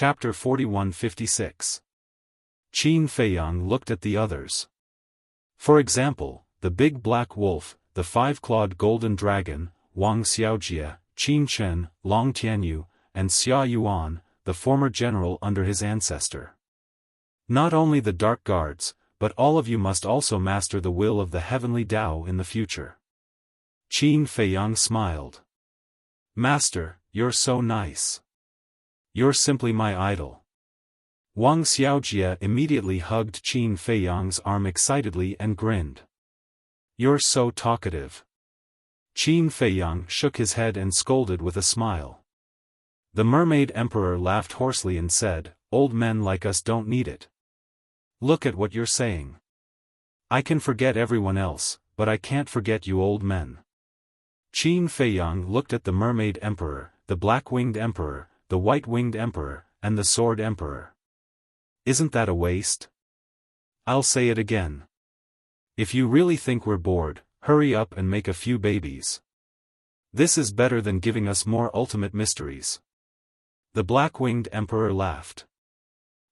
Chapter 41-56. Qin Feiyang looked at the others. For example, the big black wolf, the five-clawed golden dragon, Wang Xiaojie, Qin Chen, Long Tianyu, and Xia Yuan, the former general under his ancestor. Not only the dark guards, but all of you must also master the will of the heavenly Tao in the future. Qin Feiyang smiled. Master, you're so nice. You're simply my idol. Wang Xiaojie immediately hugged Qin Feiyang's arm excitedly and grinned. You're so talkative. Qin Feiyang shook his head and scolded with a smile. The Mermaid Emperor laughed hoarsely and said, "Old men like us don't need it. Look at what you're saying. I can forget everyone else, but I can't forget you old men." Qin Feiyang looked at the Mermaid Emperor, the Black-Winged Emperor, the White-Winged Emperor, and the Sword Emperor. Isn't that a waste? I'll say it again. If you really think we're bored, hurry up and make a few babies. This is better than giving us more ultimate mysteries. The Black-Winged Emperor laughed.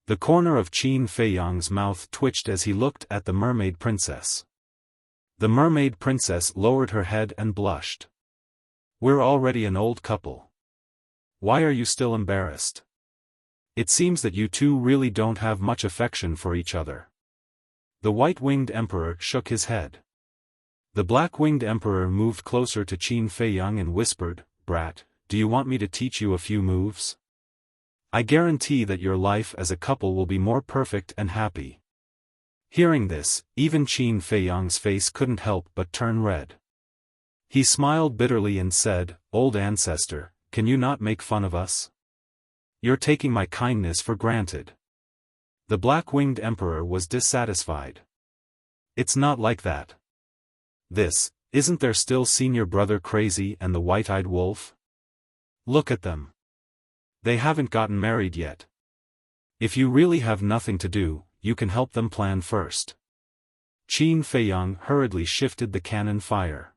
The corner of Qin Feiyang's mouth twitched as he looked at the Mermaid Princess. The Mermaid Princess lowered her head and blushed. We're already an old couple. Why are you still embarrassed? It seems that you two really don't have much affection for each other. The White-Winged Emperor shook his head. The Black-Winged Emperor moved closer to Qin Feiyang and whispered, "Brat, do you want me to teach you a few moves? I guarantee that your life as a couple will be more perfect and happy." Hearing this, even Qin Feiyang's face couldn't help but turn red. He smiled bitterly and said, "Old ancestor, can you not make fun of us? You're taking my kindness for granted." The Black-Winged Emperor was dissatisfied. It's not like that. Isn't there still Senior Brother Crazy and the White-Eyed Wolf? Look at them. They haven't gotten married yet. If you really have nothing to do, you can help them plan first. Qin Feiyang hurriedly shifted the cannon fire.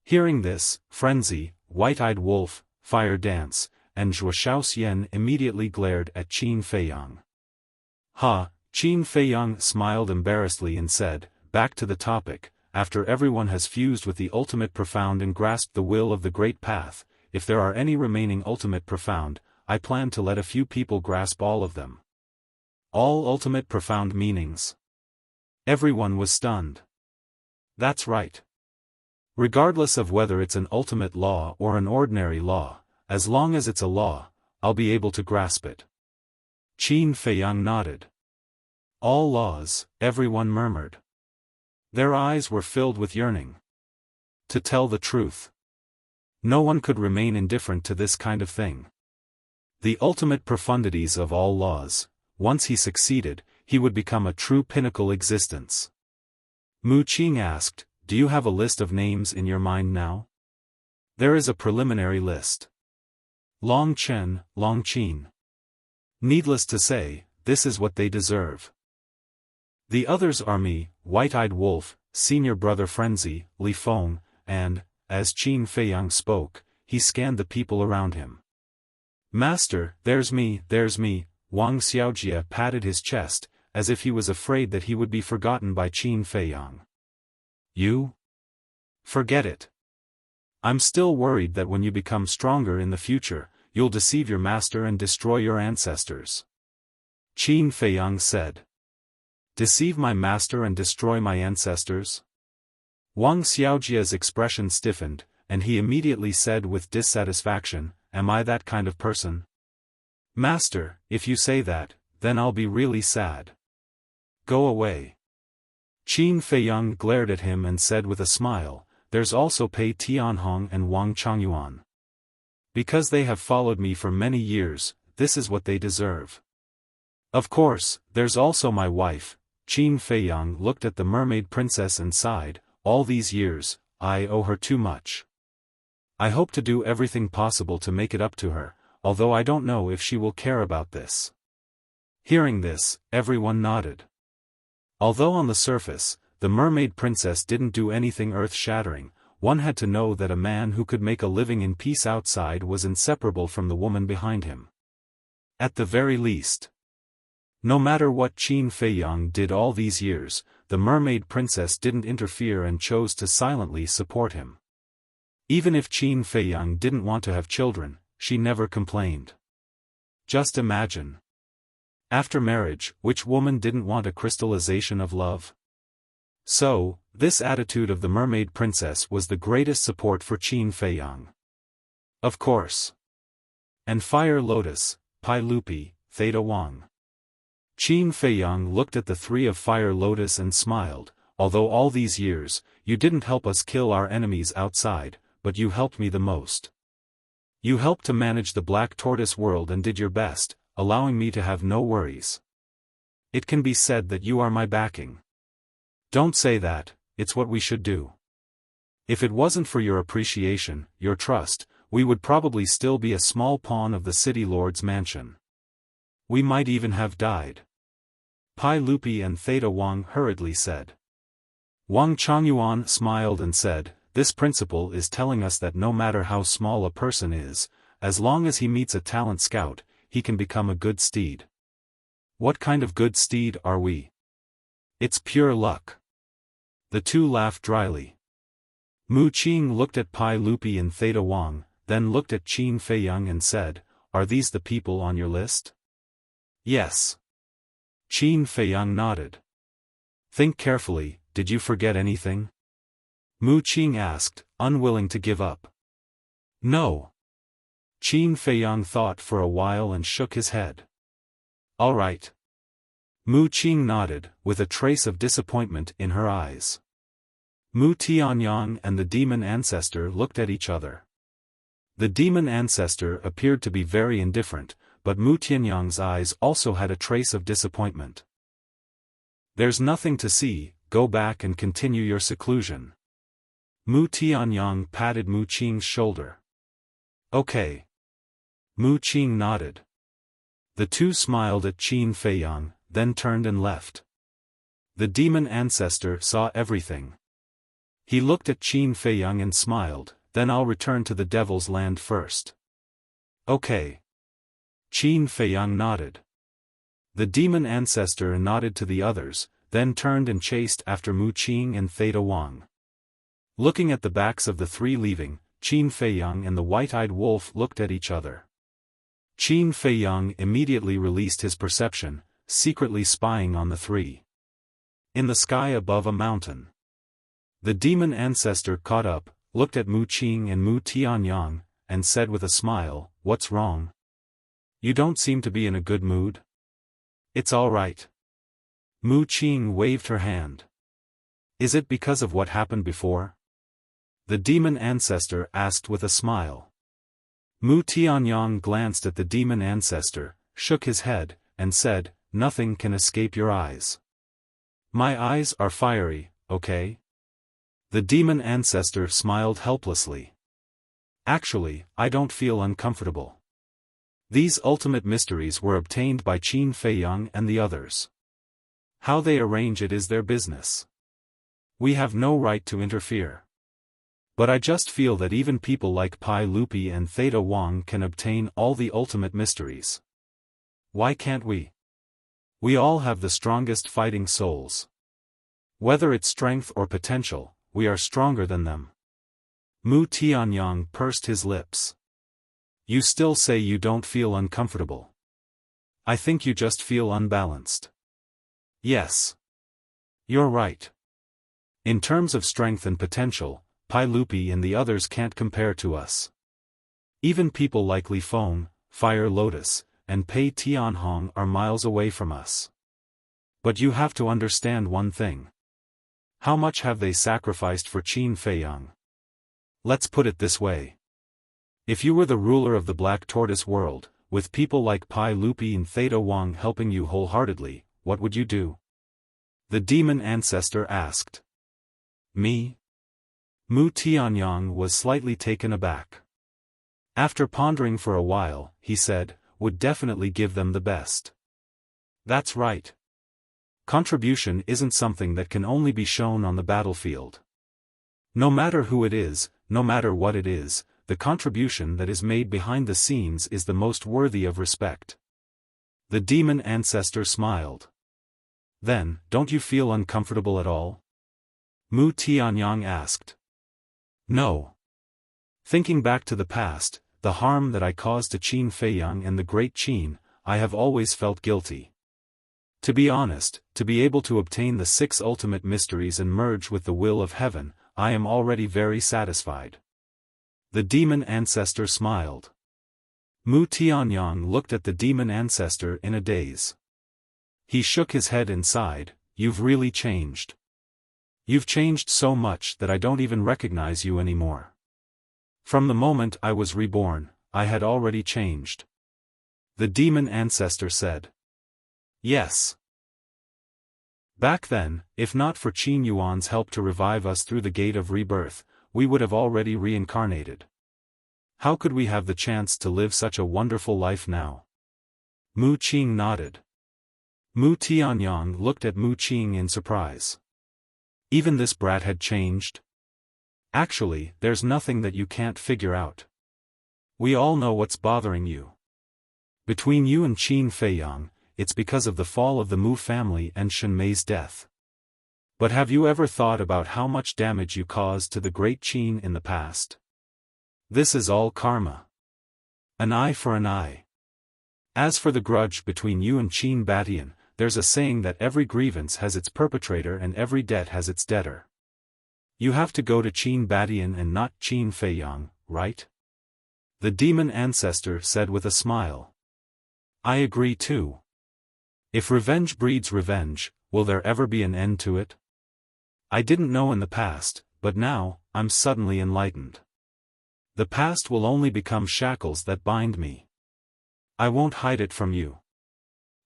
Hearing this, Frenzy, White-Eyed Wolf, Fire Dance, and Zhuo Xian immediately glared at Qin Feiyang. Qin Feiyang smiled embarrassedly and said, "Back to the topic, after everyone has fused with the ultimate profound and grasped the will of the great path, if there are any remaining ultimate profound, I plan to let a few people grasp all of them." All ultimate profound meanings. Everyone was stunned. That's right. Regardless of whether it's an ultimate law or an ordinary law, as long as it's a law, I'll be able to grasp it. Qin Feiyang nodded. All laws, everyone murmured. Their eyes were filled with yearning. To tell the truth, no one could remain indifferent to this kind of thing. The ultimate profundities of all laws, once he succeeded, he would become a true pinnacle existence. Mu Qing asked, "Do you have a list of names in your mind now?" There is a preliminary list. Long Chen, Long Qin. Needless to say, this is what they deserve. The others are me, White-Eyed Wolf, Senior Brother Frenzy, Li Feng, and, as Qin Feiyang spoke, he scanned the people around him. "Master, there's me, Wang Xiaojie patted his chest, as if he was afraid that he would be forgotten by Qin Feiyang. You? Forget it. I'm still worried that when you become stronger in the future, you'll deceive your master and destroy your ancestors." Qin Feiyang said. "Deceive my master and destroy my ancestors?" Wang Xiaojie's expression stiffened, and he immediately said with dissatisfaction, "Am I that kind of person?" "Master, if you say that, then I'll be really sad. Go away." Qin Feiyang glared at him and said with a smile, "There's also Pei Tianhong and Wang Changyuan. Because they have followed me for many years, this is what they deserve. Of course, there's also my wife." Qin Feiyang looked at the Mermaid Princess and sighed, "All these years, I owe her too much. I hope to do everything possible to make it up to her, although I don't know if she will care about this." Hearing this, everyone nodded. Although on the surface, the Mermaid Princess didn't do anything earth-shattering, one had to know that a man who could make a living in peace outside was inseparable from the woman behind him. At the very least. No matter what Qin Feiyang did all these years, the mermaid princess didn't interfere and chose to silently support him. Even if Qin Feiyang didn't want to have children, she never complained. Just imagine. After marriage, which woman didn't want a crystallization of love? So, this attitude of the mermaid princess was the greatest support for Qin Feiyang. Of course. And Fire Lotus, Pai Lupi, Theta Wang. Qin Feiyang looked at the three of Fire Lotus and smiled. Although all these years, you didn't help us kill our enemies outside, but you helped me the most. You helped to manage the Black Tortoise world and did your best, allowing me to have no worries. It can be said that you are my backing. Don't say that, it's what we should do. If it wasn't for your appreciation, your trust, we would probably still be a small pawn of the city lord's mansion. We might even have died. Pai Lupi and Theta Wang hurriedly said. Wang Changyuan smiled and said, "This principle is telling us that no matter how small a person is, as long as he meets a talent scout, he can become a good steed." What kind of good steed are we? It's pure luck. The two laughed dryly. Mu Qing looked at Pai Lupi and Theta Wang, then looked at Qin Feiyang and said, "Are these the people on your list?" "Yes." Qin Feiyang nodded. "Think carefully, did you forget anything?" Mu Qing asked, unwilling to give up. "No." Qin Feiyang thought for a while and shook his head. "All right." Mu Qing nodded, with a trace of disappointment in her eyes. Mu Tianyang and the demon ancestor looked at each other. The demon ancestor appeared to be very indifferent, but Mu Tianyang's eyes also had a trace of disappointment. "There's nothing to see, go back and continue your seclusion." Mu Tianyang patted Mu Qing's shoulder. "Okay." Mu Qing nodded. The two smiled at Qin Feiyang, then turned and left. The demon ancestor saw everything. He looked at Qin Feiyang and smiled, "Then I'll return to the Devil's Land first." "Okay." Qin Feiyang nodded. The demon ancestor nodded to the others, then turned and chased after Mu Qing and Theta Wang. Looking at the backs of the three leaving, Qin Feiyang and the white-eyed wolf looked at each other. Qin Feiyang immediately released his perception, secretly spying on the three. In the sky above a mountain. The demon ancestor caught up, looked at Mu Qing and Mu Tianyang, and said with a smile, "What's wrong? You don't seem to be in a good mood." "It's all right." Mu Qing waved her hand. "Is it because of what happened before?" The demon ancestor asked with a smile. Mu Tianyang glanced at the demon ancestor, shook his head, and said, "Nothing can escape your eyes." "My eyes are fiery, okay?" The demon ancestor smiled helplessly. "Actually, I don't feel uncomfortable. These ultimate mysteries were obtained by Qin Feiyang and the others. How they arrange it is their business. We have no right to interfere. But I just feel that even people like Pai Lupi and Theta Wang can obtain all the ultimate mysteries. Why can't we? We all have the strongest fighting souls. Whether it's strength or potential, we are stronger than them." Mu Tianyang pursed his lips. "You still say you don't feel uncomfortable. I think you just feel unbalanced." "Yes. You're right. In terms of strength and potential, Pai Lupi and the others can't compare to us. Even people like Li Feng, Fire Lotus, and Pei Tianhong are miles away from us. But you have to understand one thing. How much have they sacrificed for Qin Feiyang? Let's put it this way. If you were the ruler of the Black Tortoise world, with people like Pai Lupi and Theta Wang helping you wholeheartedly, what would you do?" The demon ancestor asked. "Me?" Mu Tianyang was slightly taken aback. After pondering for a while, he said, "Would definitely give them the best." "That's right. Contribution isn't something that can only be shown on the battlefield. No matter who it is, no matter what it is, the contribution that is made behind the scenes is the most worthy of respect. The demon ancestor smiled. Then, don't you feel uncomfortable at all? Mu Tianyang asked. No. Thinking back to the past, the harm that I caused to Qin Feiyang and the great Qin, I have always felt guilty. To be honest, to be able to obtain the 6 ultimate mysteries and merge with the will of heaven, I am already very satisfied. The demon ancestor smiled. Mu Tianyang looked at the demon ancestor in a daze. He shook his head and sighed, "You've really changed. You've changed so much that I don't even recognize you anymore. From the moment I was reborn, I had already changed." The demon ancestor said. Yes. Back then, if not for Qin Yuan's help to revive us through the gate of rebirth, we would have already reincarnated. How could we have the chance to live such a wonderful life now? Mu Qing nodded. Mu Tianyang looked at Mu Qing in surprise. Even this brat had changed? Actually, there's nothing that you can't figure out. We all know what's bothering you. Between you and Qin Feiyang, it's because of the fall of the Mu family and Shen Mei's death. But have you ever thought about how much damage you caused to the great Qin in the past? This is all karma. An eye for an eye. As for the grudge between you and Qin Batian, there's a saying that every grievance has its perpetrator and every debt has its debtor. You have to go to Qin Batian and not Qin Feiyang, right? The demon ancestor said with a smile. I agree too. If revenge breeds revenge, will there ever be an end to it? I didn't know in the past, but now, I'm suddenly enlightened. The past will only become shackles that bind me. I won't hide it from you.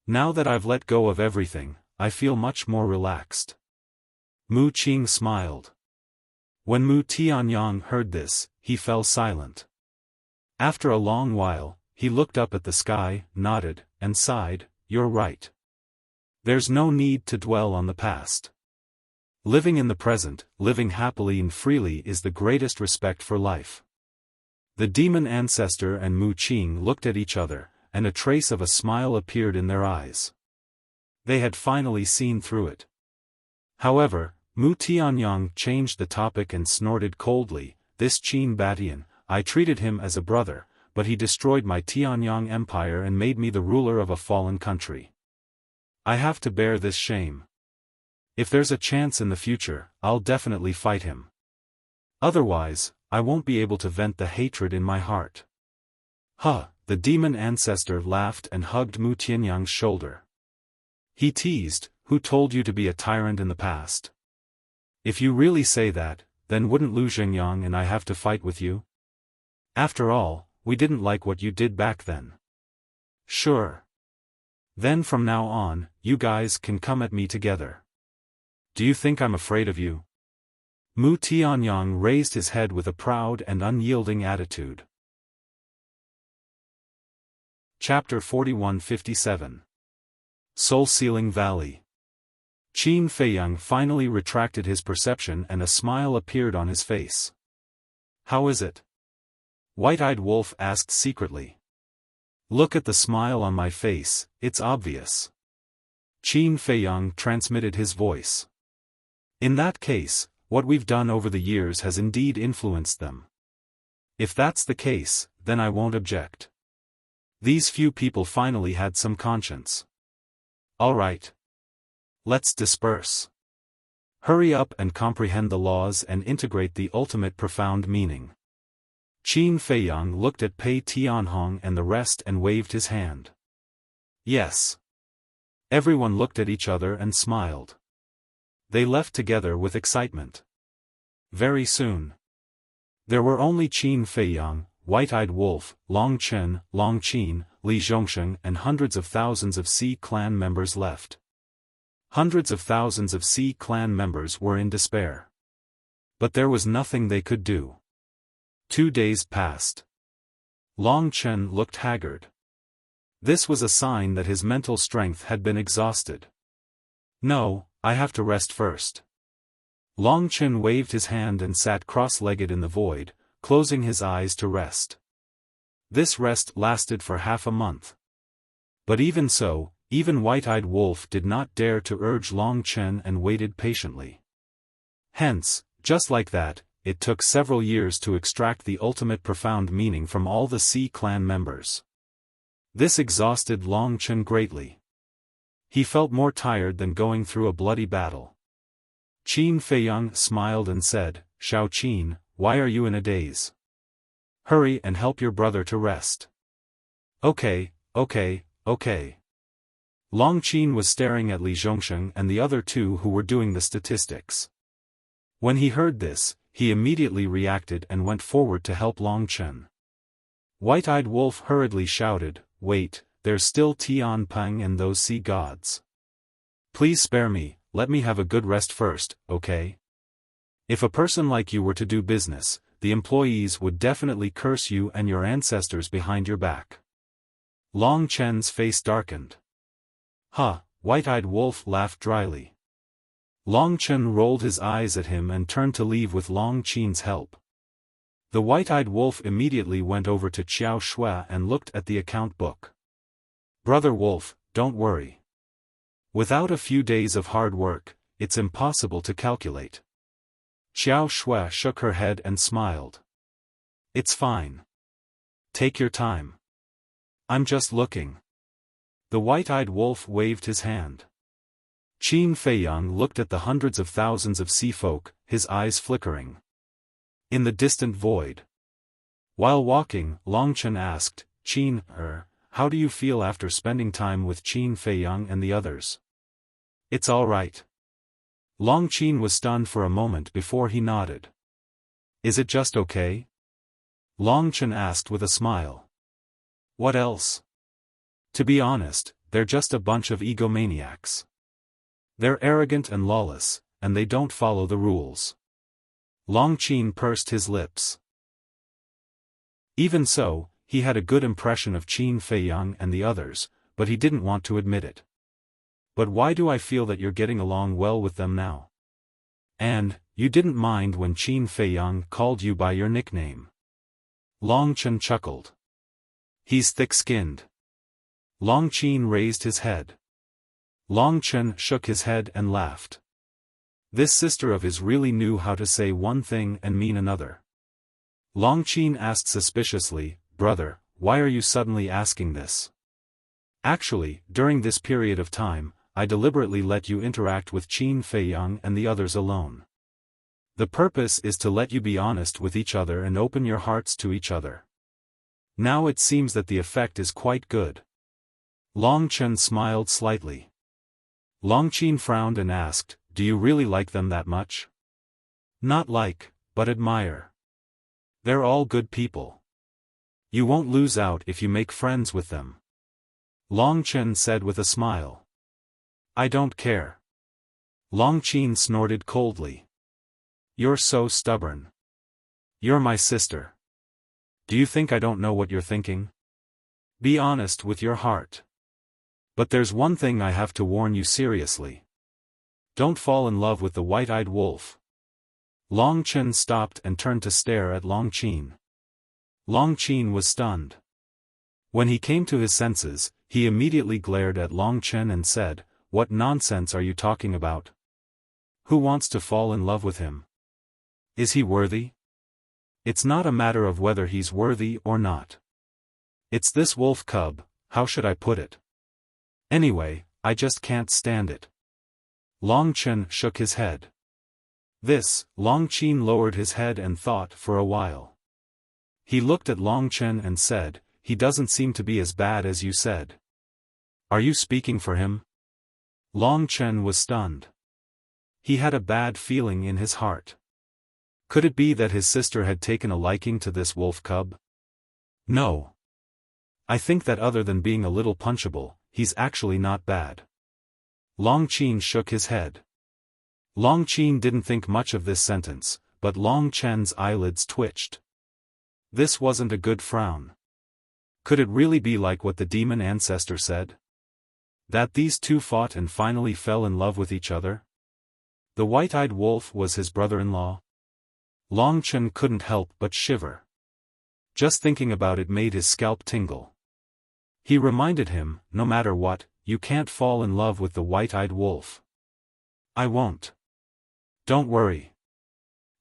Now that I've let go of everything, I feel much more relaxed. Mu Qing smiled. When Mu Tianyang heard this, he fell silent. After a long while, he looked up at the sky, nodded, and sighed, You're right. There's no need to dwell on the past. Living in the present, living happily and freely is the greatest respect for life. The demon ancestor and Mu Qing looked at each other, and a trace of a smile appeared in their eyes. They had finally seen through it. However, Mu Tianyang changed the topic and snorted coldly, This Qin Batian, I treated him as a brother, but he destroyed my Tianyang empire and made me the ruler of a fallen country. I have to bear this shame. If there's a chance in the future, I'll definitely fight him. Otherwise, I won't be able to vent the hatred in my heart. Huh, the demon ancestor laughed and hugged Mu Tianyang's shoulder. He teased, Who told you to be a tyrant in the past? If you really say that, then wouldn't Lu Zhengyang and I have to fight with you? After all, we didn't like what you did back then. Sure. Then from now on, you guys can come at me together. Do you think I'm afraid of you? Mu Tianyang raised his head with a proud and unyielding attitude. Chapter 4157. Soul-Sealing Valley. Qin Feiyang finally retracted his perception and a smile appeared on his face. How is it? White-Eyed Wolf asked secretly. Look at the smile on my face, it's obvious. Qin Feiyang transmitted his voice. In that case, what we've done over the years has indeed influenced them. If that's the case, then I won't object. These few people finally had some conscience. All right. Let's disperse. Hurry up and comprehend the laws and integrate the ultimate profound meaning. Qin Feiyang looked at Pei Tianhong and the rest and waved his hand. Yes. Everyone looked at each other and smiled. They left together with excitement. Very soon. There were only Qin Feiyang, White-Eyed Wolf, Long Chen, Long Qin, Li Zhongsheng and hundreds of thousands of Sea clan members left. Hundreds of thousands of Sea clan members were in despair. But there was nothing they could do. 2 days passed. Long Chen looked haggard. This was a sign that his mental strength had been exhausted. No, I have to rest first. Long Chen waved his hand and sat cross-legged in the void, closing his eyes to rest. This rest lasted for half a month. But even so, even White-Eyed Wolf did not dare to urge Long Chen and waited patiently. Hence, just like that, it took several years to extract the ultimate profound meaning from all the Sea clan members. This exhausted Long Chen greatly. He felt more tired than going through a bloody battle. Qin Feiyang smiled and said, "Xiao Qin, why are you in a daze? Hurry and help your brother to rest." Okay. Long Qin was staring at Li Zhongsheng and the other two who were doing the statistics. When he heard this, he immediately reacted and went forward to help Long Chen. White-Eyed Wolf hurriedly shouted, "Wait, there's still Tian Peng and those sea gods. Please spare me, let me have a good rest first, okay? If a person like you were to do business, the employees would definitely curse you and your ancestors behind your back." Long Chen's face darkened. "Huh," White-Eyed Wolf laughed dryly. Long Chen rolled his eyes at him and turned to leave with Long Qin's help. The White-Eyed Wolf immediately went over to Xiao Shui and looked at the account book. "Brother Wolf, don't worry. Without a few days of hard work, it's impossible to calculate." Xiao Shui shook her head and smiled. "It's fine. Take your time. I'm just looking." The White-Eyed Wolf waved his hand. Qin Feiyang looked at the hundreds of thousands of sea folk, his eyes flickering. In the distant void. While walking, Long Chen asked, "Qin, how do you feel after spending time with Qin Feiyang and the others?" "It's all right." Long Qin was stunned for a moment before he nodded. "Is it just okay?" Long Chen asked with a smile. "What else? To be honest, they're just a bunch of egomaniacs. They're arrogant and lawless, and they don't follow the rules." Long Qin pursed his lips. Even so, he had a good impression of Qin Feiyang and the others, but he didn't want to admit it. "But why do I feel that you're getting along well with them now? And, you didn't mind when Qin Feiyang called you by your nickname?" Long Chen chuckled. "He's thick-skinned." Long Qin raised his head. Long Chen shook his head and laughed. This sister of his really knew how to say one thing and mean another. Long Qin asked suspiciously, "Brother, why are you suddenly asking this?" "Actually, during this period of time, I deliberately let you interact with Qin Feiyang and the others alone. The purpose is to let you be honest with each other and open your hearts to each other. Now it seems that the effect is quite good." Long Chen smiled slightly. Long Qin frowned and asked, "Do you really like them that much?" "Not like, but admire. They're all good people. You won't lose out if you make friends with them." Long Chen said with a smile. "I don't care." Long Qin snorted coldly. "You're so stubborn. You're my sister. Do you think I don't know what you're thinking? Be honest with your heart. But there's one thing I have to warn you seriously. Don't fall in love with the White-Eyed Wolf." Long Chen stopped and turned to stare at Long Qin. Long Qin was stunned. When he came to his senses, he immediately glared at Long Chen and said, "What nonsense are you talking about? Who wants to fall in love with him? Is he worthy? It's not a matter of whether he's worthy or not. It's this wolf cub, how should I put it? Anyway, I just can't stand it." Long Chen shook his head. Long Qin lowered his head and thought for a while. He looked at Long Chen and said, "He doesn't seem to be as bad as you said. Are you speaking for him?" Long Chen was stunned. He had a bad feeling in his heart. Could it be that his sister had taken a liking to this wolf cub? No. I think that other than being a little punchable, he's actually not bad. Long Qin shook his head. Long Qin didn't think much of this sentence, but Long Chen's eyelids twitched. This wasn't a good frown. Could it really be like what the demon ancestor said? That these two fought and finally fell in love with each other? The White-Eyed Wolf was his brother-in-law? Long Chen couldn't help but shiver. Just thinking about it made his scalp tingle. He reminded him, no matter what, you can't fall in love with the white-eyed wolf. I won't. Don't worry.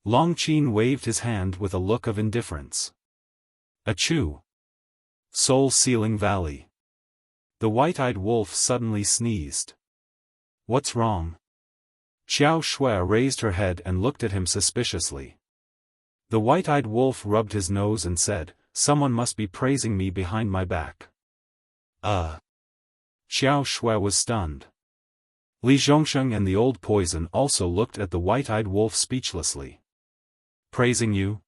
Long Qin waved his hand with a look of indifference. Achoo! Soul-Sealing Valley. The white-eyed wolf suddenly sneezed. What's wrong? Xiao Shui raised her head and looked at him suspiciously. The white-eyed wolf rubbed his nose and said, someone must be praising me behind my back. Xiao Shui was stunned. Li Zhongsheng and the old poison also looked at the white-eyed wolf speechlessly. Praising you?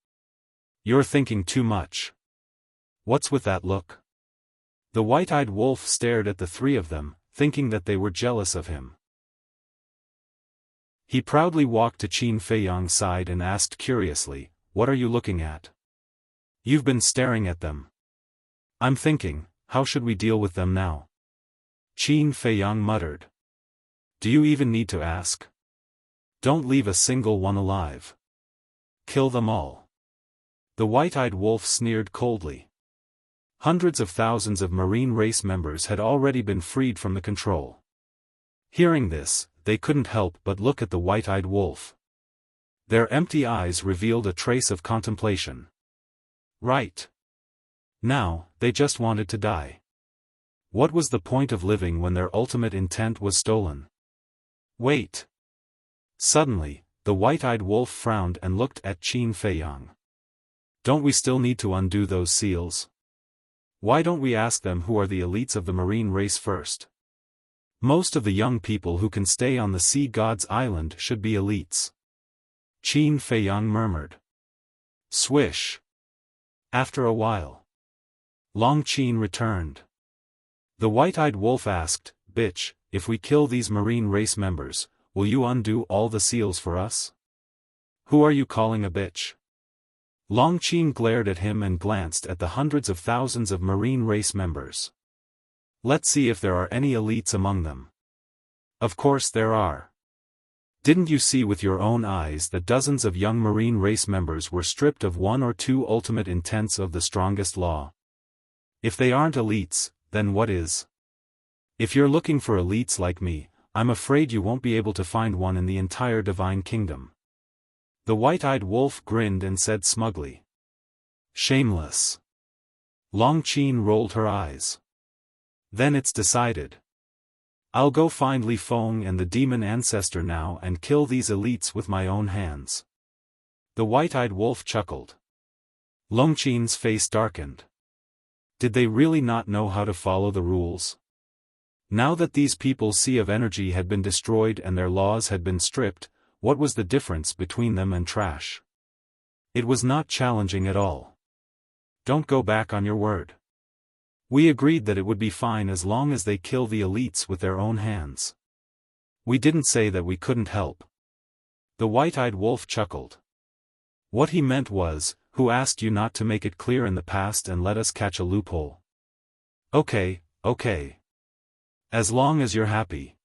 You're thinking too much. What's with that look? The white-eyed wolf stared at the three of them, thinking that they were jealous of him. He proudly walked to Qin Feiyang's side and asked curiously, what are you looking at? You've been staring at them. I'm thinking, how should we deal with them now? Qin Feiyang muttered. Do you even need to ask? Don't leave a single one alive. Kill them all. The white-eyed wolf sneered coldly. Hundreds of thousands of marine race members had already been freed from the control. Hearing this, they couldn't help but look at the white-eyed wolf. Their empty eyes revealed a trace of contemplation. Right. Now, they just wanted to die. What was the point of living when their ultimate intent was stolen? Wait. Suddenly, the white-eyed wolf frowned and looked at Qin Feiyang. Don't we still need to undo those seals? Why don't we ask them who are the elites of the marine race first? Most of the young people who can stay on the sea god's island should be elites. Qin Feiyang murmured. Swish. After a while, Long Qin returned. The white-eyed wolf asked, Bitch, if we kill these marine race members, will you undo all the seals for us? Who are you calling a bitch? Long Qin glared at him and glanced at the hundreds of thousands of marine race members. Let's see if there are any elites among them. Of course there are. Didn't you see with your own eyes that dozens of young marine race members were stripped of one or two ultimate intents of the strongest law? If they aren't elites, then what is? If you're looking for elites like me, I'm afraid you won't be able to find one in the entire divine kingdom. The white-eyed wolf grinned and said smugly. Shameless. Long Qin rolled her eyes. Then it's decided. I'll go find Li Feng and the demon ancestor now and kill these elites with my own hands. The white-eyed wolf chuckled. Long Qin's face darkened. Did they really not know how to follow the rules? Now that these people's sea of energy had been destroyed and their laws had been stripped, what was the difference between them and trash? It was not challenging at all. Don't go back on your word. We agreed that it would be fine as long as they kill the elites with their own hands. We didn't say that we couldn't help. The white-eyed wolf chuckled. What he meant was, who asked you not to make it clear in the past and let us catch a loophole? Okay. As long as you're happy.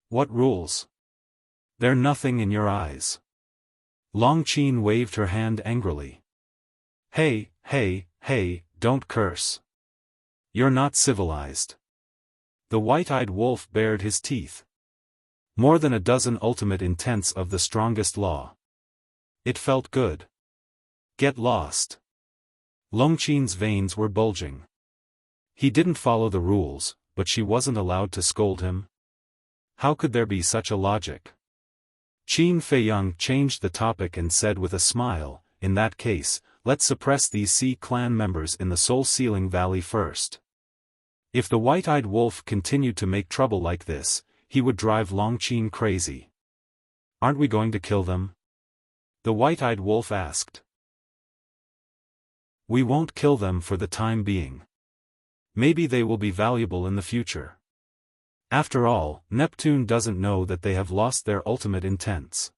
What rules? They're nothing in your eyes. Long Qin waved her hand angrily. Hey, don't curse. You're not civilized. The white-eyed wolf bared his teeth. More than a dozen ultimate intents of the strongest law. It felt good. Get lost. Long Qin's veins were bulging. He didn't follow the rules, but she wasn't allowed to scold him. How could there be such a logic? Qin Feiyang changed the topic and said with a smile, in that case, let's suppress these Sea clan members in the Soul-Sealing Valley first. If the white-eyed wolf continued to make trouble like this, he would drive Long Qin crazy. Aren't we going to kill them? The white-eyed wolf asked. We won't kill them for the time being. Maybe they will be valuable in the future. After all, Neptune doesn't know that they have lost their ultimate intents.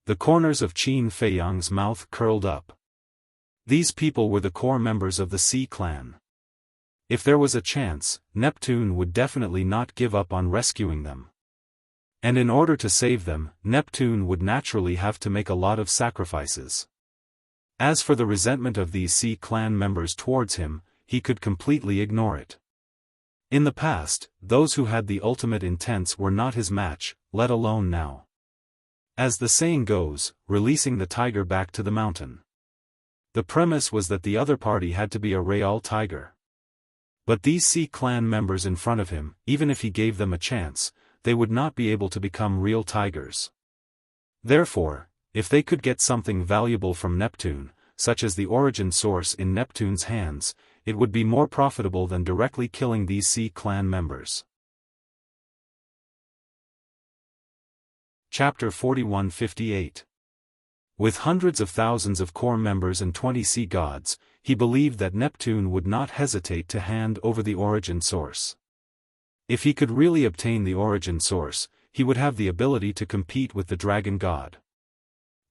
The corners of Qin Feiyang's mouth curled up. These people were the core members of the Sea clan. If there was a chance, Neptune would definitely not give up on rescuing them. And in order to save them, Neptune would naturally have to make a lot of sacrifices. As for the resentment of these Sea clan members towards him, he could completely ignore it. In the past, those who had the ultimate intents were not his match, let alone now. As the saying goes, releasing the tiger back to the mountain. The premise was that the other party had to be a real tiger. But these Sea clan members in front of him, even if he gave them a chance, they would not be able to become real tigers. Therefore, if they could get something valuable from Neptune, such as the origin source in Neptune's hands, it would be more profitable than directly killing these Sea clan members. Chapter 41-58. With hundreds of thousands of core members and 20 sea gods, he believed that Neptune would not hesitate to hand over the origin source. If he could really obtain the origin source, he would have the ability to compete with the dragon god.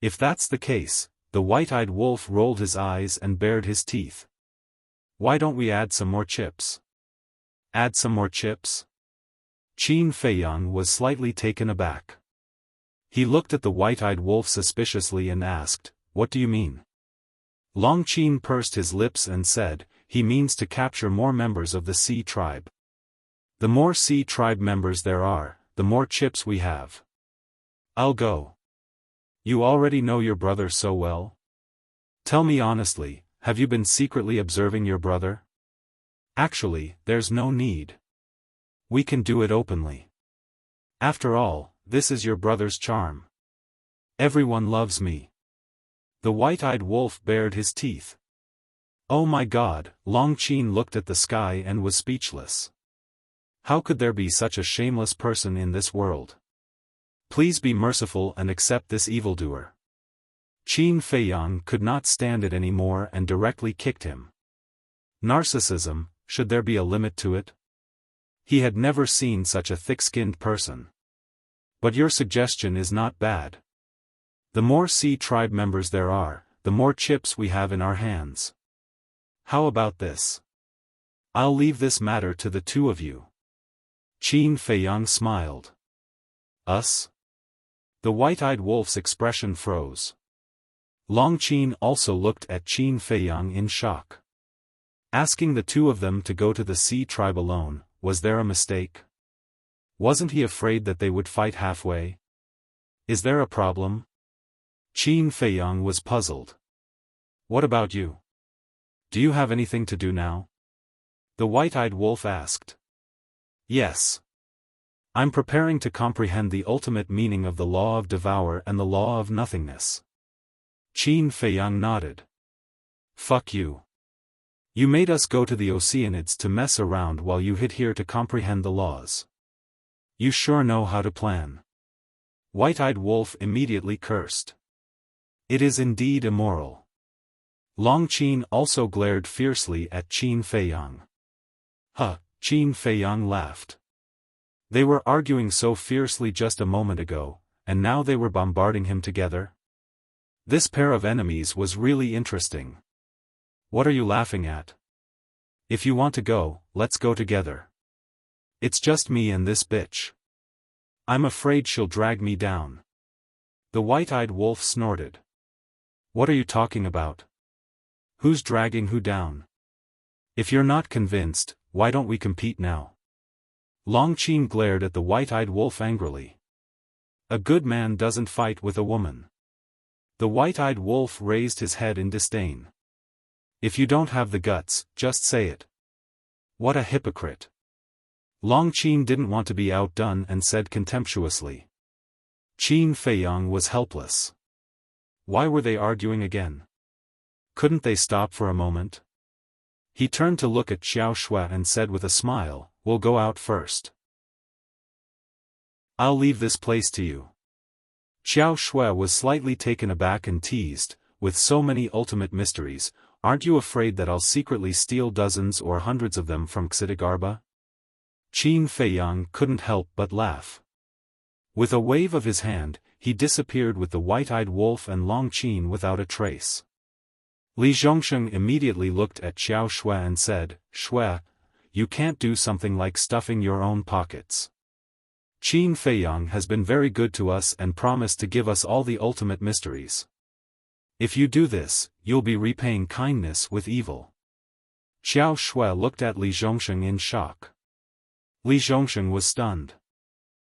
If that's the case, the white-eyed wolf rolled his eyes and bared his teeth. Why don't we add some more chips? Add some more chips? Qin Feiyang was slightly taken aback. He looked at the white-eyed wolf suspiciously and asked, "What do you mean?" Long Qin pursed his lips and said, "He means to capture more members of the Sea tribe. The more Sea tribe members there are, the more chips we have. I'll go." "You already know your brother so well? Tell me honestly, have you been secretly observing your brother?" "Actually, there's no need. We can do it openly. After all, this is your brother's charm. Everyone loves me." The white-eyed wolf bared his teeth. "Oh my God!" Long Qin looked at the sky and was speechless. How could there be such a shameless person in this world? Please be merciful and accept this evildoer. Qin Feiyang could not stand it anymore and directly kicked him. Narcissism, should there be a limit to it? He had never seen such a thick-skinned person. But your suggestion is not bad. The more Sea tribe members there are, the more chips we have in our hands. How about this? I'll leave this matter to the two of you. Qin Feiyang smiled. Us? The white-eyed wolf's expression froze. Long Qin also looked at Qin Feiyang in shock. Asking the two of them to go to the Sea tribe alone, was there a mistake? Wasn't he afraid that they would fight halfway? Is there a problem? Qin Feiyang was puzzled. What about you? Do you have anything to do now? The white-eyed wolf asked. Yes. I'm preparing to comprehend the ultimate meaning of the law of devour and the law of nothingness. Qin Feiyang nodded. Fuck you. You made us go to the Oceanids to mess around while you hid here to comprehend the laws. You sure know how to plan. White-eyed wolf immediately cursed. It is indeed immoral. Long Qin also glared fiercely at Qin Feiyang. Huh, Qin Feiyang laughed. They were arguing so fiercely just a moment ago, and now they were bombarding him together? This pair of enemies was really interesting. What are you laughing at? If you want to go, let's go together. It's just me and this bitch. I'm afraid she'll drag me down. The white-eyed wolf snorted. What are you talking about? Who's dragging who down? If you're not convinced, why don't we compete now? Long Qin glared at the white-eyed wolf angrily. A good man doesn't fight with a woman. The white-eyed wolf raised his head in disdain. If you don't have the guts, just say it. What a hypocrite. Long Qin didn't want to be outdone and said contemptuously. Qin Feiyang was helpless. Why were they arguing again? Couldn't they stop for a moment? He turned to look at Xiaofan and said with a smile, "We'll go out first. I'll leave this place to you." Xiaofan was slightly taken aback and teased, "With so many ultimate mysteries, aren't you afraid that I'll secretly steal dozens or hundreds of them from Xidagarba?" Qin Feiyang couldn't help but laugh. With a wave of his hand, he disappeared with the white-eyed wolf and Long Qin without a trace. Li Zhongsheng immediately looked at Xiaofan and said, "Shue, you can't do something like stuffing your own pockets. Qin Feiyang has been very good to us and promised to give us all the ultimate mysteries. If you do this, you'll be repaying kindness with evil." Xiaofan looked at Li Zhongsheng in shock. Li Zhongsheng was stunned.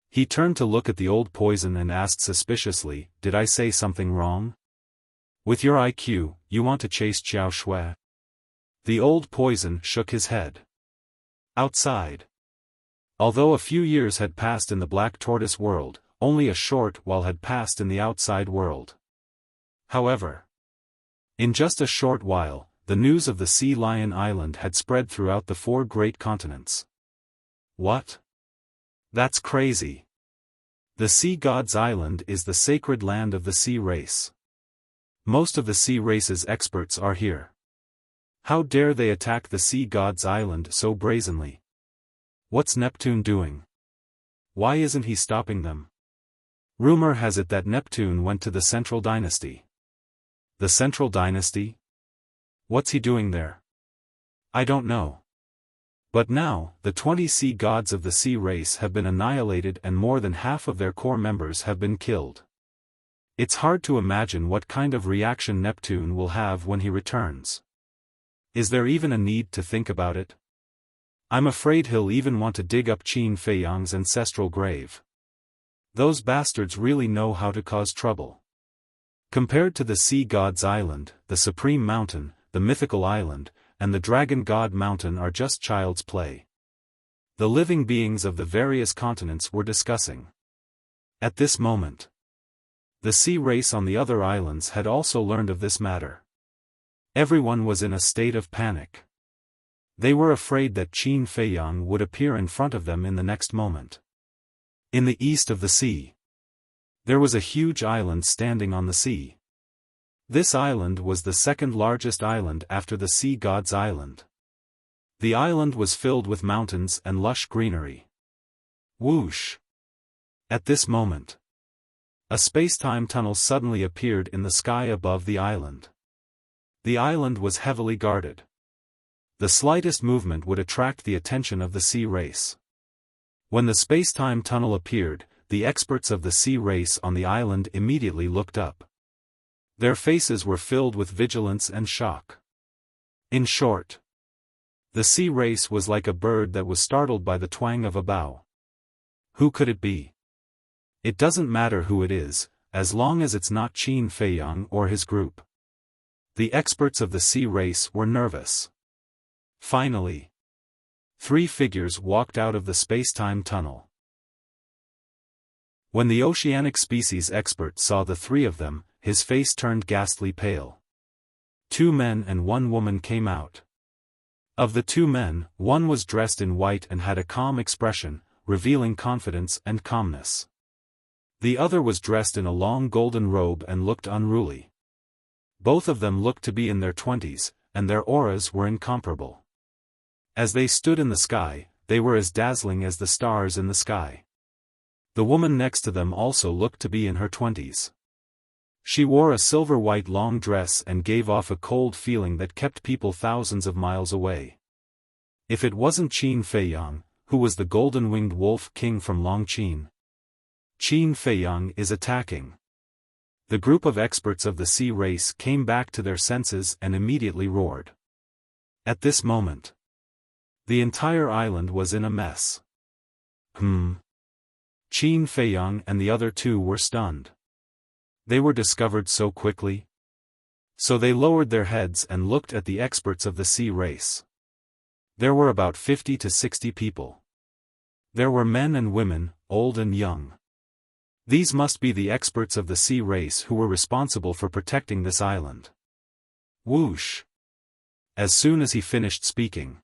He turned to look at the old poison and asked suspiciously, "Did I say something wrong? With your IQ, you want to chase Xiao Shui?" The old poison shook his head. Outside. Although a few years had passed in the Black Tortoise world, only a short while had passed in the outside world. However, in just a short while, the news of the Sea Lion Island had spread throughout the 4 great continents. What? That's crazy. The Sea God's Island is the sacred land of the sea race. Most of the sea race's experts are here. How dare they attack the Sea God's Island so brazenly? What's Neptune doing? Why isn't he stopping them? Rumor has it that Neptune went to the Central Dynasty. The Central Dynasty? What's he doing there? I don't know. But now, the 20 sea gods of the sea race have been annihilated and more than half of their core members have been killed. It's hard to imagine what kind of reaction Neptune will have when he returns. Is there even a need to think about it? I'm afraid he'll even want to dig up Qin Feiyang's ancestral grave. Those bastards really know how to cause trouble. Compared to the Sea God's Island, the Supreme Mountain, the Mythical Island, and the Dragon God Mountain are just child's play. The living beings of the various continents were discussing. At this moment, the sea race on the other islands had also learned of this matter. Everyone was in a state of panic. They were afraid that Qin Feiyang would appear in front of them in the next moment. In the east of the sea, there was a huge island standing on the sea. This island was the second largest island after the Sea God's Island. The island was filled with mountains and lush greenery. Whoosh! At this moment, a space-time tunnel suddenly appeared in the sky above the island. The island was heavily guarded. The slightest movement would attract the attention of the sea race. When the space-time tunnel appeared, the experts of the sea race on the island immediately looked up. Their faces were filled with vigilance and shock. In short, the sea race was like a bird that was startled by the twang of a bow. Who could it be? It doesn't matter who it is, as long as it's not Qin Feiyang or his group. The experts of the sea race were nervous. Finally, 3 figures walked out of the space-time tunnel. When the oceanic species expert saw the 3 of them, his face turned ghastly pale. 2 men and 1 woman came out. Of the 2 men, one was dressed in white and had a calm expression, revealing confidence and calmness. The other was dressed in a long golden robe and looked unruly. Both of them looked to be in their 20s, and their auras were incomparable. As they stood in the sky, they were as dazzling as the stars in the sky. The woman next to them also looked to be in her 20s. She wore a silver-white long dress and gave off a cold feeling that kept people thousands of miles away. If it wasn't Qin Feiyang, who was the golden-winged wolf king from Longqin. Qin Feiyang is attacking. The group of experts of the sea race came back to their senses and immediately roared. At this moment, the entire island was in a mess. Qin Feiyang and the other 2 were stunned. They were discovered so quickly. So they lowered their heads and looked at the experts of the sea race. There were about 50 to 60 people. There were men and women, old and young. These must be the experts of the sea race who were responsible for protecting this island. Whoosh! As soon as he finished speaking,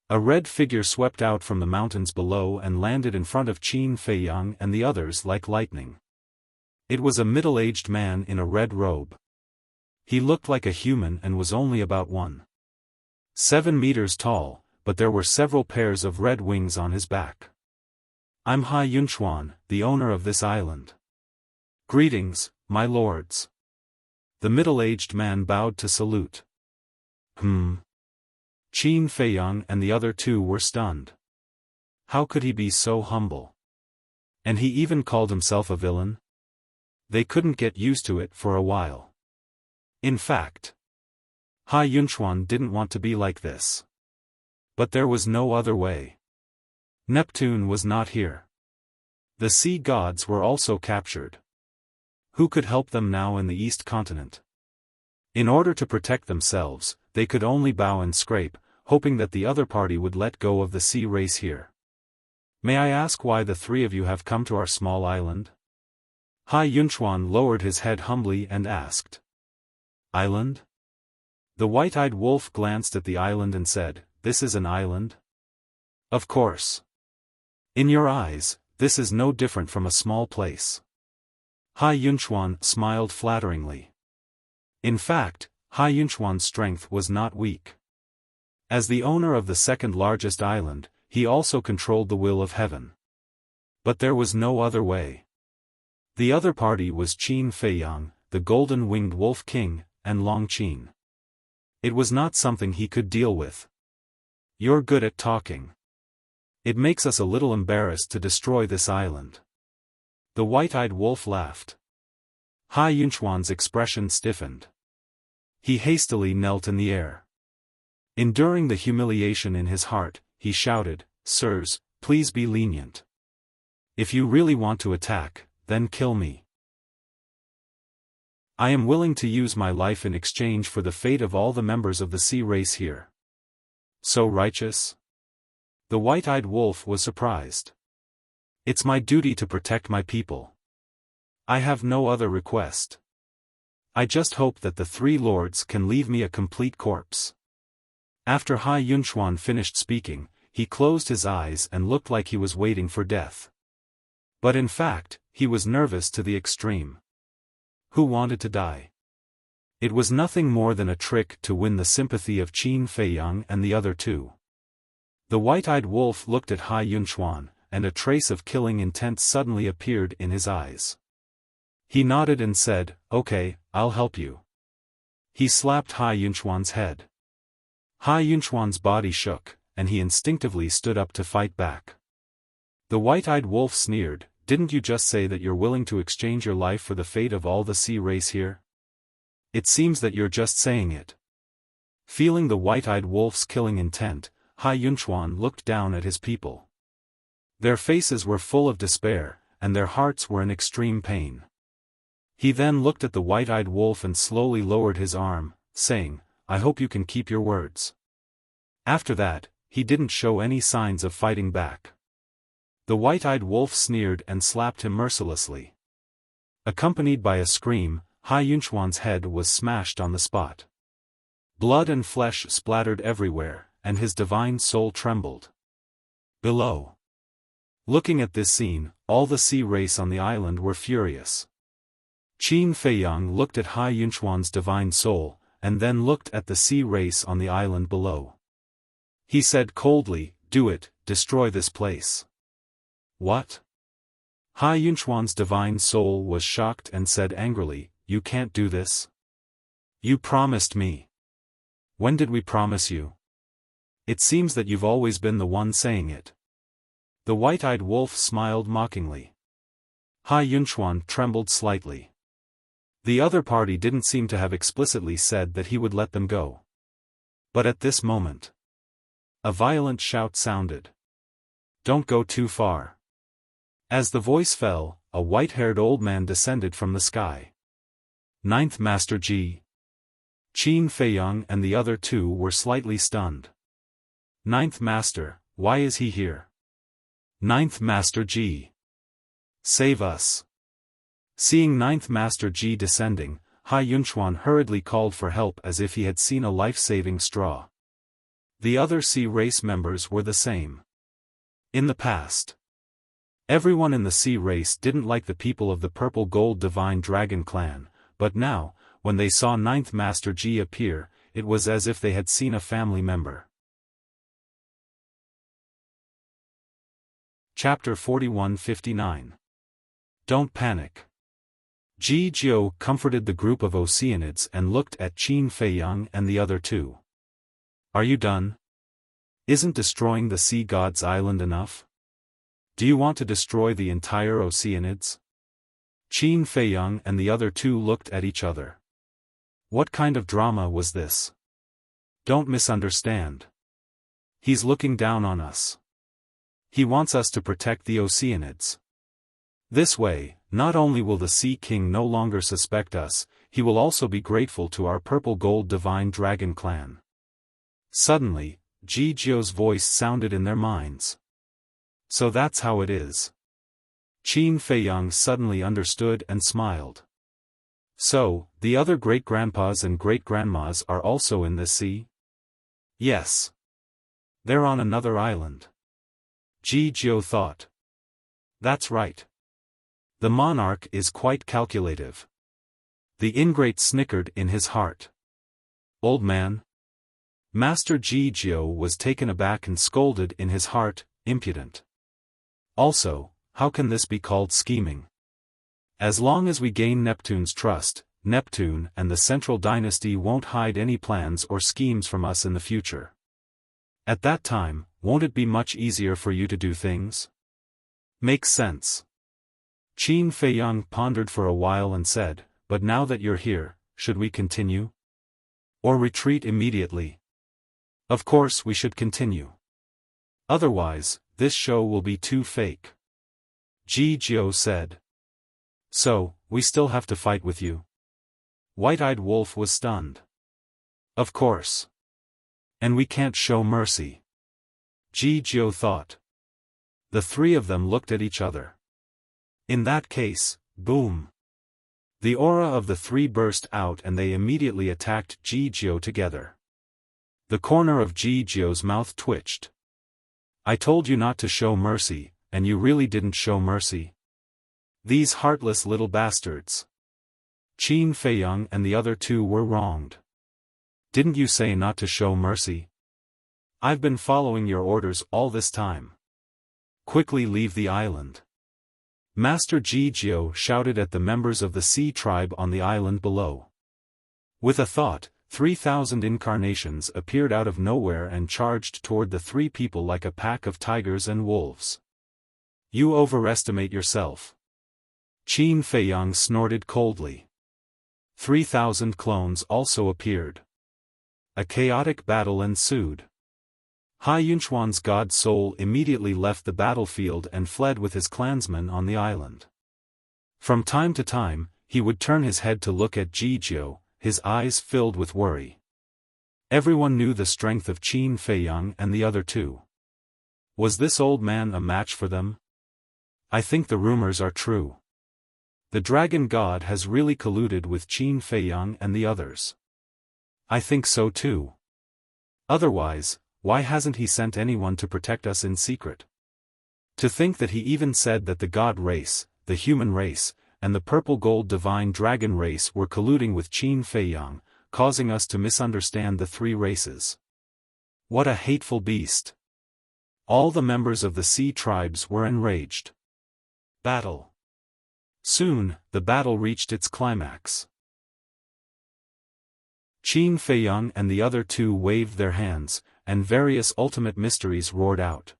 a red figure swept out from the mountains below and landed in front of Qin Feiyang and the others like lightning. It was a middle-aged man in a red robe. He looked like a human and was only about 1.7 meters tall, but there were several pairs of red wings on his back. I'm Hai Yunchuan, the owner of this island. Greetings, my lords. The middle-aged man bowed to salute. Qin Feiyang and the other 2 were stunned. How could he be so humble? And he even called himself a villain? They couldn't get used to it for a while. In fact, Hai Yunchuan didn't want to be like this. But there was no other way. Neptune was not here. The sea gods were also captured. Who could help them now in the East Continent? In order to protect themselves, they could only bow and scrape, hoping that the other party would let go of the sea race here. May I ask why the three of you have come to our small island? Hai Yunchuan lowered his head humbly and asked. Island? The white-eyed wolf glanced at the island and said, This is an island? Of course. In your eyes, this is no different from a small place. Hai Yunchuan smiled flatteringly. In fact, Hai Yunchuan's strength was not weak. As the owner of the second largest island, he also controlled the will of heaven. But there was no other way. The other party was Qin Feiyang, the golden-winged wolf king, and Long Qin. It was not something he could deal with. You're good at talking. It makes us a little embarrassed to destroy this island. The white-eyed wolf laughed. Hai Yunchuan's expression stiffened. He hastily knelt in the air. Enduring the humiliation in his heart, he shouted, Sirs, please be lenient. If you really want to attack, then kill me. I am willing to use my life in exchange for the fate of all the members of the sea race here. So righteous? The white-eyed wolf was surprised. It's my duty to protect my people. I have no other request. I just hope that the three lords can leave me a complete corpse. After Hai Yunchuan finished speaking, he closed his eyes and looked like he was waiting for death. But in fact, he was nervous to the extreme. Who wanted to die? It was nothing more than a trick to win the sympathy of Qin Feiyang and the other two. The white-eyed wolf looked at Hai Yunchuan, and a trace of killing intent suddenly appeared in his eyes. He nodded and said, Okay, I'll help you. He slapped Hai Yunchuan's head. Hai Yunchuan's body shook, and he instinctively stood up to fight back. The white-eyed wolf sneered, Didn't you just say that you're willing to exchange your life for the fate of all the sea race here? It seems that you're just saying it. Feeling the white-eyed wolf's killing intent, Hai Yunchuan looked down at his people. Their faces were full of despair, and their hearts were in extreme pain. He then looked at the white-eyed wolf and slowly lowered his arm, saying, I hope you can keep your words. After that, he didn't show any signs of fighting back. The white-eyed wolf sneered and slapped him mercilessly. Accompanied by a scream, Hai Yunchuan's head was smashed on the spot. Blood and flesh splattered everywhere, and his divine soul trembled. Below. Looking at this scene, all the sea race on the island were furious. Qin Feiyang looked at Hai Yunchuan's divine soul, and then looked at the sea race on the island below. He said coldly, Do it, destroy this place. What? Hai Yunchuan's divine soul was shocked and said angrily, You can't do this. You promised me. When did we promise you? It seems that you've always been the one saying it. The white-eyed wolf smiled mockingly. Hai Yunchuan trembled slightly. The other party didn't seem to have explicitly said that he would let them go. But at this moment, a violent shout sounded. Don't go too far. As the voice fell, a white-haired old man descended from the sky. Ninth Master Ji. Qin Feiyang and the other two were slightly stunned. Ninth Master, why is he here? Ninth Master Ji. Save us. Seeing Ninth Master Ji descending, Hai Yunchuan hurriedly called for help as if he had seen a life-saving straw. The other sea race members were the same. In the past, everyone in the sea race didn't like the people of the Purple Gold Divine Dragon clan, but now, when they saw Ninth Master Ji appear, it was as if they had seen a family member. Chapter 41-59. Don't panic. Ji Jiu comforted the group of Oceanids and looked at Qin Feiyang and the other two. Are you done? Isn't destroying the sea god's island enough? Do you want to destroy the entire Oceanids? Qin Feiyang and the other two looked at each other. What kind of drama was this? Don't misunderstand. He's looking down on us. He wants us to protect the Oceanids. This way, not only will the Sea King no longer suspect us, he will also be grateful to our purple gold divine dragon clan. Suddenly, Jijiu's voice sounded in their minds. So that's how it is. Qin Feiyang suddenly understood and smiled. So, the other great-grandpas and great-grandmas are also in this sea? Yes. They're on another island. Jijiu thought. That's right. The monarch is quite calculative. The ingrate snickered in his heart. Old man? Master Jijiu was taken aback and scolded in his heart, impudent. Also, how can this be called scheming? As long as we gain Neptune's trust, Neptune and the Central Dynasty won't hide any plans or schemes from us in the future. At that time, won't it be much easier for you to do things? Makes sense. Qin Feiyang pondered for a while and said, but now that you're here, should we continue? Or retreat immediately? Of course we should continue. Otherwise, this show will be too fake. Jijiu said. So, we still have to fight with you? White-Eyed Wolf was stunned. Of course. And we can't show mercy. Jijiu thought. The three of them looked at each other. In that case, boom. The aura of the three burst out and they immediately attacked Jijiu together. The corner of Jijiu's mouth twitched. I told you not to show mercy, and you really didn't show mercy? These heartless little bastards. Qin Feiyang and the other two were wronged. Didn't you say not to show mercy? I've been following your orders all this time. Quickly leave the island. Master Jijiu shouted at the members of the Sea tribe on the island below. With a thought, 3,000 incarnations appeared out of nowhere and charged toward the three people like a pack of tigers and wolves. You overestimate yourself. Qin Feiyang snorted coldly. 3,000 clones also appeared. A chaotic battle ensued. Hai Yunchuan's god soul immediately left the battlefield and fled with his clansmen on the island. From time to time, he would turn his head to look at Jijiu, his eyes filled with worry. Everyone knew the strength of Qin Feiyang and the other two. Was this old man a match for them? I think the rumors are true. The dragon god has really colluded with Qin Feiyang and the others. I think so too. Otherwise, why hasn't he sent anyone to protect us in secret? To think that he even said that the god race, the human race, and the purple gold divine dragon race were colluding with Qin Feiyang, causing us to misunderstand the three races. What a hateful beast. All the members of the Sea tribes were enraged. Battle. Soon, the battle reached its climax. Qin Feiyang and the other two waved their hands, and various ultimate mysteries roared out.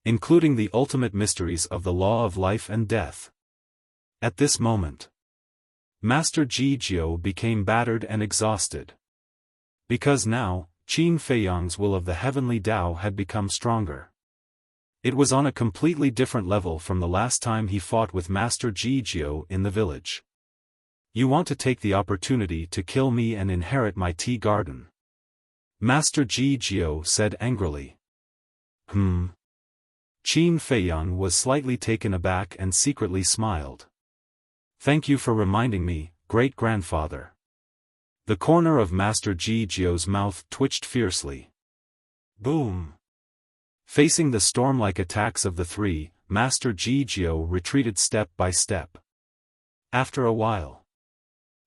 Including the ultimate mysteries of the law of life and death. At this moment, Master Jijiu became battered and exhausted. Because now, Qin Feiyang's will of the heavenly Tao had become stronger. It was on a completely different level from the last time he fought with Master Jijiu in the village. You want to take the opportunity to kill me and inherit my tea garden. Master Jijiu said angrily. Qin Feiyang was slightly taken aback and secretly smiled. Thank you for reminding me, great-grandfather. The corner of Master Jijiu's mouth twitched fiercely. Boom! Facing the storm-like attacks of the three, Master Jijiu retreated step by step. After a while,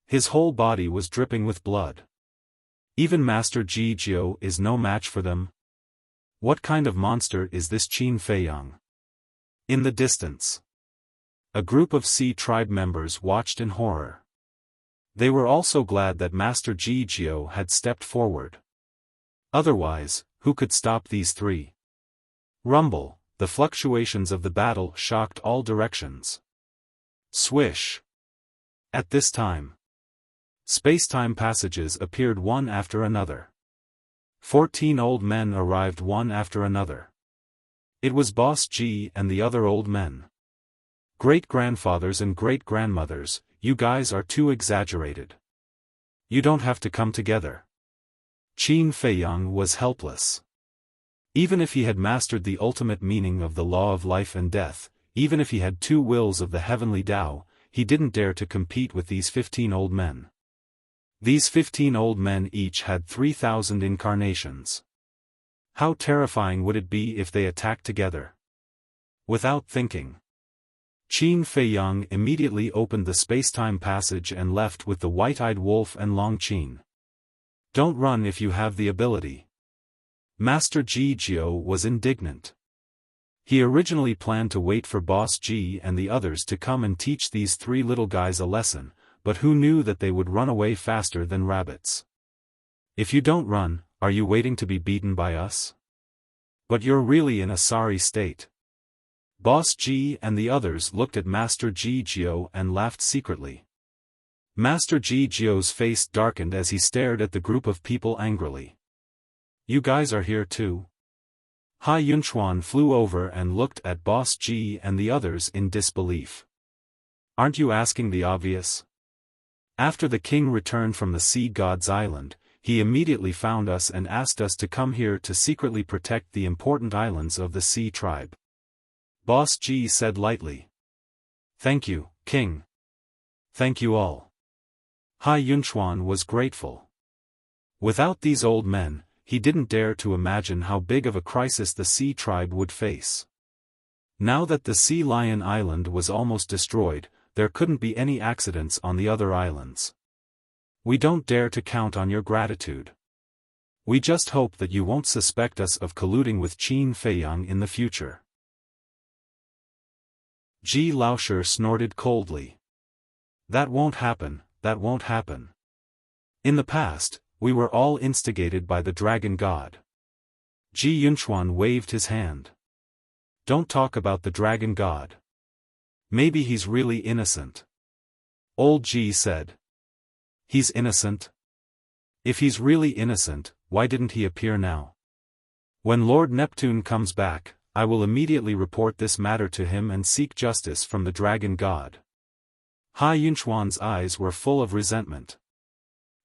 his whole body was dripping with blood. Even Master Jijiu is no match for them. What kind of monster is this Qin Feiyang? In the distance, a group of Sea tribe members watched in horror. They were also glad that Master Jijiu had stepped forward. Otherwise, who could stop these three? Rumble, the fluctuations of the battle shocked all directions. Swish. At this time, space-time passages appeared one after another. 14 old men arrived one after another. It was Boss G and the other old men. Great-grandfathers and great-grandmothers, you guys are too exaggerated. You don't have to come together. Qin Feiyang was helpless. Even if he had mastered the ultimate meaning of the law of life and death, even if he had 2 wills of the heavenly Tao, he didn't dare to compete with these 15 old men. These 15 old men each had 3,000 incarnations. How terrifying would it be if they attacked together? Without thinking, Qin Feiyang immediately opened the space-time passage and left with the white-eyed wolf and Long Qin. Don't run if you have the ability. Master Ji Jiao was indignant. He originally planned to wait for Boss G and the others to come and teach these 3 little guys a lesson, but who knew that they would run away faster than rabbits? If you don't run, are you waiting to be beaten by us? But you're really in a sorry state. Boss G and the others looked at Master Ji Jiao and laughed secretly. Master Ji Jiao's face darkened as he stared at the group of people angrily. You guys are here too? Hai Yunchuan flew over and looked at Boss G and the others in disbelief. Aren't you asking the obvious? After the king returned from the Sea God's Island, he immediately found us and asked us to come here to secretly protect the important islands of the Sea Tribe. Boss G said lightly. Thank you, King. Thank you all. Hai Yunchuan was grateful. Without these old men, he didn't dare to imagine how big of a crisis the Sea Tribe would face. Now that the Sea Lion Island was almost destroyed, there couldn't be any accidents on the other islands. We don't dare to count on your gratitude. We just hope that you won't suspect us of colluding with Qin Feiyang in the future. Ji Laoshi snorted coldly. That won't happen, that won't happen. In the past, we were all instigated by the Dragon God. Ji Yunchuan waved his hand. Don't talk about the Dragon God. Maybe he's really innocent. Old Ji said. He's innocent? If he's really innocent, why didn't he appear now? When Lord Neptune comes back, I will immediately report this matter to him and seek justice from the Dragon God. Hai Yunchuan's eyes were full of resentment.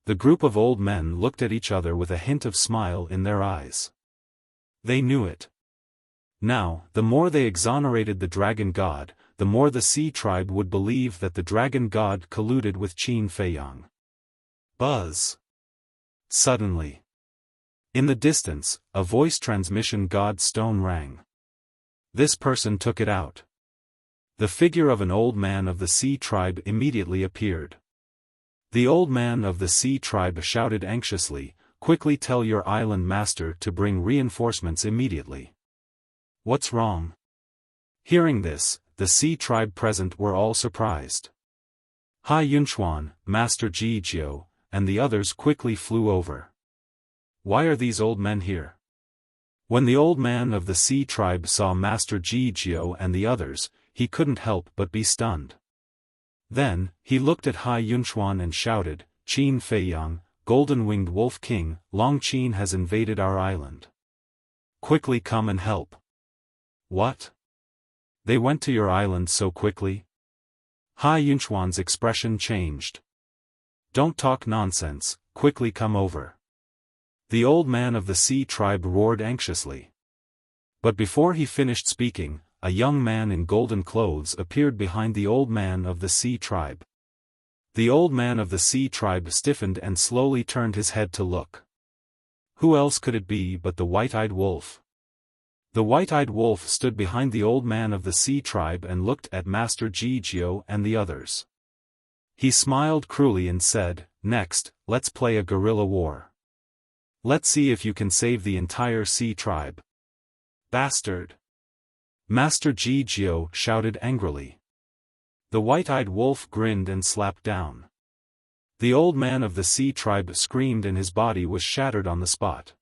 The group of old men looked at each other with a hint of smile in their eyes. They knew it. Now, the more they exonerated the Dragon God, the more the Sea Tribe would believe that the Dragon God colluded with Qin Feiyang. Buzz. Suddenly, in the distance, a voice transmission god stone rang. This person took it out. The figure of an old man of the Sea Tribe immediately appeared. The old man of the Sea Tribe shouted anxiously, "Quickly tell your island master to bring reinforcements immediately." What's wrong? Hearing this, the Sea Tribe present were all surprised. Hai Yunchuan, Master Ji Jiao, and the others quickly flew over. Why are these old men here? When the old man of the Sea Tribe saw Master Ji Jiao and the others, he couldn't help but be stunned. Then, he looked at Hai Yunchuan and shouted, "Qin Feiyang, Golden-Winged Wolf King, Long Qin has invaded our island. Quickly come and help." What? They went to your island so quickly? Hai Yunchuan's expression changed. Don't talk nonsense, quickly come over. The old man of the Sea Tribe roared anxiously. But before he finished speaking, a young man in golden clothes appeared behind the old man of the Sea Tribe. The old man of the Sea Tribe stiffened and slowly turned his head to look. Who else could it be but the white-eyed wolf? The white-eyed wolf stood behind the old man of the Sea Tribe and looked at Master Ji Jiao and the others. He smiled cruelly and said, "Next, let's play a guerrilla war. Let's see if you can save the entire Sea Tribe." Bastard! Master Ji Jiao shouted angrily. The white-eyed wolf grinned and slapped down. The old man of the Sea Tribe screamed and his body was shattered on the spot.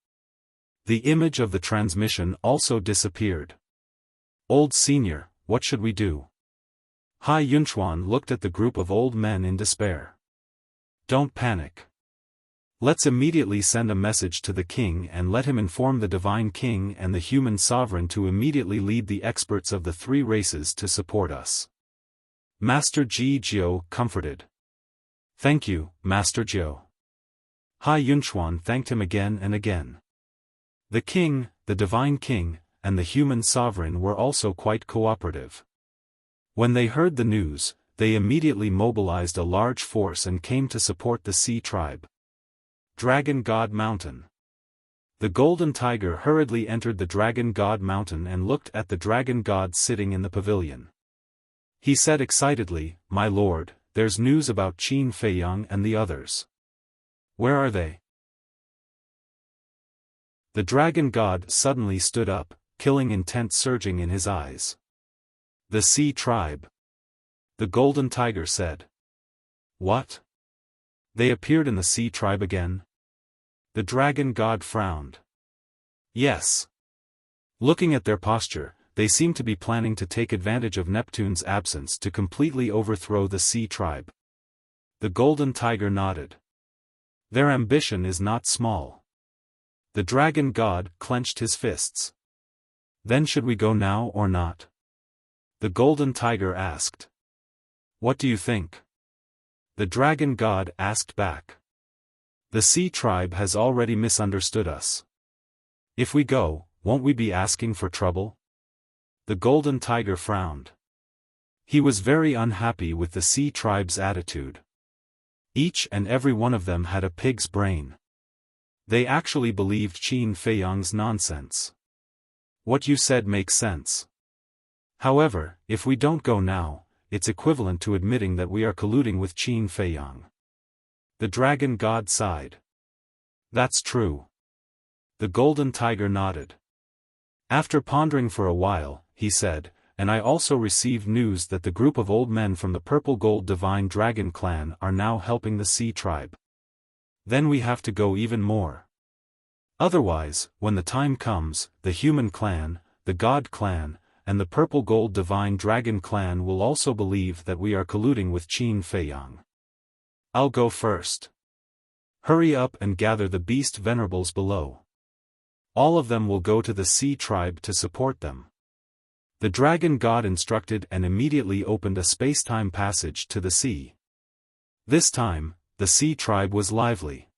The image of the transmission also disappeared. Old Senior, what should we do? Hai Yunchuan looked at the group of old men in despair. Don't panic. Let's immediately send a message to the king and let him inform the divine king and the human sovereign to immediately lead the experts of the three races to support us. Master Ji Jiao comforted. Thank you, Master Jiao. Hai Yunchuan thanked him again and again. The king, the divine king, and the human sovereign were also quite cooperative. When they heard the news, they immediately mobilized a large force and came to support the Sea tribe. Dragon God Mountain. The Golden Tiger hurriedly entered the Dragon God Mountain and looked at the Dragon God sitting in the pavilion. He said excitedly, "My lord, there's news about Qin Feiyang and the others. Where are they?" The Dragon God suddenly stood up, killing intent surging in his eyes. "The Sea tribe." The Golden Tiger said. "What? They appeared in the Sea tribe again?" The Dragon God frowned. "Yes. Looking at their posture, they seem to be planning to take advantage of Neptune's absence to completely overthrow the Sea tribe." The Golden Tiger nodded. "Their ambition is not small." The Dragon God clenched his fists. "Then should we go now or not?" The Golden Tiger asked. "What do you think?" The Dragon God asked back. "The Sea tribe has already misunderstood us. If we go, won't we be asking for trouble?" The Golden Tiger frowned. He was very unhappy with the Sea tribe's attitude. Each and every one of them had a pig's brain. They actually believed Qin Feiyang's nonsense. "What you said makes sense. However, if we don't go now, it's equivalent to admitting that we are colluding with Qin Feiyang." The Dragon God sighed. "That's true." The Golden Tiger nodded. After pondering for a while, he said, "And I also received news that the group of old men from the Purple Gold Divine Dragon clan are now helping the Sea tribe. Then we have to go even more. Otherwise, when the time comes, the Human clan, the God clan, and the Purple Gold Divine Dragon clan will also believe that we are colluding with Qin Feiyang. I'll go first. Hurry up and gather the beast venerables below. All of them will go to the Sea tribe to support them." The Dragon God instructed and immediately opened a space-time passage to the sea. This time, the Sea tribe was lively.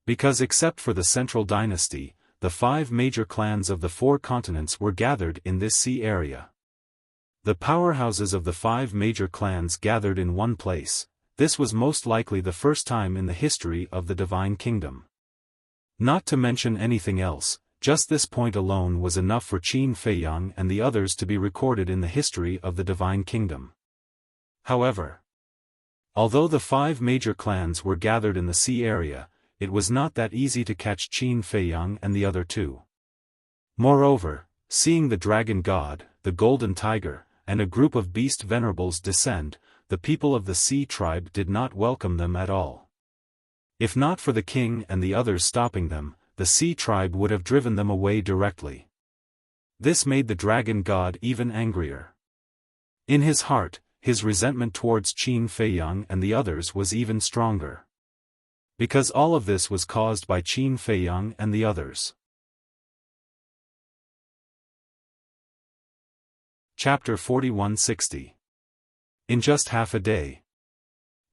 Because except for the Central Dynasty, the 5 major clans of the 4 continents were gathered in this sea area. The powerhouses of the 5 major clans gathered in one place. This was most likely the first time in the history of the Divine Kingdom. Not to mention anything else, just this point alone was enough for Qin Feiyang and the others to be recorded in the history of the Divine Kingdom. However, although the 5 major clans were gathered in the sea area, it was not that easy to catch Qin Feiyang and the other 2. Moreover, seeing the Dragon God, the Golden Tiger, and a group of beast venerables descend, the people of the Sea tribe did not welcome them at all. If not for the king and the others stopping them, the Sea tribe would have driven them away directly. This made the Dragon God even angrier. In his heart, his resentment towards Qin Feiyang and the others was even stronger. Because all of this was caused by Qin Feiyang and the others. Chapter 4160. In just half a day,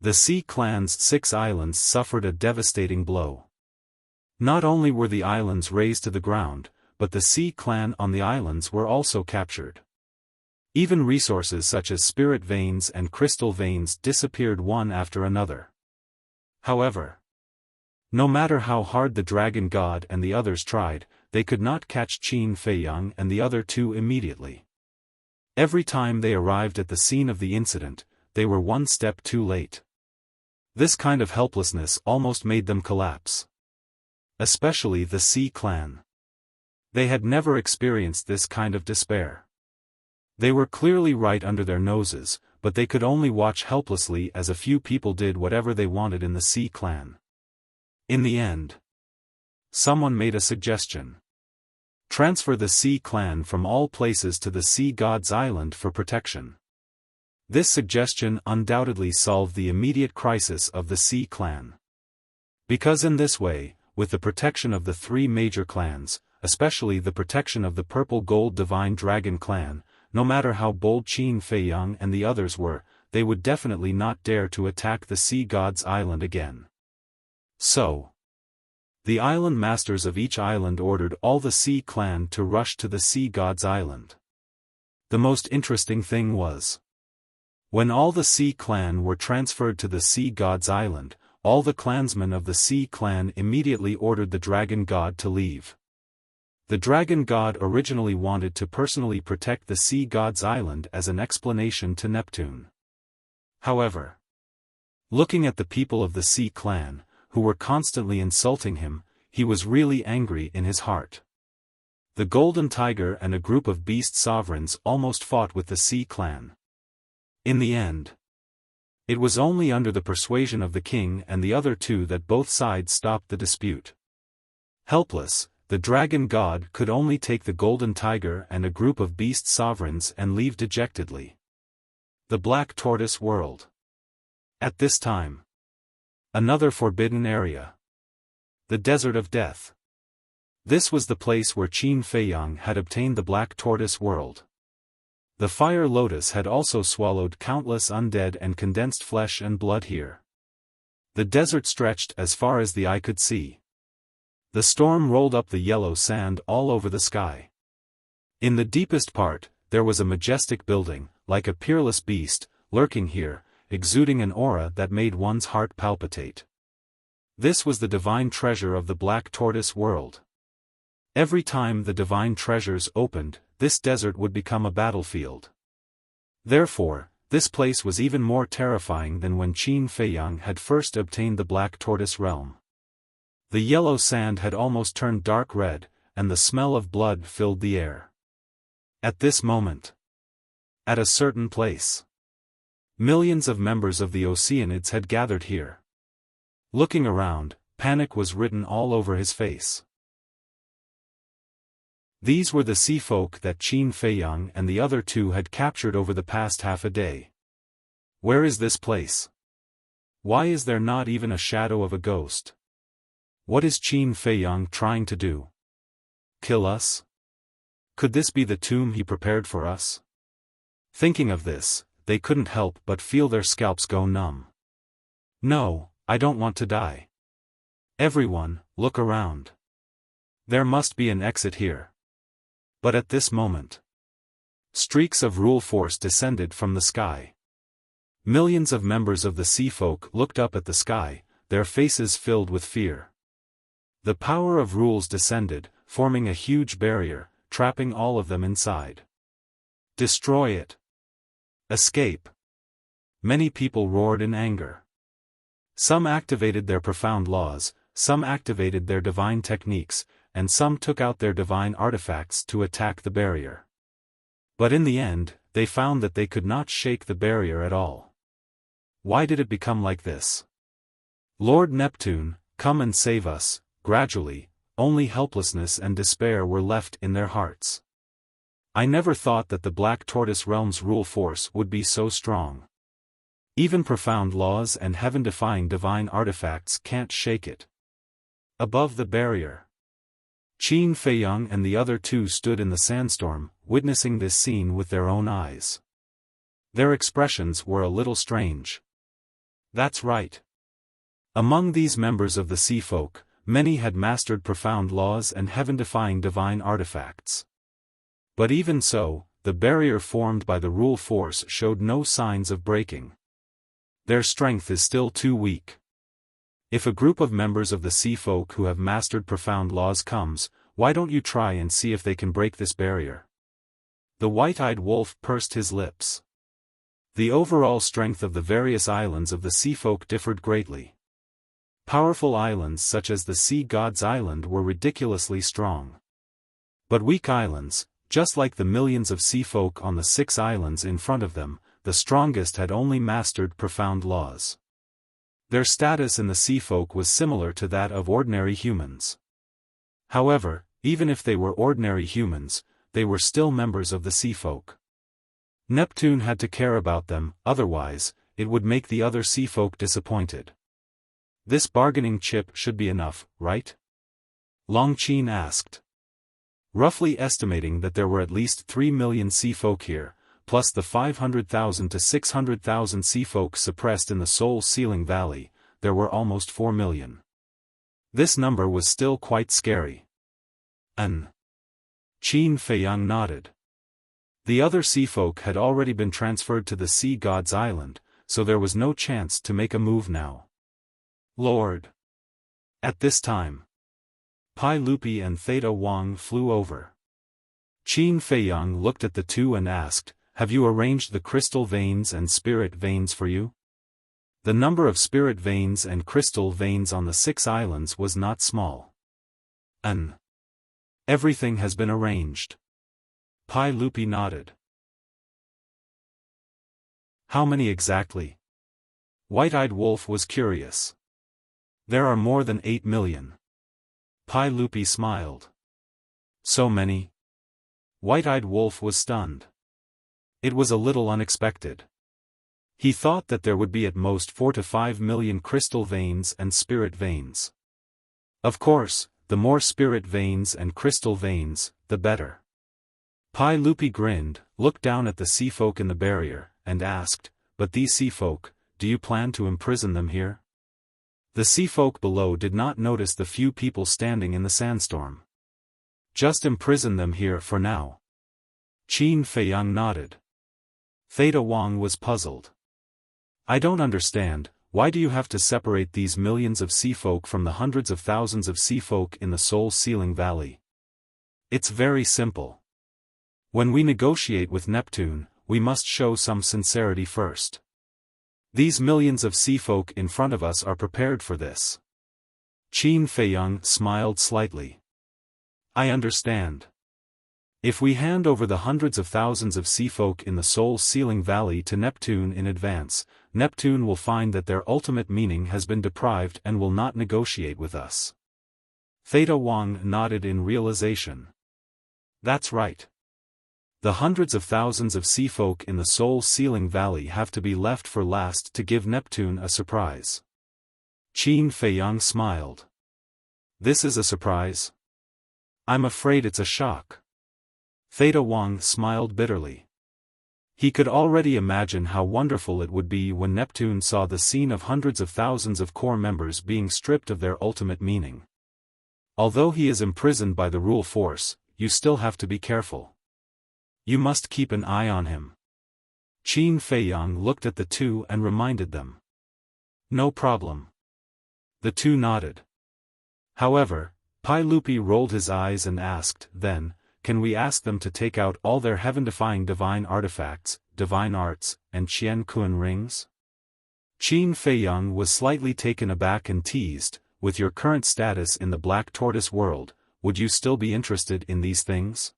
the Sea clan's 6 islands suffered a devastating blow. Not only were the islands razed to the ground, but the Sea clan on the islands were also captured. Even resources such as spirit veins and crystal veins disappeared one after another. However, no matter how hard the Dragon God and the others tried, they could not catch Qin Feiyang and the other 2 immediately. Every time they arrived at the scene of the incident, they were one step too late. This kind of helplessness almost made them collapse. Especially the Sea clan. They had never experienced this kind of despair. They were clearly right under their noses, but they could only watch helplessly as a few people did whatever they wanted in the Sea clan. In the end, someone made a suggestion. Transfer the Sea clan from all places to the Sea God's Island for protection. This suggestion undoubtedly solved the immediate crisis of the Sea clan. Because in this way, with the protection of the three major clans, especially the protection of the purple-gold divine dragon clan, no matter how bold Qin Feiyang and the others were, they would definitely not dare to attack the Sea God's Island again. So, the island masters of each island ordered all the Sea clan to rush to the Sea God's Island. The most interesting thing was, when all the Sea clan were transferred to the Sea God's Island, all the clansmen of the Sea clan immediately ordered the Dragon God to leave. The Dragon God originally wanted to personally protect the Sea God's Island as an explanation to Neptune. However, looking at the people of the Sea clan, who were constantly insulting him, he was really angry in his heart. The Golden Tiger and a group of beast sovereigns almost fought with the Sea clan. In the end, it was only under the persuasion of the king and the other two that both sides stopped the dispute. Helpless, the Dragon God could only take the Golden Tiger and a group of beast sovereigns and leave dejectedly. The Black Tortoise World. At this time, another forbidden area. The Desert of Death. This was the place where Qin Feiyang had obtained the Black Tortoise World. The Fire Lotus had also swallowed countless undead and condensed flesh and blood here. The desert stretched as far as the eye could see. The storm rolled up the yellow sand all over the sky. In the deepest part, there was a majestic building, like a peerless beast, lurking here, exuding an aura that made one's heart palpitate. This was the divine treasure of the Black Tortoise World. Every time the divine treasures opened, this desert would become a battlefield. Therefore, this place was even more terrifying than when Qin Feiyang had first obtained the Black Tortoise Realm. The yellow sand had almost turned dark red, and the smell of blood filled the air. At this moment, at a certain place, millions of members of the Oceanids had gathered here. Looking around, panic was written all over his face. These were the sea folk that Qin Feiyang and the other two had captured over the past half a day. Where is this place? Why is there not even a shadow of a ghost? What is Qin Feiyang trying to do? Kill us? Could this be the tomb he prepared for us? Thinking of this, they couldn't help but feel their scalps go numb. No, I don't want to die. Everyone, look around. There must be an exit here. But at this moment, streaks of rule force descended from the sky. Millions of members of the sea folk looked up at the sky, their faces filled with fear. The power of rules descended, forming a huge barrier, trapping all of them inside. Destroy it. Escape. Many people roared in anger. Some activated their profound laws, some activated their divine techniques, and some took out their divine artifacts to attack the barrier. But in the end, they found that they could not shake the barrier at all. Why did it become like this? Lord Neptune, come and save us. Gradually, only helplessness and despair were left in their hearts. I never thought that the Black Tortoise Realm's rule force would be so strong. Even profound laws and heaven-defying divine artifacts can't shake it. Above the barrier, Qin Feiyang and the other two stood in the sandstorm, witnessing this scene with their own eyes. Their expressions were a little strange. That's right. Among these members of the sea folk, many had mastered profound laws and heaven-defying divine artifacts. But even so, the barrier formed by the rule force showed no signs of breaking. Their strength is still too weak. If a group of members of the sea folk who have mastered profound laws comes, why don't you try and see if they can break this barrier? The white-eyed wolf pursed his lips. The overall strength of the various islands of the sea folk differed greatly. Powerful islands such as the Sea God's Island were ridiculously strong. But weak islands, just like the millions of sea folk on the 6 islands in front of them, the strongest had only mastered profound laws. Their status in the sea folk was similar to that of ordinary humans. However, even if they were ordinary humans, they were still members of the sea folk. Neptune had to care about them, otherwise, it would make the other sea folk disappointed. This bargaining chip should be enough, right? Longqin asked. Roughly estimating that there were at least 3 million sea folk here, plus the 500,000 to 600,000 sea folk suppressed in the Soul-Sealing Valley, there were almost 4 million. This number was still quite scary. Qin Feiyang nodded. The other sea folk had already been transferred to the Sea God's Island, so there was no chance to make a move now. Lord! At this time, Pai Lupi and Theta Wang flew over. Qin Feiyang looked at the two and asked, "Have you arranged the crystal veins and spirit veins for you?" The number of spirit veins and crystal veins on the 6 islands was not small. Everything has been arranged. Pai Lupi nodded. How many exactly? White-Eyed Wolf was curious. There are more than 8 million. Pai Lupi smiled. So many? White-Eyed Wolf was stunned. It was a little unexpected. He thought that there would be at most 4 to 5 million crystal veins and spirit veins. Of course, the more spirit veins and crystal veins, the better. Pai Lupi grinned, looked down at the sea folk in the barrier, and asked, "But these sea folk, do you plan to imprison them here?" The sea folk below did not notice the few people standing in the sandstorm. "Just imprison them here for now." Qin Feiyang nodded. Theta Wang was puzzled. "I don't understand, why do you have to separate these millions of sea folk from the hundreds of thousands of sea folk in the Soul-Sealing Valley?" "It's very simple. When we negotiate with Neptune, we must show some sincerity first. These millions of sea folk in front of us are prepared for this." Qin Feiyang smiled slightly. "I understand. If we hand over the hundreds of thousands of sea folk in the Soul-Sealing Valley to Neptune in advance, Neptune will find that their ultimate meaning has been deprived and will not negotiate with us." Theta Wang nodded in realization. "That's right. The hundreds of thousands of sea folk in the Soul-Sealing Valley have to be left for last to give Neptune a surprise." Qin Feiyang smiled. "This is a surprise? I'm afraid it's a shock." Theta Wang smiled bitterly. He could already imagine how wonderful it would be when Neptune saw the scene of hundreds of thousands of core members being stripped of their ultimate meaning. Although he is imprisoned by the rule force, you still have to be careful. You must keep an eye on him. Qin Feiyang looked at the two and reminded them. "No problem." The two nodded. However, Pai Lupi rolled his eyes and asked, "Then, can we ask them to take out all their heaven-defying divine artifacts, divine arts, and Qian Kun rings?" Qin Feiyang was slightly taken aback and teased, "With your current status in the Black Tortoise world, would you still be interested in these things?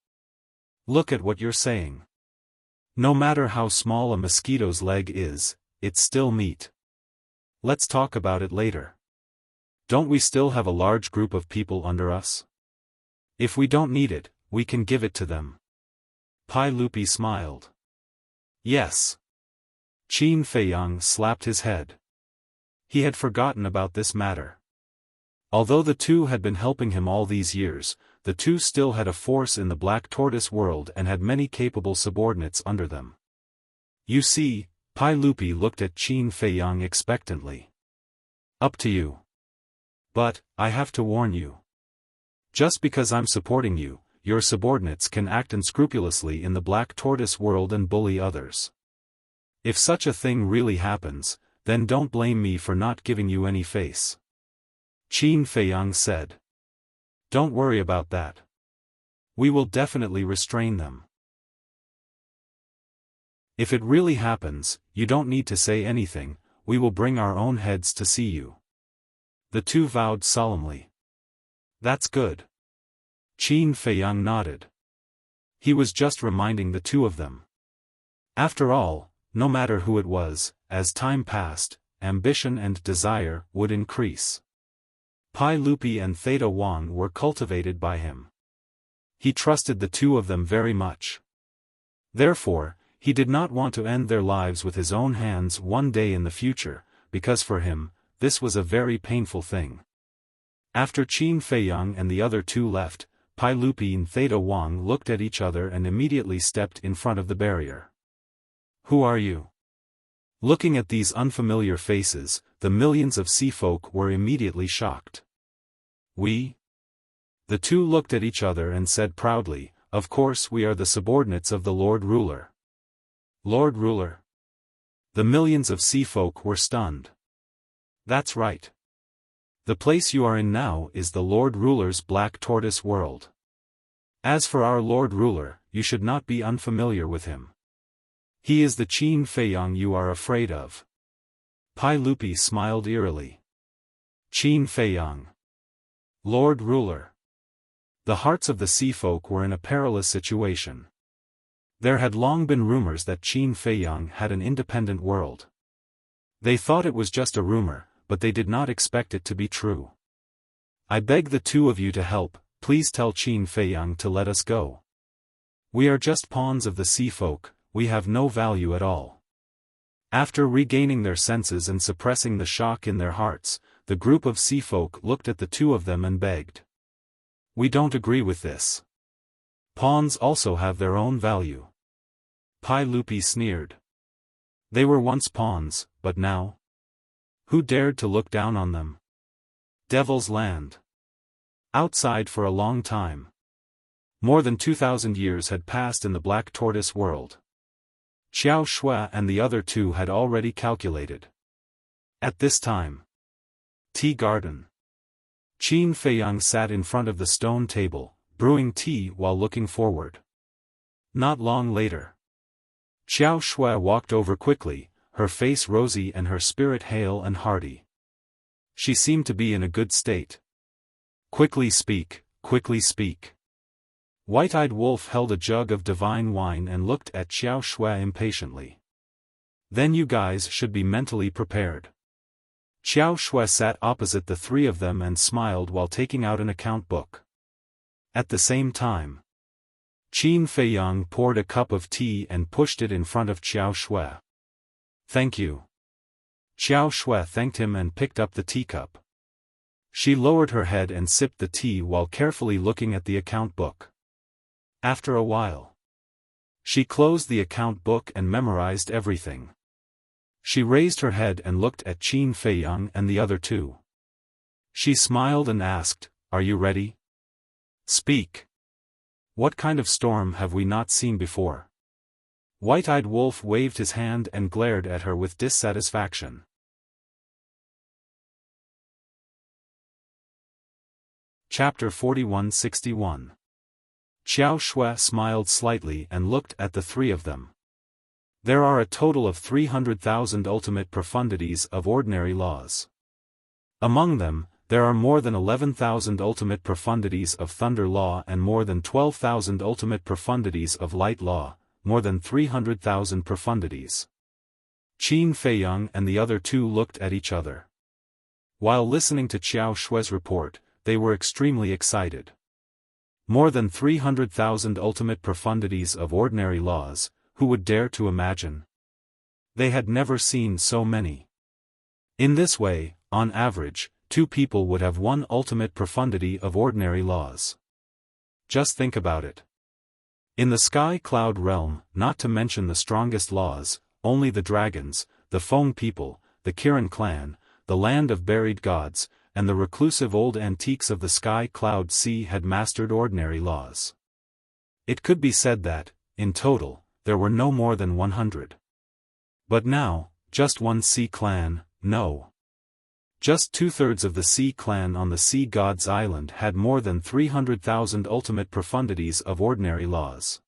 Look at what you're saying. No matter how small a mosquito's leg is, it's still meat. Let's talk about it later. Don't we still have a large group of people under us? If we don't need it, we can give it to them." Pai Lupi smiled. "Yes." Qin Feiyang slapped his head. He had forgotten about this matter. Although the two had been helping him all these years, the two still had a force in the Black Tortoise world and had many capable subordinates under them. "You see," Pai Lupi looked at Qin Feiyang expectantly. "Up to you. But, I have to warn you. Just because I'm supporting you, your subordinates can act unscrupulously in the Black Tortoise world and bully others. If such a thing really happens, then don't blame me for not giving you any face." Qin Feiyang said. "Don't worry about that. We will definitely restrain them. If it really happens, you don't need to say anything, we will bring our own heads to see you." The two vowed solemnly. "That's good." Qin Feiyang nodded. He was just reminding the two of them. After all, no matter who it was, as time passed, ambition and desire would increase. Pai Lupi and Theta Wang were cultivated by him. He trusted the two of them very much. Therefore, he did not want to end their lives with his own hands one day in the future, because for him, this was a very painful thing. After Qin Feiyang and the other two left, Pai Lupi and Theta Wang looked at each other and immediately stepped in front of the barrier. Who are you? Looking at these unfamiliar faces, the millions of sea folk were immediately shocked. We? The two looked at each other and said proudly, of course we are the subordinates of the Lord Ruler. Lord Ruler? The millions of sea folk were stunned. That's right. The place you are in now is the Lord Ruler's Black Tortoise world. As for our Lord Ruler, you should not be unfamiliar with him. He is the Qin Feiyang you are afraid of. Pai Lupi smiled eerily. Qin Feiyang. Lord Ruler. The hearts of the sea folk were in a perilous situation. There had long been rumors that Qin Feiyang had an independent world. They thought it was just a rumor, but they did not expect it to be true. I beg the two of you to help, please tell Qin Feiyang to let us go. We are just pawns of the sea folk, we have no value at all. After regaining their senses and suppressing the shock in their hearts, the group of sea folk looked at the two of them and begged. We don't agree with this. Pawns also have their own value. Pai Lupi sneered. They were once pawns, but now? Who dared to look down on them? Devil's Land. Outside for a long time. More than 2,000 years had passed in the Black Tortoise world. Xiao Shui and the other two had already calculated. At this time. Tea garden. Qin Feiyang sat in front of the stone table, brewing tea while looking forward. Not long later. Xiao Shui walked over quickly, her face rosy and her spirit hale and hearty. She seemed to be in a good state. Quickly speak, quickly speak. White-eyed Wolf held a jug of divine wine and looked at Xiao Shui impatiently. Then you guys should be mentally prepared. Xiao Shui sat opposite the three of them and smiled while taking out an account book. At the same time, Qin Feiyang poured a cup of tea and pushed it in front of Xiao Shui. Thank you. Xiao Shui thanked him and picked up the teacup. She lowered her head and sipped the tea while carefully looking at the account book. After a while, she closed the account book and memorized everything. She raised her head and looked at Qin Feiyang and the other two. She smiled and asked, "Are you ready? Speak. What kind of storm have we not seen before?" White-eyed Wolf waved his hand and glared at her with dissatisfaction. Chapter 4161. Xiao Shui smiled slightly and looked at the three of them. There are a total of 300,000 ultimate profundities of ordinary laws. Among them, there are more than 11,000 ultimate profundities of thunder law and more than 12,000 ultimate profundities of light law, more than 300,000 profundities. Qin Feiyang and the other two looked at each other. While listening to Xiao Shui's report, they were extremely excited. More than 300,000 ultimate profundities of ordinary laws, who would dare to imagine? They had never seen so many. In this way, on average, two people would have one ultimate profundity of ordinary laws. Just think about it. In the sky cloud realm, not to mention the strongest laws, only the dragons, the Feng people, the Kiran clan, the land of buried gods, and the reclusive old antiques of the sky cloud sea had mastered ordinary laws. It could be said that, in total, there were no more than 100. But now, just one sea clan, no. Just 2/3 of the sea clan on the sea god's island had more than 300,000 ultimate profundities of ordinary laws.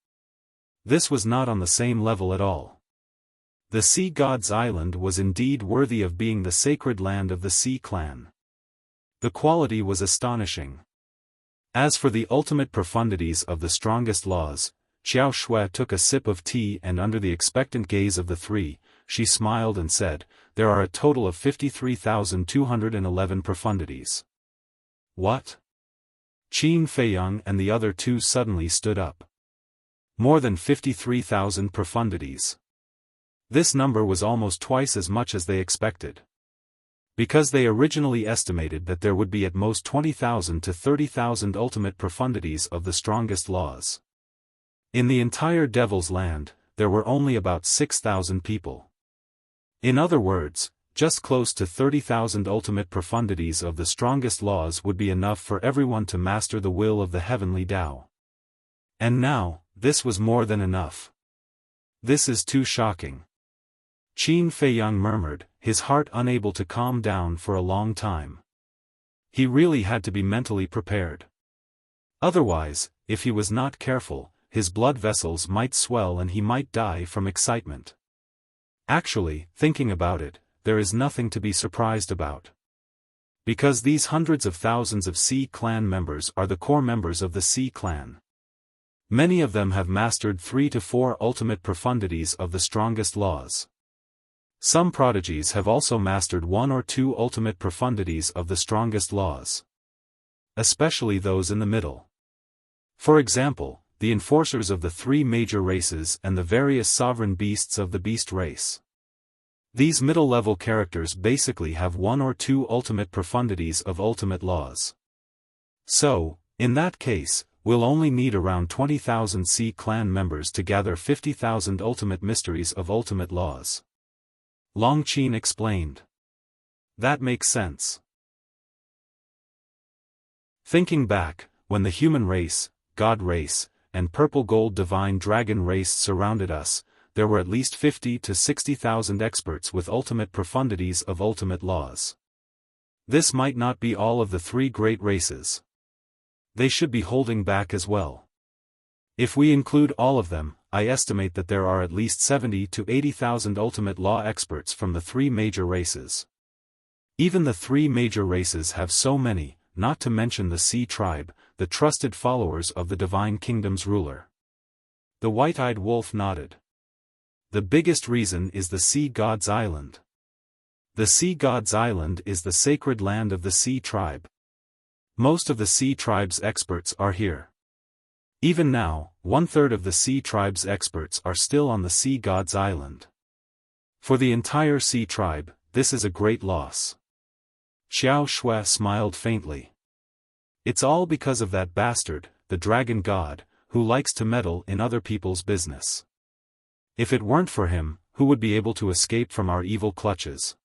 This was not on the same level at all. The sea god's island was indeed worthy of being the sacred land of the sea clan. The quality was astonishing. As for the ultimate profundities of the strongest laws, Xiao Shui took a sip of tea and under the expectant gaze of the three, she smiled and said, "There are a total of 53,211 profundities." What? Qin Feiyang and the other two suddenly stood up. More than 53,000 profundities. This number was almost twice as much as they expected. Because they originally estimated that there would be at most 20,000 to 30,000 ultimate profundities of the strongest laws. In the entire Devil's Land, there were only about 6,000 people. In other words, just close to 30,000 ultimate profundities of the strongest laws would be enough for everyone to master the will of the heavenly Tao. And now, this was more than enough. This is too shocking. Qin Feiyang murmured, his heart unable to calm down for a long time. He really had to be mentally prepared. Otherwise, if he was not careful, his blood vessels might swell and he might die from excitement. Actually, thinking about it, there is nothing to be surprised about. Because these hundreds of thousands of Sea Clan members are the core members of the Sea Clan. Many of them have mastered 3 to 4 ultimate profundities of the strongest laws. Some prodigies have also mastered 1 or 2 ultimate profundities of the strongest laws. Especially those in the middle. For example, the enforcers of the 3 major races and the various sovereign beasts of the beast race. These middle-level characters basically have 1 or 2 ultimate profundities of ultimate laws. So, in that case, we'll only need around 20,000 Sea Clan members to gather 50,000 ultimate mysteries of ultimate laws. Long Qin explained. That makes sense. Thinking back, when the human race, God race, and purple gold divine dragon race surrounded us, there were at least 50 to 60,000 experts with ultimate profundities of ultimate laws. This might not be all of the 3 great races. They should be holding back as well. If we include all of them, I estimate that there are at least 70 to 80,000 ultimate law experts from the 3 major races. Even the 3 major races have so many, not to mention the Sea Tribe, the trusted followers of the Divine Kingdom's ruler. The white-eyed wolf nodded. The biggest reason is the Sea God's Island. The Sea God's Island is the sacred land of the Sea Tribe. Most of the Sea Tribe's experts are here. Even now, 1/3 of the Sea Tribe's experts are still on the Sea God's Island. For the entire Sea Tribe, this is a great loss. Xiao Shui smiled faintly. It's all because of that bastard, the Dragon God, who likes to meddle in other people's business. If it weren't for him, who would be able to escape from our evil clutches?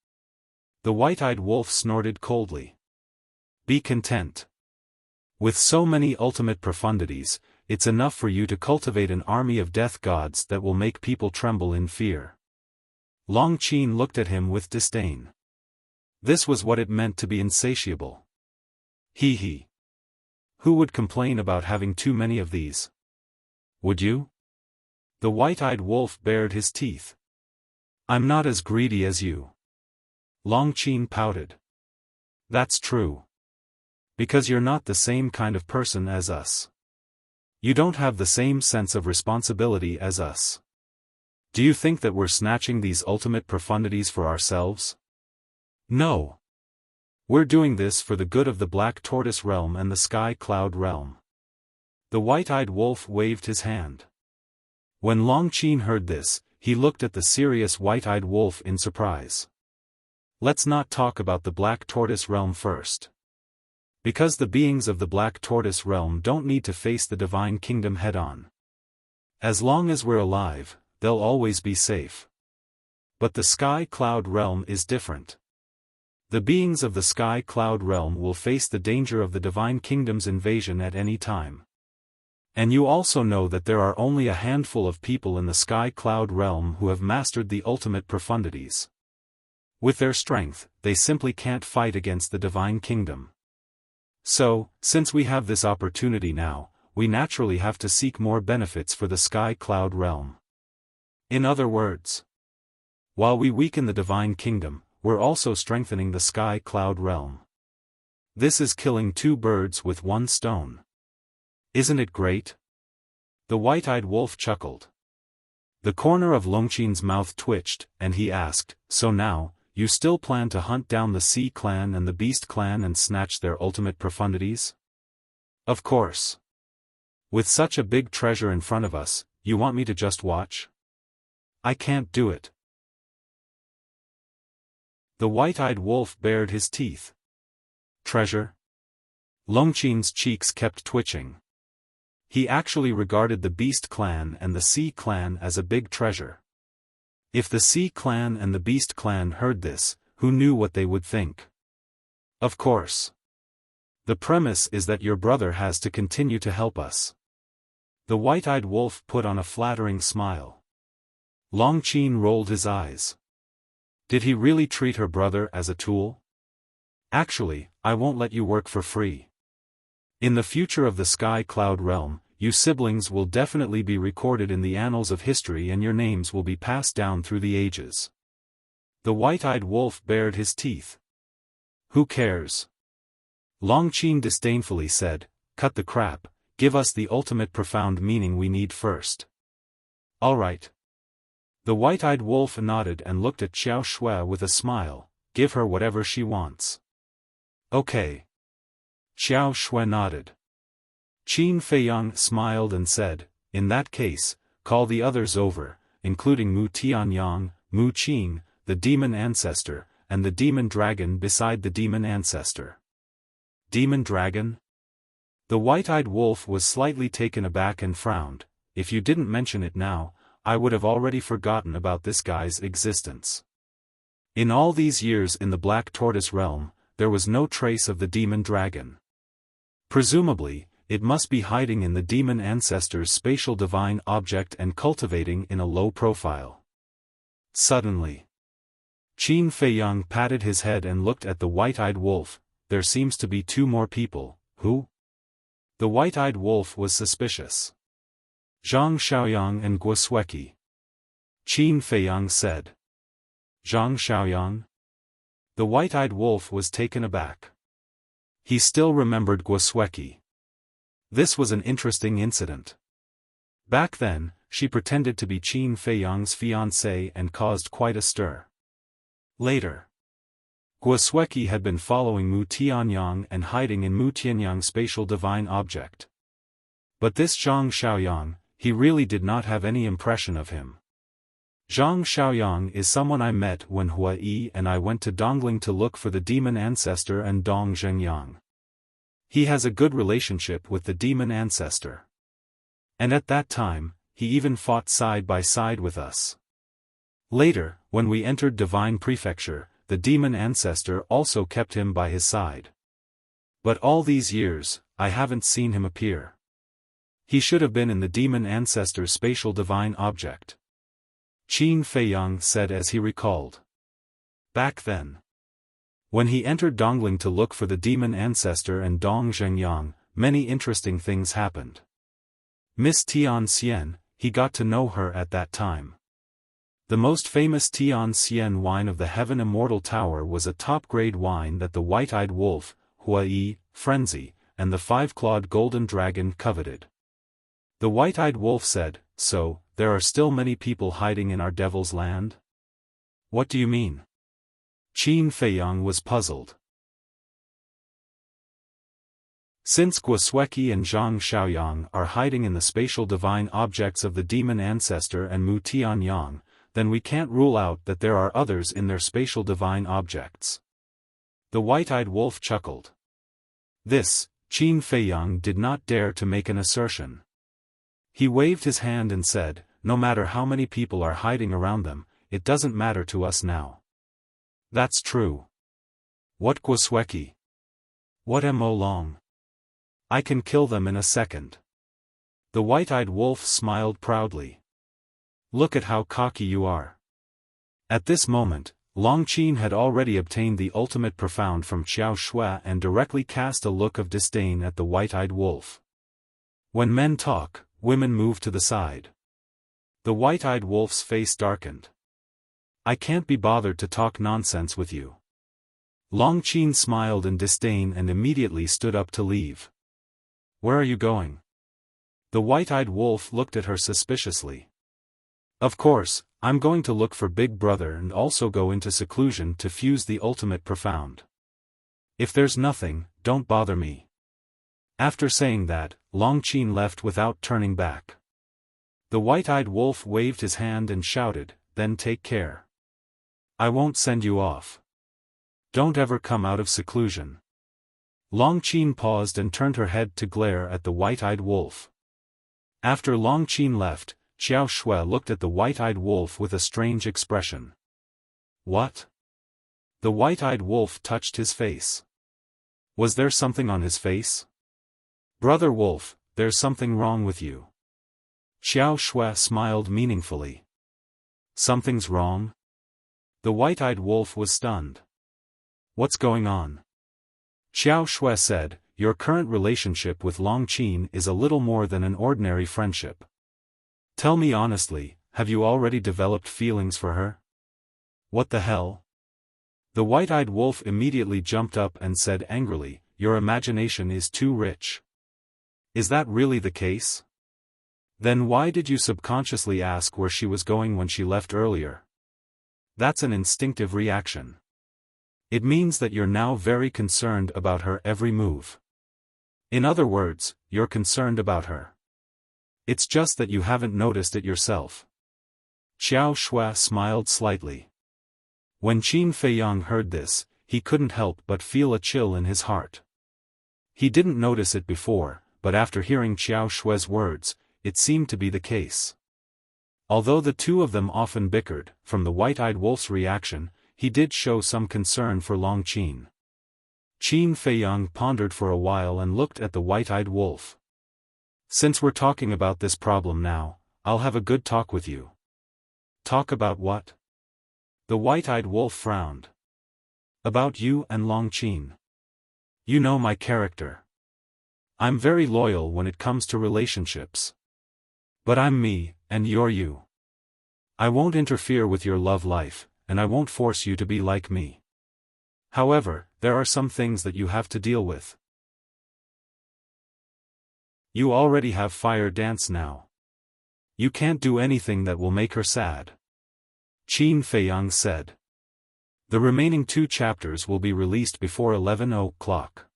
The white-eyed wolf snorted coldly. Be content. With so many ultimate profundities, it's enough for you to cultivate an army of death gods that will make people tremble in fear. Long Qin looked at him with disdain. This was what it meant to be insatiable. He. Who would complain about having too many of these? Would you? The white-eyed wolf bared his teeth. I'm not as greedy as you. Long Qin pouted. That's true. Because you're not the same kind of person as us. You don't have the same sense of responsibility as us. Do you think that we're snatching these ultimate profundities for ourselves? No. We're doing this for the good of the Black Tortoise Realm and the Sky Cloud Realm. The white-eyed wolf waved his hand. When Long Qin heard this, he looked at the serious white-eyed wolf in surprise. Let's not talk about the Black Tortoise Realm first. Because the beings of the Black Tortoise Realm don't need to face the Divine Kingdom head-on. As long as we're alive, they'll always be safe. But the Sky Cloud Realm is different. The beings of the Sky Cloud Realm will face the danger of the Divine Kingdom's invasion at any time. And you also know that there are only a handful of people in the Sky Cloud Realm who have mastered the ultimate profundities. With their strength, they simply can't fight against the Divine Kingdom. So, since we have this opportunity now, we naturally have to seek more benefits for the Sky Cloud Realm. In other words, while we weaken the Divine Kingdom, we're also strengthening the Sky Cloud Realm. This is killing 2 birds with 1 stone. Isn't it great? The white-eyed wolf chuckled. The corner of Long Qin's mouth twitched, and he asked, so now, you still plan to hunt down the Sea Clan and the Beast Clan and snatch their ultimate profundities? Of course. With such a big treasure in front of us, you want me to just watch? I can't do it. The white-eyed wolf bared his teeth. Treasure? Longqin's cheeks kept twitching. He actually regarded the Beast Clan and the Sea Clan as a big treasure. If the Sea Clan and the Beast Clan heard this, who knew what they would think? Of course. The premise is that your brother has to continue to help us. The white-eyed wolf put on a flattering smile. Longqin rolled his eyes. Did he really treat her brother as a tool? Actually, I won't let you work for free. In the future of the Sky Cloud realm, you siblings will definitely be recorded in the annals of history and your names will be passed down through the ages. The white-eyed wolf bared his teeth. Who cares? Longqin disdainfully said, cut the crap, give us the ultimate profound meaning we need first. All right. The white-eyed wolf nodded and looked at Xiao Shui with a smile, give her whatever she wants. Okay. Xiao Shui nodded. Qin Feiyang smiled and said, in that case, call the others over, including Mu Tianyang, Mu Qing, the demon ancestor, and the demon dragon beside the demon ancestor. Demon dragon? The white-eyed wolf was slightly taken aback and frowned. If you didn't mention it now, I would have already forgotten about this guy's existence. In all these years in the Black Tortoise realm, there was no trace of the demon dragon. Presumably, it must be hiding in the demon ancestor's spatial divine object and cultivating in a low profile. Suddenly, Qin Feiyang patted his head and looked at the white-eyed wolf. There seems to be two more people. Who? The white-eyed wolf was suspicious. Zhang Xiaoyang and Guo Sueki. Qin Feiyang said. Zhang Xiaoyang? The white-eyed wolf was taken aback. He still remembered Guo Sueki. This was an interesting incident. Back then, she pretended to be Qin Feiyang's fiancée and caused quite a stir. Later, Guo Sueki had been following Mu Tianyang and hiding in Mu Tianyang's spatial divine object. But this Zhang Xiaoyang, he really did not have any impression of him. Zhang Xiaoyang is someone I met when Hua Yi and I went to Dongling to look for the demon ancestor and Dong Zhengyang. He has a good relationship with the demon ancestor. And at that time, he even fought side by side with us. Later, when we entered Divine Prefecture, the demon ancestor also kept him by his side. But all these years, I haven't seen him appear. He should have been in the demon ancestor's spatial divine object. Qin Feiyang said as he recalled. Back then, when he entered Dongling to look for the demon ancestor and Dong Zhengyang, many interesting things happened. Miss Tian Xian, he got to know her at that time. The most famous Tian Xian wine of the Heaven Immortal Tower was a top-grade wine that the white-eyed wolf, Hua Yi, Frenzy, and the five-clawed golden dragon coveted. The white-eyed wolf said, so, there are still many people hiding in our devil's land? What do you mean? Qin Feiyang was puzzled. Since Guo Sueki and Zhang Xiaoyang are hiding in the spatial divine objects of the demon ancestor and Mu Tianyang, then we can't rule out that there are others in their spatial divine objects. The white-eyed wolf chuckled. This, Qin Feiyang did not dare to make an assertion. He waved his hand and said, no matter how many people are hiding around them, it doesn't matter to us now. That's true. What Guo Sueki? What Mo Long? I can kill them in a second. The white-eyed wolf smiled proudly. Look at how cocky you are. At this moment, Longqin had already obtained the ultimate profound from Xiao Shui and directly cast a look of disdain at the white-eyed wolf. When men talk, women move to the side. The white-eyed wolf's face darkened. I can't be bothered to talk nonsense with you. Longqin smiled in disdain and immediately stood up to leave. Where are you going? The white-eyed wolf looked at her suspiciously. Of course, I'm going to look for Big Brother and also go into seclusion to fuse the ultimate profound. If there's nothing, don't bother me. After saying that, Longqin left without turning back. The white-eyed wolf waved his hand and shouted, then take care. I won't send you off. Don't ever come out of seclusion. Long Qin paused and turned her head to glare at the white-eyed wolf. After Long Qin left, Xiao Shui looked at the white-eyed wolf with a strange expression. What? The white-eyed wolf touched his face. Was there something on his face? Brother Wolf, there's something wrong with you. Xiao Shui smiled meaningfully. Something's wrong? The white-eyed wolf was stunned. What's going on? Xiao Shui said, your current relationship with Long Qin is a little more than an ordinary friendship. Tell me honestly, have you already developed feelings for her? What the hell? The white-eyed wolf immediately jumped up and said angrily, your imagination is too rich. Is that really the case? Then why did you subconsciously ask where she was going when she left earlier? That's an instinctive reaction. It means that you're now very concerned about her every move. In other words, you're concerned about her. It's just that you haven't noticed it yourself. Xiao Shui smiled slightly. When Qin Feiyang heard this, he couldn't help but feel a chill in his heart. He didn't notice it before, but after hearing Xiao Shui's words, it seemed to be the case. Although the two of them often bickered, from the white-eyed wolf's reaction, he did show some concern for Long Qin. Qin Feiyang pondered for a while and looked at the white-eyed wolf. Since we're talking about this problem now, I'll have a good talk with you. Talk about what? The white-eyed wolf frowned. About you and Long Qin. You know my character. I'm very loyal when it comes to relationships. But I'm me, and you're you. I won't interfere with your love life, and I won't force you to be like me. However, there are some things that you have to deal with. You already have fire dance now. You can't do anything that will make her sad. Qin Feiyang said. The remaining 2 chapters will be released before 11 o'clock.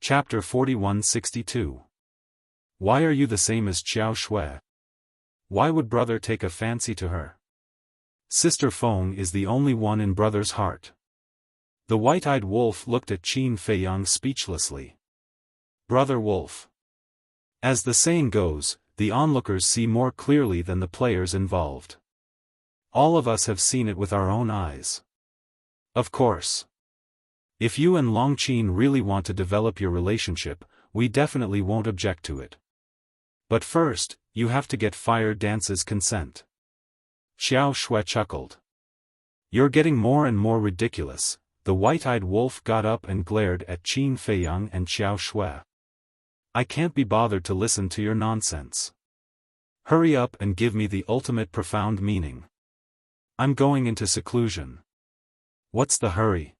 Chapter 4162. Why are you the same as Xiao Shui? Why would brother take a fancy to her? Sister Feng is the only one in brother's heart. The white-eyed wolf looked at Qin Feiyang speechlessly. Brother Wolf. As the saying goes, the onlookers see more clearly than the players involved. All of us have seen it with our own eyes. Of course. If you and Long Qin really want to develop your relationship, we definitely won't object to it. But first, you have to get Fire Dance's consent. Xiao Shui chuckled. You're getting more and more ridiculous. The white-eyed wolf got up and glared at Qin Feiyang and Xiao Shui. I can't be bothered to listen to your nonsense. Hurry up and give me the ultimate profound meaning. I'm going into seclusion. What's the hurry?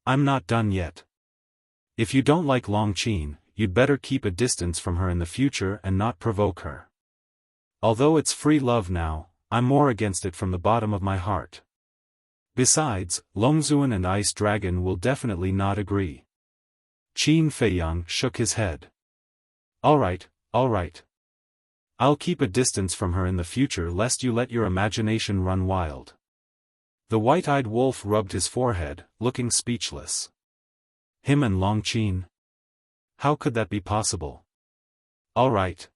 I'm not done yet. If you don't like Long Qin, you'd better keep a distance from her in the future and not provoke her. Although it's free love now, I'm more against it from the bottom of my heart. Besides, Longzuan and Ice Dragon will definitely not agree. Qin Feiyang shook his head. Alright. I'll keep a distance from her in the future lest you let your imagination run wild. The white-eyed wolf rubbed his forehead, looking speechless. Him and Long Qin? How could that be possible? Alright.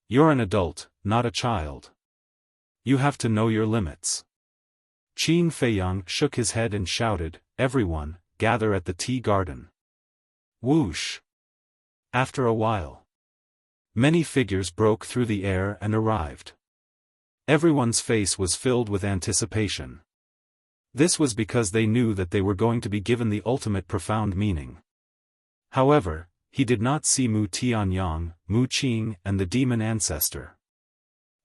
You're an adult, not a child. You have to know your limits. Qin Feiyang shook his head and shouted, everyone, gather at the tea garden. Whoosh! After a while, many figures broke through the air and arrived. Everyone's face was filled with anticipation. This was because they knew that they were going to be given the ultimate profound meaning. However, he did not see Mu Tianyang, Mu Qing and the demon ancestor.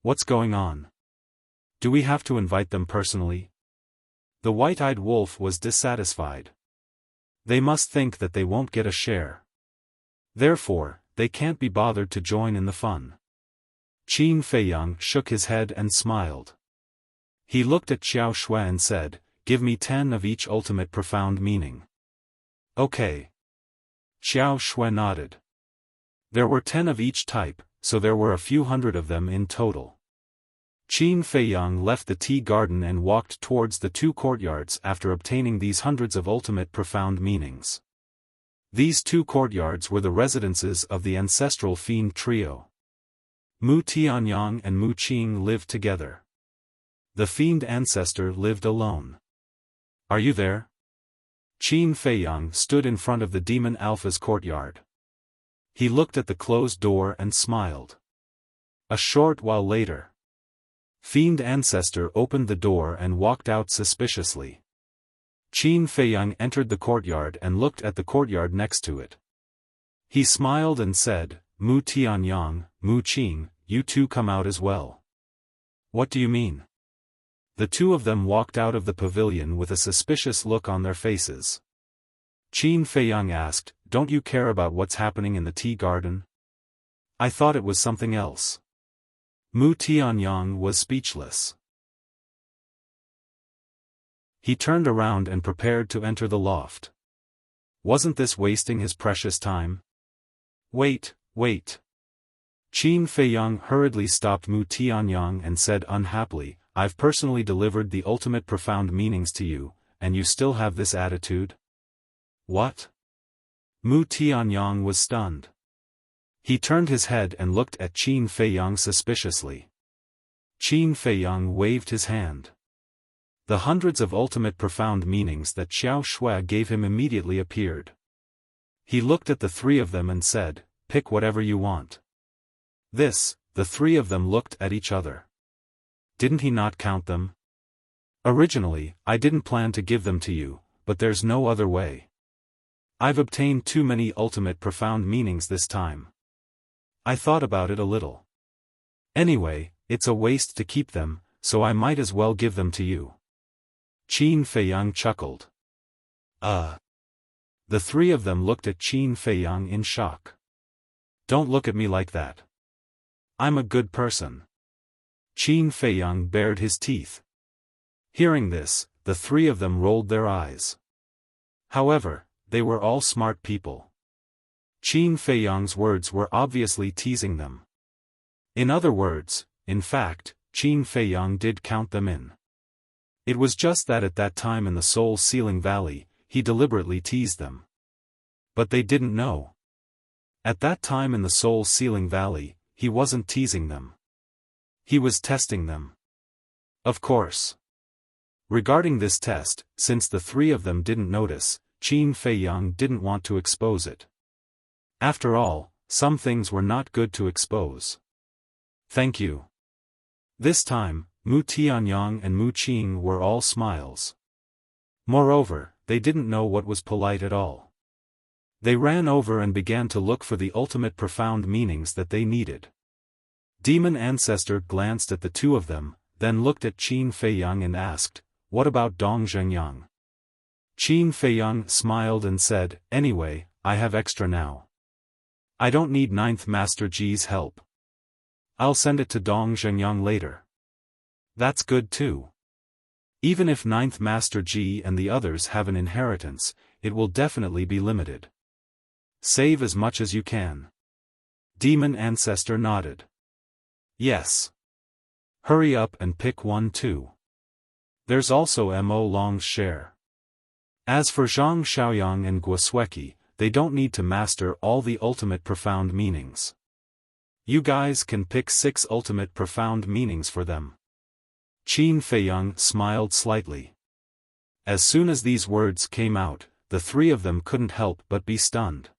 What's going on? Do we have to invite them personally? The white-eyed wolf was dissatisfied. They must think that they won't get a share. Therefore, they can't be bothered to join in the fun. Qin Feiyang shook his head and smiled. He looked at Xiao Shui and said, give me 10 of each ultimate profound meaning. Okay. Xiao Shui nodded. There were 10 of each type, so there were a few hundred of them in total. Qin Feiyang left the tea garden and walked towards the two courtyards after obtaining these hundreds of ultimate profound meanings. These two courtyards were the residences of the ancestral fiend trio. Mu Tianyang and Mu Qing lived together. The fiend ancestor lived alone. Are you there? Qin Feiyang stood in front of the demon Alpha's courtyard. He looked at the closed door and smiled. A short while later, fiend ancestor opened the door and walked out suspiciously. Qin Feiyang entered the courtyard and looked at the courtyard next to it. He smiled and said, Mu Tianyang, Mu Qing, you two come out as well. What do you mean? The two of them walked out of the pavilion with a suspicious look on their faces. Qin Feiyang asked, don't you care about what's happening in the tea garden? I thought it was something else. Mu Tianyang was speechless. He turned around and prepared to enter the loft. Wasn't this wasting his precious time? Wait. Qin Feiyang hurriedly stopped Mu Tianyang and said unhappily, I've personally delivered the ultimate profound meanings to you, and you still have this attitude? What? Mu Tianyang was stunned. He turned his head and looked at Qin Feiyang suspiciously. Qin Feiyang waved his hand. The hundreds of ultimate profound meanings that Xiao Shui gave him immediately appeared. He looked at the three of them and said, pick whatever you want. The three of them looked at each other. Didn't he not count them? Originally, I didn't plan to give them to you, but there's no other way. I've obtained too many ultimate profound meanings this time. I thought about it a little. Anyway, it's a waste to keep them, so I might as well give them to you. Qin Feiyang chuckled. The three of them looked at Qin Feiyang in shock. Don't look at me like that. I'm a good person. Qin Feiyang bared his teeth. Hearing this, the three of them rolled their eyes. However, they were all smart people. Qin Feiyang's words were obviously teasing them. In other words, in fact, Qin Feiyang did count them in. It was just that at that time in the Soul Sealing Valley, he deliberately teased them. But they didn't know. At that time in the Soul Sealing Valley, he wasn't teasing them. He was testing them. Of course. Regarding this test, since the three of them didn't notice, Qin Feiyang didn't want to expose it. After all, some things were not good to expose. Thank you. This time, Mu Tianyang and Mu Qing were all smiles. Moreover, they didn't know what was polite at all. They ran over and began to look for the ultimate profound meanings that they needed. Demon Ancestor glanced at the two of them, then looked at Qin Feiyang and asked, what about Dong Zhengyang? Qin Feiyang smiled and said, anyway, I have extra now. I don't need 9th Master Ji's help. I'll send it to Dong Zhengyang later. That's good too. Even if 9th Master Ji and the others have an inheritance, it will definitely be limited. Save as much as you can. Demon Ancestor nodded. Yes. Hurry up and pick one too. There's also Mo Long's share. As for Zhang Xiaoyang and Guosweki, they don't need to master all the ultimate profound meanings. You guys can pick 6 ultimate profound meanings for them. Qin Feiyang smiled slightly. As soon as these words came out, the three of them couldn't help but be stunned.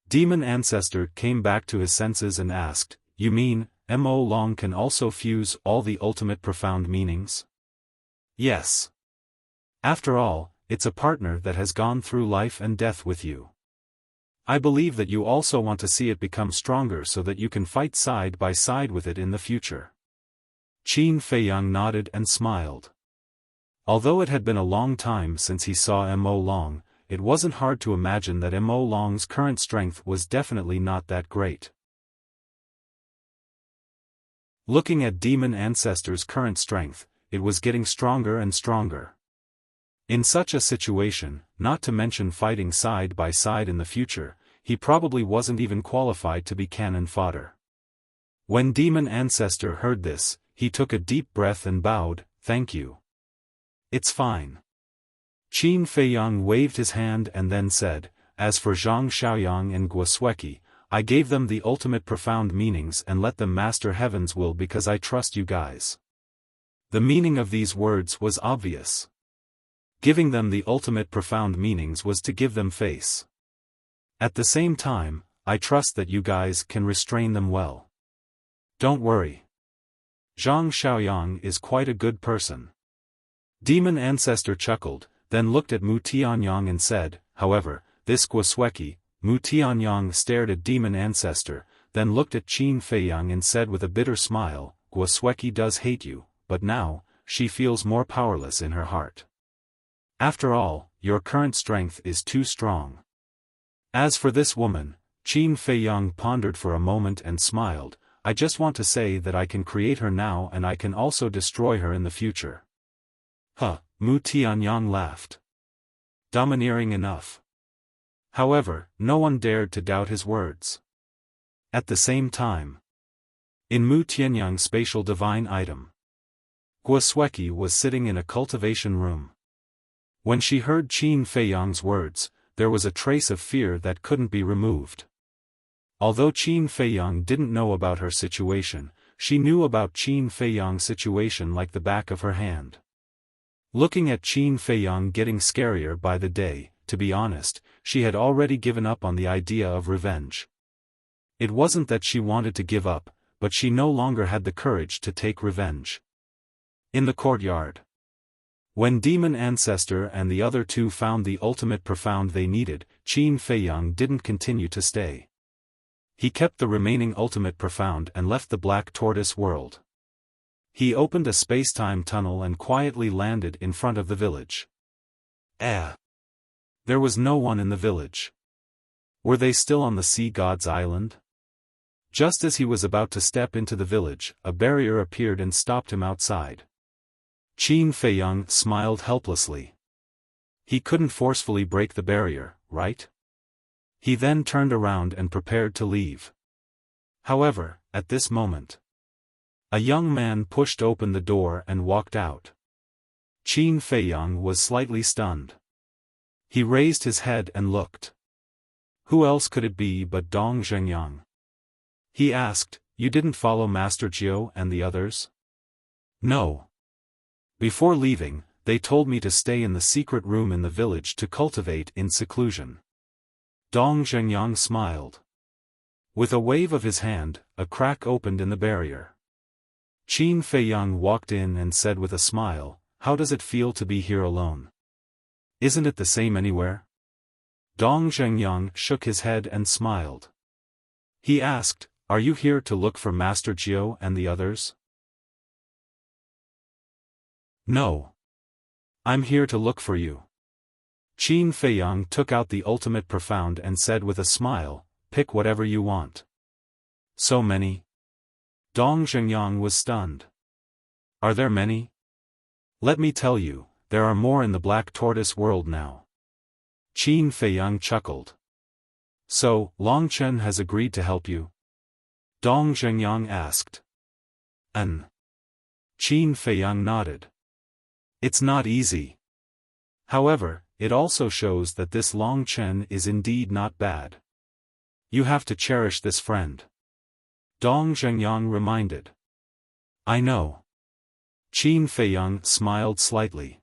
Demon Ancestor came back to his senses and asked, you mean, Mo Long can also fuse all the ultimate profound meanings? Yes. After all, it's a partner that has gone through life and death with you. I believe that you also want to see it become stronger so that you can fight side by side with it in the future. Qin Feiyang nodded and smiled. Although it had been a long time since he saw Mo Long, it wasn't hard to imagine that Mo Long's current strength was definitely not that great. Looking at Demon Ancestor's current strength, it was getting stronger and stronger. In such a situation, not to mention fighting side by side in the future, he probably wasn't even qualified to be cannon fodder. When Demon Ancestor heard this, he took a deep breath and bowed, "Thank you. It's fine." Qin Feiyang waved his hand and then said, "As for Zhang Xiaoyang and Guosweki, I gave them the ultimate profound meanings and let them master heaven's will because I trust you guys." The meaning of these words was obvious. Giving them the ultimate profound meanings was to give them face. At the same time, I trust that you guys can restrain them well. Don't worry. Zhang Xiaoyang is quite a good person. Demon Ancestor chuckled, then looked at Mu Tianyang and said, "However, this Guosweki." Mu Tianyang stared at Demon Ancestor, then looked at Qin Feiyang and said with a bitter smile, "Guosweki does hate you, but now, she feels more powerless in her heart. After all, your current strength is too strong." As for this woman, Qin Feiyang pondered for a moment and smiled, "I just want to say that I can create her now and I can also destroy her in the future." Huh, Mu Tianyang laughed. Domineering enough. However, no one dared to doubt his words. At the same time, in Mu Tianyang's spatial divine item, Guosweki was sitting in a cultivation room. When she heard Qin Feiyang's words, there was a trace of fear that couldn't be removed. Although Qin Feiyang didn't know about her situation, she knew about Qin Feiyang's situation like the back of her hand. Looking at Qin Feiyang getting scarier by the day, to be honest, she had already given up on the idea of revenge. It wasn't that she wanted to give up, but she no longer had the courage to take revenge. In the courtyard, when Demon Ancestor and the other two found the ultimate profound they needed, Qin Feiyang didn't continue to stay. He kept the remaining ultimate profound and left the Black Tortoise world. He opened a space-time tunnel and quietly landed in front of the village. There was no one in the village. Were they still on the Sea God's Island? Just as he was about to step into the village, a barrier appeared and stopped him outside. Qin Feiyang smiled helplessly. He couldn't forcefully break the barrier, right? He then turned around and prepared to leave. However, at this moment, a young man pushed open the door and walked out. Qin Feiyang was slightly stunned. He raised his head and looked. Who else could it be but Dong Zhengyang? He asked, "You didn't follow Master Jiao and the others?" "No. Before leaving, they told me to stay in the secret room in the village to cultivate in seclusion." Dong Zhengyang smiled. With a wave of his hand, a crack opened in the barrier. Qin Feiyang walked in and said with a smile, "How does it feel to be here alone? Isn't it the same anywhere?" Dong Zhengyang shook his head and smiled. He asked, "Are you here to look for Master Jiao and the others?" "No. I'm here to look for you." Qin Feiyang took out the ultimate profound and said with a smile, "Pick whatever you want." "So many?" Dong Zhengyang was stunned. "Are there many?" "Let me tell you, there are more in the Black Tortoise world now." Qin Feiyang chuckled. "So, Long Chen has agreed to help you?" Dong Zhengyang asked. Qin Feiyang nodded. "It's not easy. However, it also shows that this Long Chen is indeed not bad. You have to cherish this friend." Dong Zhengyang reminded. "I know." Qin Feiyang smiled slightly.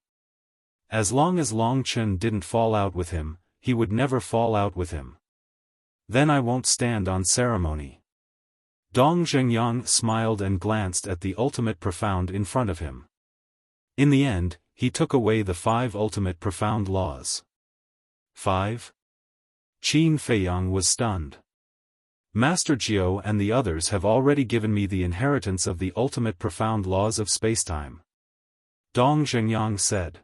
As long as Long Chen didn't fall out with him, he would never fall out with him. "Then I won't stand on ceremony." Dong Zhengyang smiled and glanced at the ultimate profound in front of him. In the end, he took away the 5 ultimate profound laws. 5? Qin Feiyang was stunned. Master Jiao and the others have already given me the inheritance of the ultimate profound laws of spacetime. Dong Zhengyang said.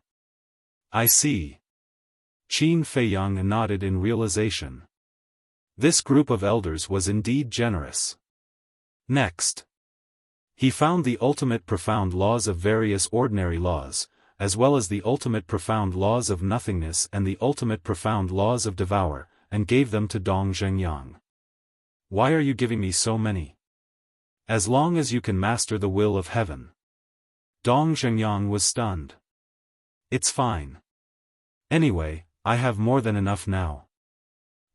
"I see." Qin Feiyang nodded in realization. This group of elders was indeed generous. Next, he found the ultimate profound laws of various ordinary laws, as well as the ultimate profound laws of nothingness and the ultimate profound laws of devour, and gave them to Dong Zhengyang. "Why are you giving me so many?" As long as you can master the will of heaven. Dong Zhengyang was stunned. It's fine. Anyway, I have more than enough now.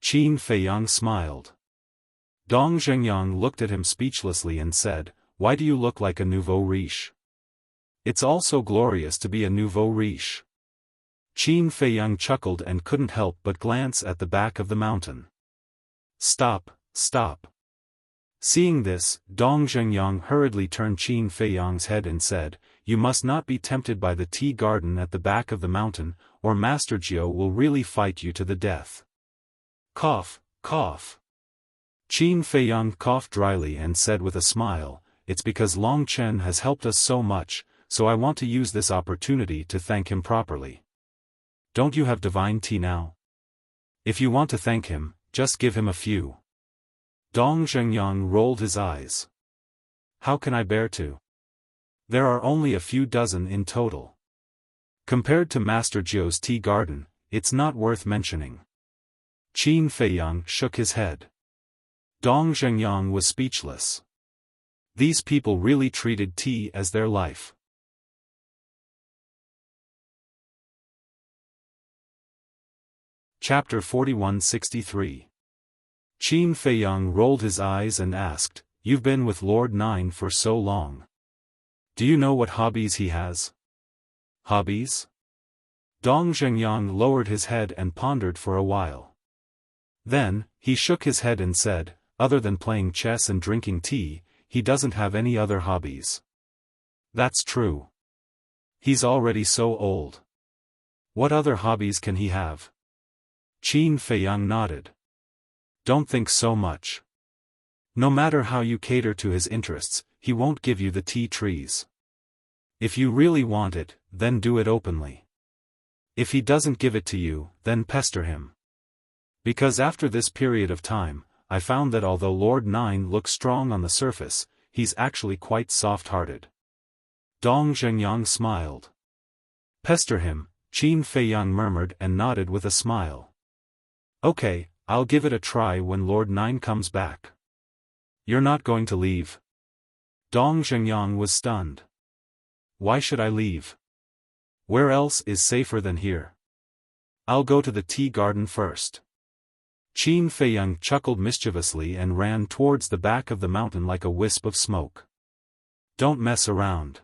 Qin Feiyang smiled. Dong Zhengyang looked at him speechlessly and said, "Why do you look like a nouveau riche? It's all so glorious to be a nouveau riche." Qin Feiyang chuckled and couldn't help but glance at the back of the mountain. "Stop, stop." Seeing this, Dong Zhengyang hurriedly turned Qin Feiyang's head and said, "You must not be tempted by the tea garden at the back of the mountain, or Master Jiao will really fight you to the death." Cough, cough. Qin Feiyang coughed dryly and said with a smile, "It's because Long Chen has helped us so much, so I want to use this opportunity to thank him properly." "Don't you have divine tea now? If you want to thank him, just give him a few." Dong Zhengyang rolled his eyes. "How can I bear to? There are only a few dozen in total. Compared to Master Jiao's tea garden, it's not worth mentioning." Qin Feiyang shook his head. Dong Zhengyang was speechless. These people really treated tea as their life. Chapter 4163. Qin Feiyang rolled his eyes and asked, "You've been with Lord Nine for so long. Do you know what hobbies he has?" "Hobbies?" Dong Zhengyang lowered his head and pondered for a while. Then, he shook his head and said, "Other than playing chess and drinking tea, he doesn't have any other hobbies." "That's true. He's already so old. What other hobbies can he have?" Qin Feiyang nodded. "Don't think so much. No matter how you cater to his interests, he won't give you the tea trees. If you really want it, then do it openly. If he doesn't give it to you, then pester him. Because after this period of time, I found that although Lord Nine looks strong on the surface, he's actually quite soft-hearted." Dong Zhengyang smiled. "Pester him," Qin Feiyang murmured and nodded with a smile. "Okay, I'll give it a try when Lord Nine comes back." "You're not going to leave?" Dong Zhengyang was stunned. "Why should I leave? Where else is safer than here? I'll go to the tea garden first." Qin Feiyang chuckled mischievously and ran towards the back of the mountain like a wisp of smoke. "Don't mess around."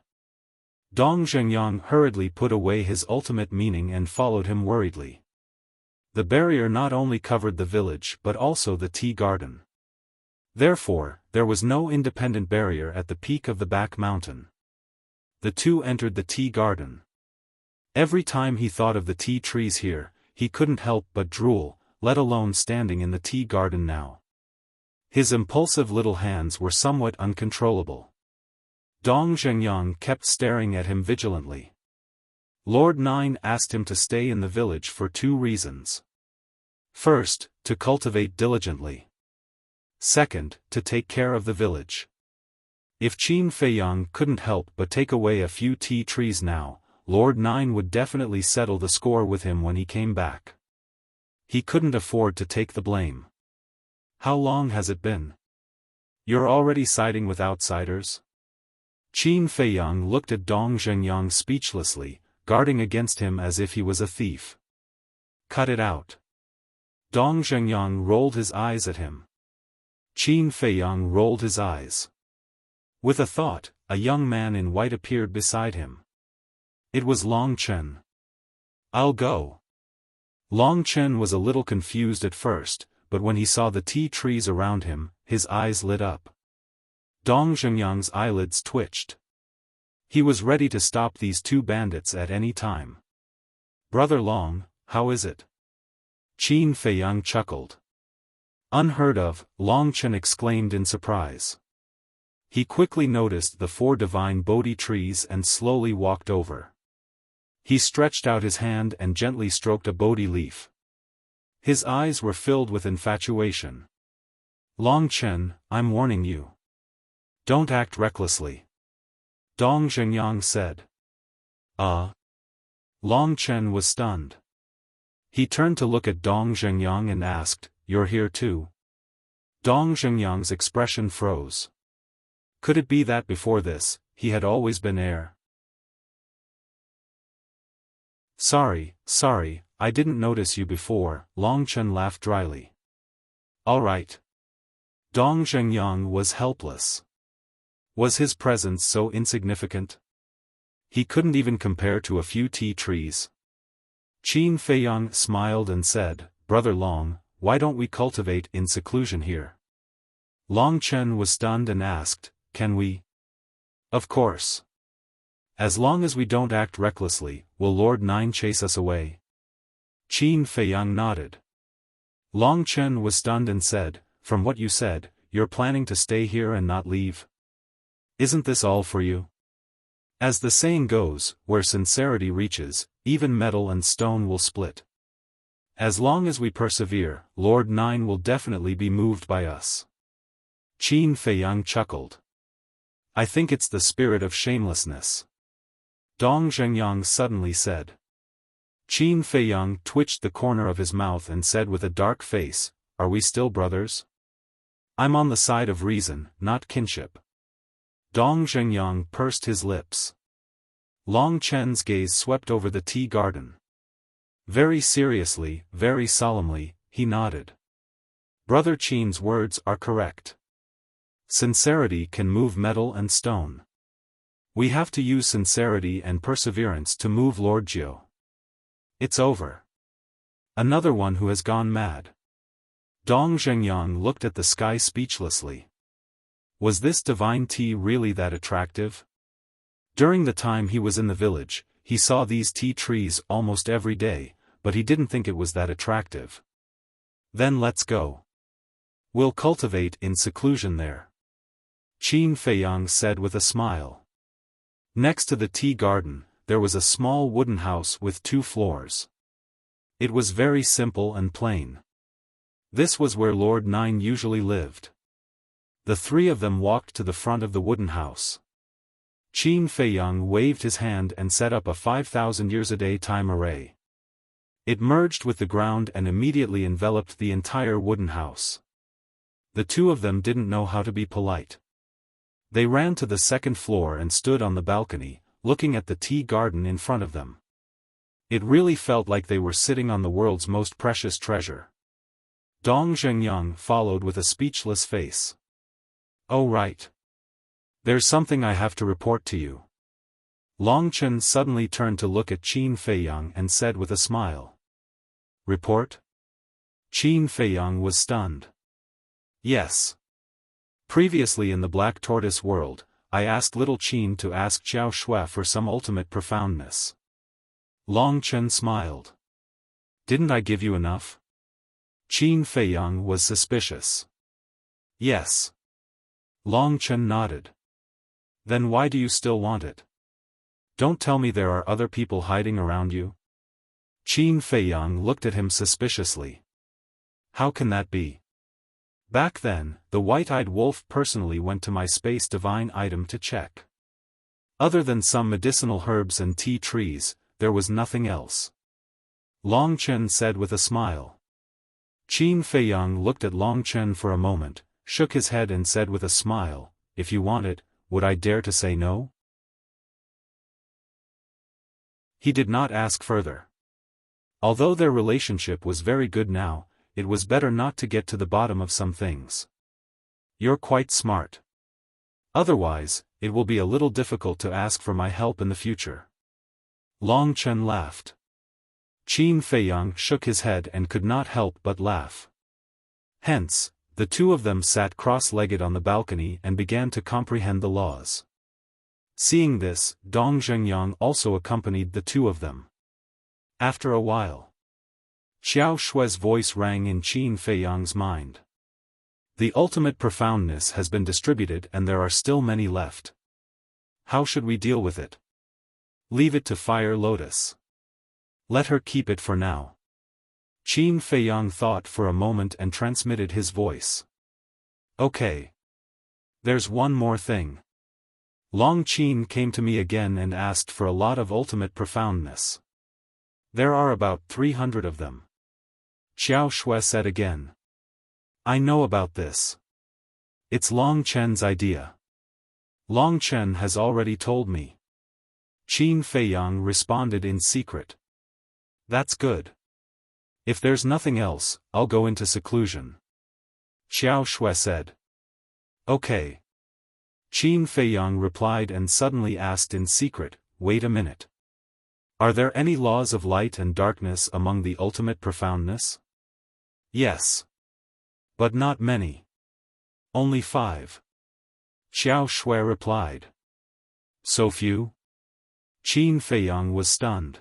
Dong Zhengyang hurriedly put away his ultimate meaning and followed him worriedly. The barrier not only covered the village but also the tea garden. Therefore, there was no independent barrier at the peak of the back mountain. The two entered the tea garden. Every time he thought of the tea trees here, he couldn't help but drool, let alone standing in the tea garden now. His impulsive little hands were somewhat uncontrollable. Dong Zhengyang kept staring at him vigilantly. Lord Nine asked him to stay in the village for two reasons. First, to cultivate diligently. Second, to take care of the village. If Qin Feiyang couldn't help but take away a few tea trees now, Lord Nine would definitely settle the score with him when he came back. He couldn't afford to take the blame. "How long has it been? You're already siding with outsiders?" Qin Feiyang looked at Dong Zhengyang speechlessly, guarding against him as if he was a thief. "Cut it out." Dong Zhengyang rolled his eyes at him. Qin Feiyang rolled his eyes. With a thought, a young man in white appeared beside him. It was Long Chen. "I'll go." Long Chen was a little confused at first, but when he saw the tea trees around him, his eyes lit up. Dong Zhengyang's eyelids twitched. He was ready to stop these two bandits at any time. "Brother Long, how is it?" Qin Feiyang chuckled. "Unheard of," Long Chen exclaimed in surprise. He quickly noticed the four divine Bodhi trees and slowly walked over. He stretched out his hand and gently stroked a Bodhi leaf. His eyes were filled with infatuation. "Long Chen, I'm warning you. Don't act recklessly," Dong Zhengyang said. Long Chen was stunned. He turned to look at Dong Zhengyang and asked, "You're here too?" Dong Zhengyang's expression froze. Could it be that before this, he had always been heir? Sorry, I didn't notice you before, Long Chen laughed dryly. All right. Dong Zhengyang was helpless. Was his presence so insignificant? He couldn't even compare to a few tea trees. Qin Feiyang smiled and said, Brother Long, why don't we cultivate in seclusion here? Long Chen was stunned and asked, Can we? Of course. As long as we don't act recklessly, will Lord Nine chase us away? Qin Feiyang nodded. Long Chen was stunned and said, From what you said, you're planning to stay here and not leave? Isn't this all for you? As the saying goes, where sincerity reaches, even metal and stone will split. As long as we persevere, Lord Nine will definitely be moved by us. Qin Feiyang chuckled. I think it's the spirit of shamelessness. Dong Zhengyang suddenly said. Qin Feiyang twitched the corner of his mouth and said with a dark face, Are we still brothers? I'm on the side of reason, not kinship. Dong Zhengyang pursed his lips. Long Chen's gaze swept over the tea garden. Very seriously, very solemnly, he nodded. Brother Qin's words are correct. Sincerity can move metal and stone. We have to use sincerity and perseverance to move Lord Jiu. It's over. Another one who has gone mad. Dong Zhengyang looked at the sky speechlessly. Was this divine tea really that attractive? During the time he was in the village, he saw these tea trees almost every day, but he didn't think it was that attractive. Then let's go. We'll cultivate in seclusion there. Qin Feiyang said with a smile. Next to the tea garden, there was a small wooden house with 2 floors. It was very simple and plain. This was where Lord Nine usually lived. The 3 of them walked to the front of the wooden house. Qin Feiyang waved his hand and set up a 5,000 years a day time array. It merged with the ground and immediately enveloped the entire wooden house. The 2 of them didn't know how to be polite. They ran to the 2nd floor and stood on the balcony, looking at the tea garden in front of them. It really felt like they were sitting on the world's most precious treasure. Dong Zhengyang followed with a speechless face. Oh right. There's something I have to report to you. Long Chen suddenly turned to look at Qin Feiyang and said with a smile. Report? Qin Feiyang was stunned. Yes. Previously in the Black Tortoise world, I asked little Qin to ask Xiao Shui for some ultimate profoundness. Long Chen smiled. Didn't I give you enough? Qin Feiyang was suspicious. Yes. Long Chen nodded. Then why do you still want it? Don't tell me there are other people hiding around you? Qin Feiyang looked at him suspiciously. How can that be? Back then, the white-eyed wolf personally went to my space divine item to check. Other than some medicinal herbs and tea trees, there was nothing else. Long Chen said with a smile. Qin Feiyang looked at Long Chen for a moment, shook his head and said with a smile, If you want it, would I dare to say no? He did not ask further. Although their relationship was very good now, it was better not to get to the bottom of some things. You're quite smart. Otherwise, it will be a little difficult to ask for my help in the future. Long Chen laughed. Qin Feiyang shook his head and could not help but laugh. Hence, the 2 of them sat cross-legged on the balcony and began to comprehend the laws. Seeing this, Dong Zhengyang also accompanied the 2 of them. After a while, Xiao Shui's voice rang in Qin Feiyang's mind. The ultimate profoundness has been distributed and there are still many left. How should we deal with it? Leave it to Fire Lotus. Let her keep it for now. Qin Feiyang thought for a moment and transmitted his voice. Okay. There's one more thing. Long Qin came to me again and asked for a lot of ultimate profoundness. There are about 300 of them. Xiao Shui said again. I know about this. It's Long Chen's idea. Long Chen has already told me. Qin Feiyang responded in secret. That's good. If there's nothing else, I'll go into seclusion. Xiao Shui said. Okay. Qin Feiyang replied and suddenly asked in secret, wait a minute. Are there any laws of light and darkness among the ultimate profoundness? Yes. But not many. Only 5. Xiao Shui replied. So few? Qin Feiyang was stunned.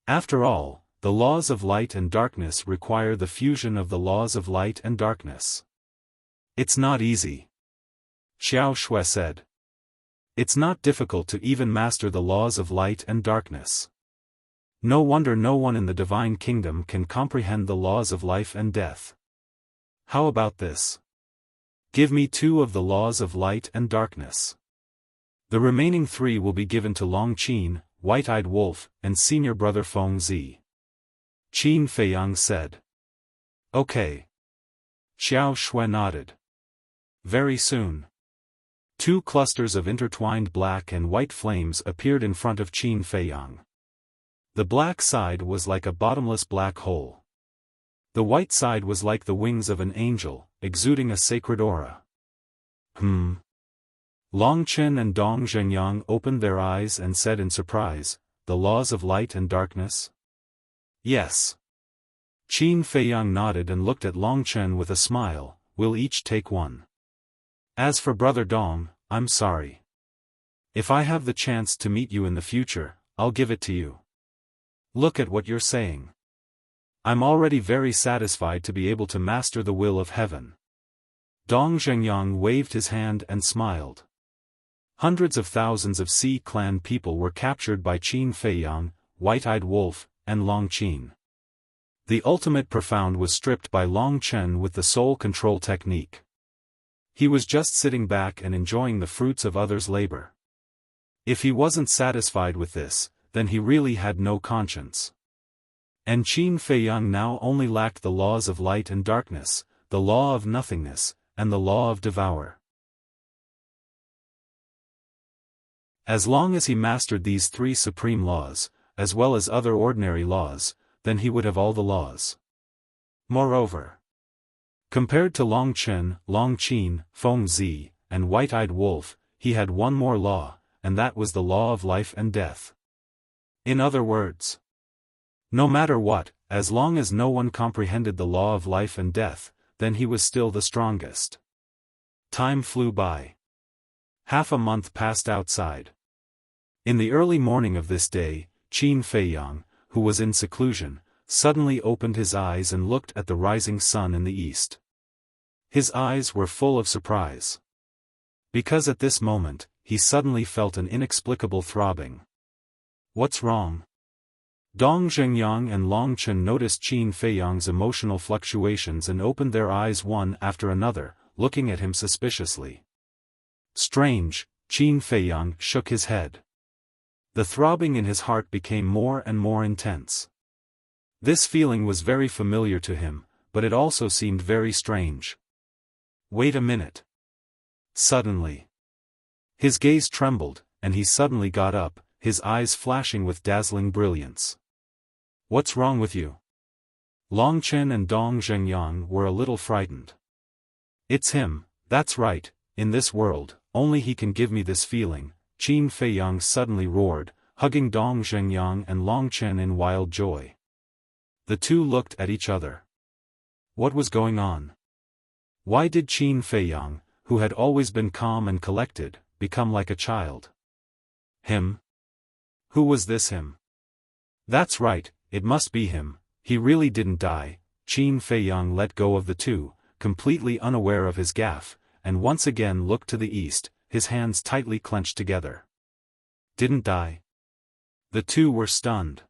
After all, the laws of light and darkness require the fusion of the laws of light and darkness. It's not easy. Xiao Shui said. It's not difficult to even master the laws of light and darkness. No wonder no one in the divine kingdom can comprehend the laws of life and death. How about this? Give me 2 of the laws of light and darkness. The remaining 3 will be given to Long Qin, White-Eyed Wolf, and senior brother Feng Zi. Qin Feiyang said. Okay. Xiao Shui nodded. Very soon. 2 clusters of intertwined black and white flames appeared in front of Qin Feiyang. The black side was like a bottomless black hole. The white side was like the wings of an angel, exuding a sacred aura. Long Chen and Dong Zhengyang opened their eyes and said in surprise, the laws of light and darkness? Yes. Qin Feiyang nodded and looked at Long Chen with a smile, we'll each take 1. As for Brother Dong, I'm sorry. If I have the chance to meet you in the future, I'll give it to you. Look at what you're saying. I'm already very satisfied to be able to master the will of heaven. Dong Zhengyang waved his hand and smiled. Hundreds of thousands of Sea Clan people were captured by Qin Feiyang, White-Eyed Wolf, and Long Qin. The ultimate profound was stripped by Long Chen with the soul control technique. He was just sitting back and enjoying the fruits of others' labor. If he wasn't satisfied with this, then he really had no conscience. And Qin Feiyang now only lacked the laws of light and darkness, the law of nothingness, and the law of devour. As long as he mastered these 3 supreme laws, as well as other ordinary laws, then he would have all the laws. Moreover, compared to Long Chen, Long Qin, Feng Zi, and White-Eyed Wolf, he had one more law, and that was the law of life and death. In other words, no matter what, as long as no one comprehended the law of life and death, then he was still the strongest. Time flew by. Half a month passed outside. In the early morning of this day, Qin Feiyang, who was in seclusion, suddenly opened his eyes and looked at the rising sun in the east. His eyes were full of surprise. Because at this moment, he suddenly felt an inexplicable throbbing. What's wrong? Dong Zhengyang and Long Chen noticed Qin Feiyang's emotional fluctuations and opened their eyes one after another, looking at him suspiciously. Strange, Qin Feiyang shook his head. The throbbing in his heart became more and more intense. This feeling was very familiar to him, but it also seemed very strange. Wait a minute. Suddenly, his gaze trembled, and he suddenly got up, his eyes flashing with dazzling brilliance. What's wrong with you? Long Chen and Dong Zhengyang were a little frightened. It's him, that's right, in this world, only he can give me this feeling, Qin Feiyang suddenly roared, hugging Dong Zhengyang and Long Chen in wild joy. The 2 looked at each other. What was going on? Why did Qin Feiyang, who had always been calm and collected, become like a child? Him? Who was this him? That's right, it must be him, he really didn't die. Qin Feiyang let go of the 2, completely unaware of his gaffe, and once again looked to the east, his hands tightly clenched together. Didn't die? The 2 were stunned.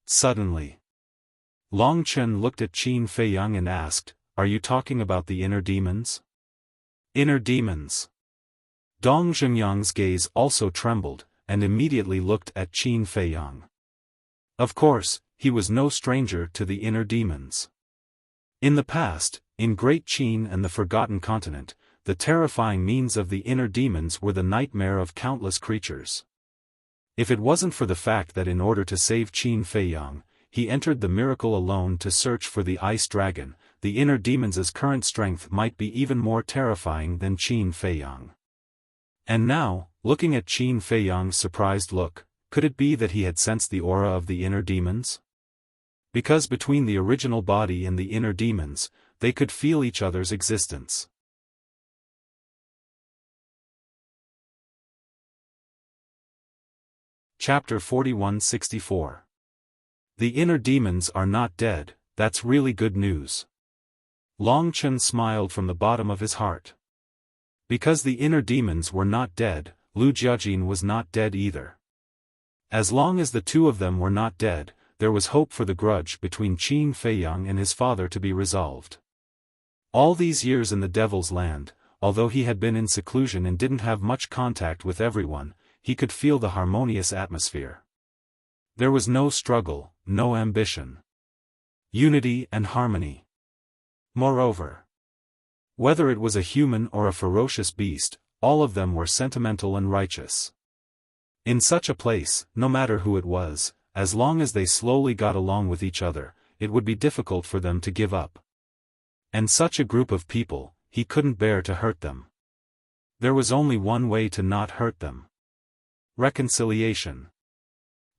Suddenly, Long Chen looked at Qin Feiyang and asked, are you talking about the inner demons? Inner demons. Dong Zhengyang's gaze also trembled, and immediately looked at Qin Feiyang. Of course, he was no stranger to the inner demons. In the past, in Great Qin and the Forgotten Continent, the terrifying means of the inner demons were the nightmare of countless creatures. If it wasn't for the fact that in order to save Qin Feiyang, he entered the miracle alone to search for the ice dragon, the inner demons' current strength might be even more terrifying than Qin Feiyang. And now, looking at Qin Feiyang's surprised look, could it be that he had sensed the aura of the inner demons? Because between the original body and the inner demons, they could feel each other's existence. Chapter 4164. The inner demons are not dead, that's really good news. Long Chen smiled from the bottom of his heart. Because the inner demons were not dead, Lu Jiajin was not dead either. As long as the two of them were not dead, there was hope for the grudge between Qin Feiyang and his father to be resolved. All these years in the Devil's Land, although he had been in seclusion and didn't have much contact with everyone, he could feel the harmonious atmosphere. There was no struggle, no ambition. Unity and harmony. Moreover, whether it was a human or a ferocious beast, all of them were sentimental and righteous. In such a place, no matter who it was, as long as they slowly got along with each other, it would be difficult for them to give up. And such a group of people, he couldn't bear to hurt them. There was only one way to not hurt them. Reconciliation.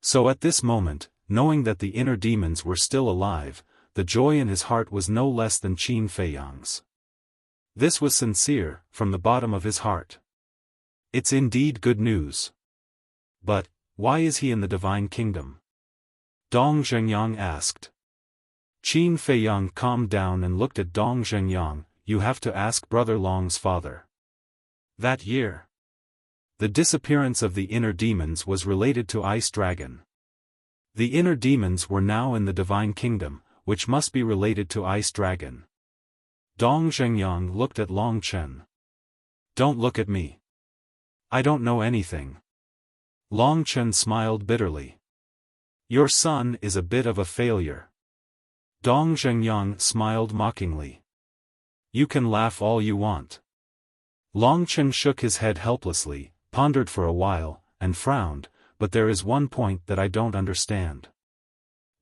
So at this moment, knowing that the inner demons were still alive, the joy in his heart was no less than Qin Feiyang's. This was sincere, from the bottom of his heart. It's indeed good news. But, why is he in the Divine Kingdom? Dong Zhengyang asked. Qin Feiyang calmed down and looked at Dong Zhengyang. You have to ask Brother Long's father. That year, the disappearance of the inner demons was related to Ice Dragon. The inner demons were now in the Divine Kingdom, which must be related to Ice Dragon. Dong Zhengyang looked at Long Chen. Don't look at me. I don't know anything. Long Chen smiled bitterly. Your son is a bit of a failure. Dong Zhengyang smiled mockingly. You can laugh all you want. Long Chen shook his head helplessly, pondered for a while, and frowned, but there is one point that I don't understand.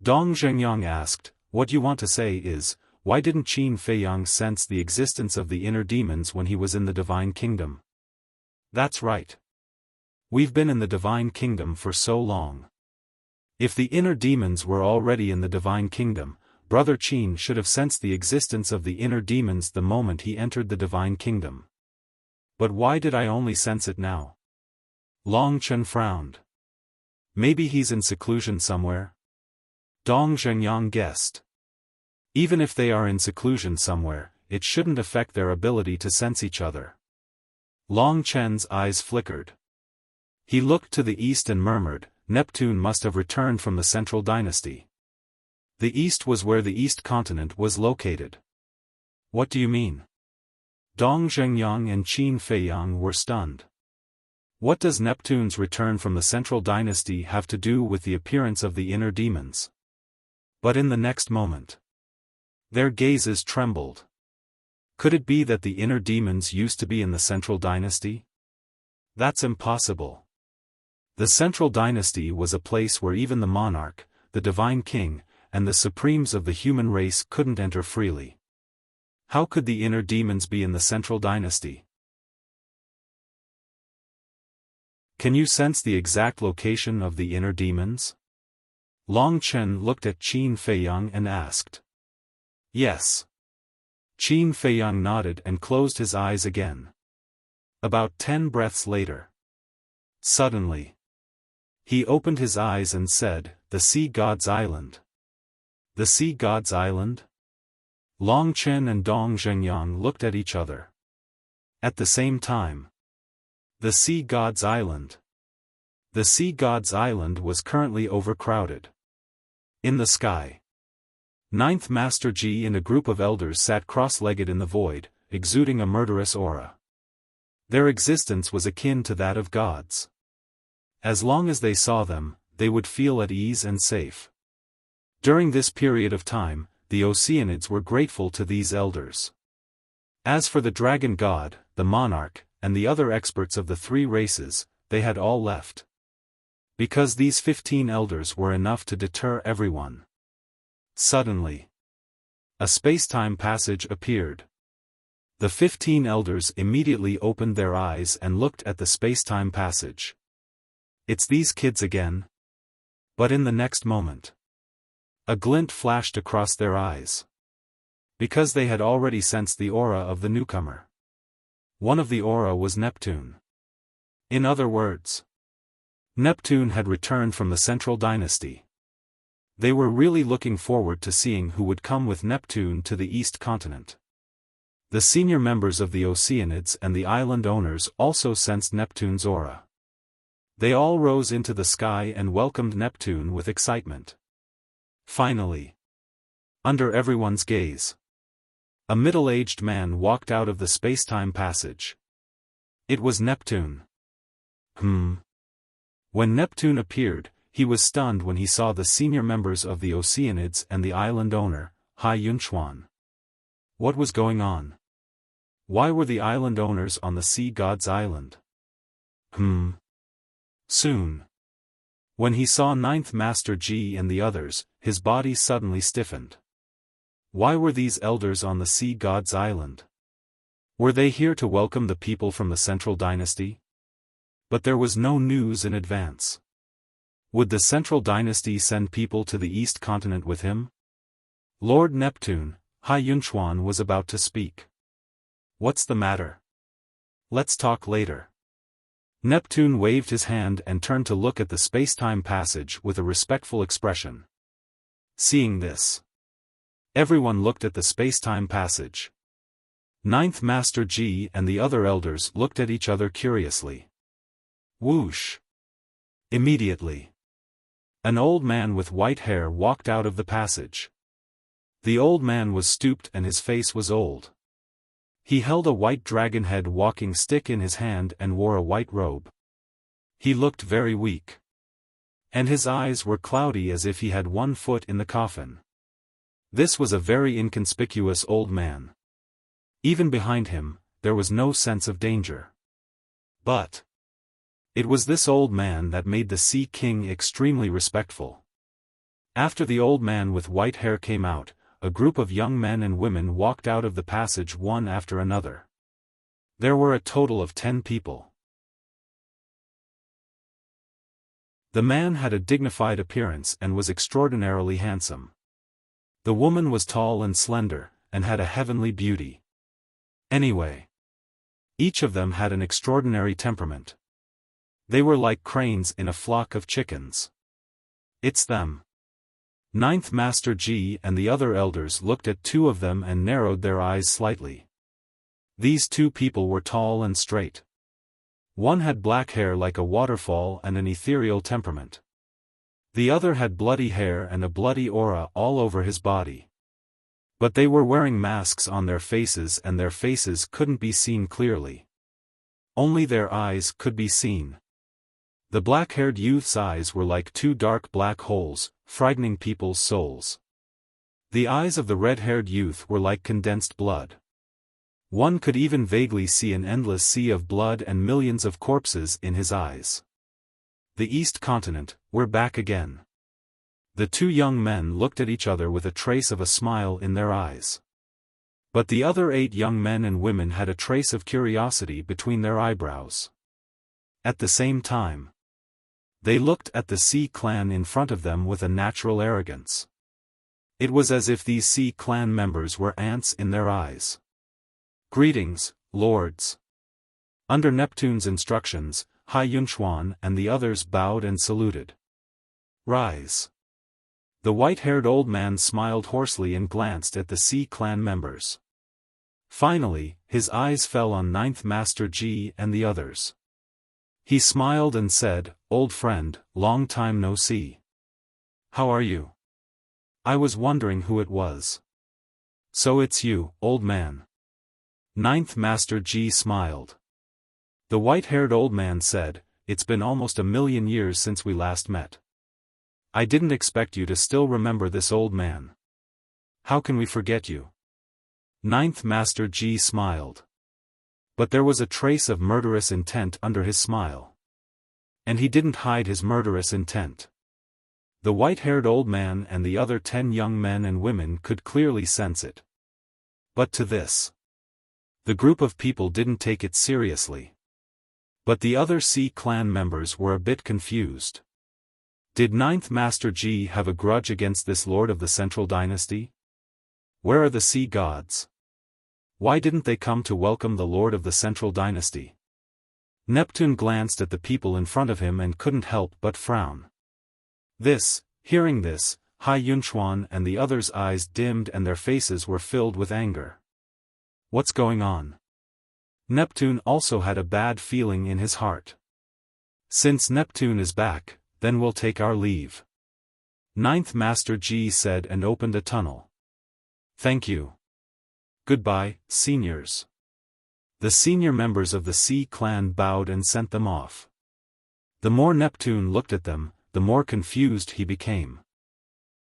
Dong Zhengyang asked, what you want to say is, why didn't Qin Feiyang sense the existence of the inner demons when he was in the Divine Kingdom? That's right. We've been in the Divine Kingdom for so long. If the inner demons were already in the Divine Kingdom, Brother Qin should have sensed the existence of the inner demons the moment he entered the Divine Kingdom. But why did I only sense it now? Long Chen frowned. Maybe he's in seclusion somewhere? Dong Zhengyang guessed. Even if they are in seclusion somewhere, it shouldn't affect their ability to sense each other. Long Chen's eyes flickered. He looked to the east and murmured, Neptune must have returned from the Central Dynasty. The east was where the East Continent was located. What do you mean? Dong Zhengyang and Qin Feiyang were stunned. What does Neptune's return from the Central Dynasty have to do with the appearance of the inner demons? But in the next moment, their gazes trembled. Could it be that the inner demons used to be in the Central Dynasty? That's impossible. The Central Dynasty was a place where even the monarch, the divine king, and the supremes of the human race couldn't enter freely. How could the inner demons be in the Central Dynasty? Can you sense the exact location of the inner demons? Long Chen looked at Qin Feiyang and asked. Yes. Qin Feiyang nodded and closed his eyes again. About 10 breaths later, suddenly, he opened his eyes and said, the Sea God's Island. The Sea God's Island? Long Chen and Dong Zhengyang looked at each other. At the same time. The Sea God's Island. The Sea God's Island was currently overcrowded. In the sky, Ninth Master Ji and a group of elders sat cross-legged in the void, exuding a murderous aura. Their existence was akin to that of gods. As long as they saw them, they would feel at ease and safe. During this period of time, the Oceanids were grateful to these elders. As for the dragon god, the monarch, and the other experts of the three races, they had all left. Because these 15 elders were enough to deter everyone. Suddenly, a space-time passage appeared. The 15 elders immediately opened their eyes and looked at the space-time passage. It's these kids again? But in the next moment, a glint flashed across their eyes. Because they had already sensed the aura of the newcomer. One of the aura was Neptune. In other words, Neptune had returned from the Central Dynasty. They were really looking forward to seeing who would come with Neptune to the East Continent. The senior members of the Oceanids and the island owners also sensed Neptune's aura. They all rose into the sky and welcomed Neptune with excitement. Finally, under everyone's gaze, a middle-aged man walked out of the space-time passage. It was Neptune. When Neptune appeared, he was stunned when he saw the senior members of the Oceanids and the island owner, Hai Yunchuan. What was going on? Why were the island owners on the sea god's island? Soon. When he saw Ninth Master Ji and the others, his body suddenly stiffened. Why were these elders on the sea god's island? Were they here to welcome the people from the Central Dynasty? But there was no news in advance. Would the Central Dynasty send people to the East Continent with him? Lord Neptune, Hai Yunchuan was about to speak. What's the matter? Let's talk later. Neptune waved his hand and turned to look at the space-time passage with a respectful expression. Seeing this, everyone looked at the space-time passage. Ninth Master Ji and the other elders looked at each other curiously. Whoosh! Immediately, an old man with white hair walked out of the passage. The old man was stooped and his face was old. He held a white dragon-head walking stick in his hand and wore a white robe. He looked very weak. And his eyes were cloudy as if he had one foot in the coffin. This was a very inconspicuous old man. Even behind him, there was no sense of danger. But it was this old man that made the Sea King extremely respectful. After the old man with white hair came out, a group of young men and women walked out of the passage one after another. There were a total of 10 people. The man had a dignified appearance and was extraordinarily handsome. The woman was tall and slender, and had a heavenly beauty. Anyway, each of them had an extraordinary temperament. They were like cranes in a flock of chickens. It's them. Ninth Master Ji and the other elders looked at two of them and narrowed their eyes slightly. These two people were tall and straight. One had black hair like a waterfall and an ethereal temperament. The other had bloody hair and a bloody aura all over his body. But they were wearing masks on their faces and their faces couldn't be seen clearly. Only their eyes could be seen. The black-haired youth's eyes were like two dark black holes, frightening people's souls. The eyes of the red-haired youth were like condensed blood. One could even vaguely see an endless sea of blood and millions of corpses in his eyes. The East Continent, we're back again. The two young men looked at each other with a trace of a smile in their eyes. But the other 8 young men and women had a trace of curiosity between their eyebrows. At the same time, they looked at the Sea Clan in front of them with a natural arrogance. It was as if these Sea Clan members were ants in their eyes. Greetings, lords. Under Neptune's instructions, Hai Yunchuan and the others bowed and saluted. Rise. The white-haired old man smiled hoarsely and glanced at the Sea Clan members. Finally, his eyes fell on Ninth Master Ji and the others. He smiled and said, "Old friend, long time no see. How are you? I was wondering who it was." "So it's you, old man." Ninth Master Ji smiled. The white-haired old man said, "It's been almost 1,000,000 years since we last met. I didn't expect you to still remember this old man. How can we forget you?" Ninth Master Ji smiled. But there was a trace of murderous intent under his smile. And he didn't hide his murderous intent. The white-haired old man and the other 10 young men and women could clearly sense it. But to this, the group of people didn't take it seriously. But the other Sea clan members were a bit confused. Did Ninth Master Ji have a grudge against this lord of the Central Dynasty? Where are the Sea gods? Why didn't they come to welcome the lord of the Central Dynasty? Neptune glanced at the people in front of him and couldn't help but frown. Hearing this, Hai Yunchuan and the others' eyes dimmed and their faces were filled with anger. What's going on? Neptune also had a bad feeling in his heart. Since Neptune is back, then we'll take our leave. Ninth Master Ji said and opened a tunnel. Thank you. Goodbye, seniors. The senior members of the Sea clan bowed and sent them off. The more Neptune looked at them, the more confused he became.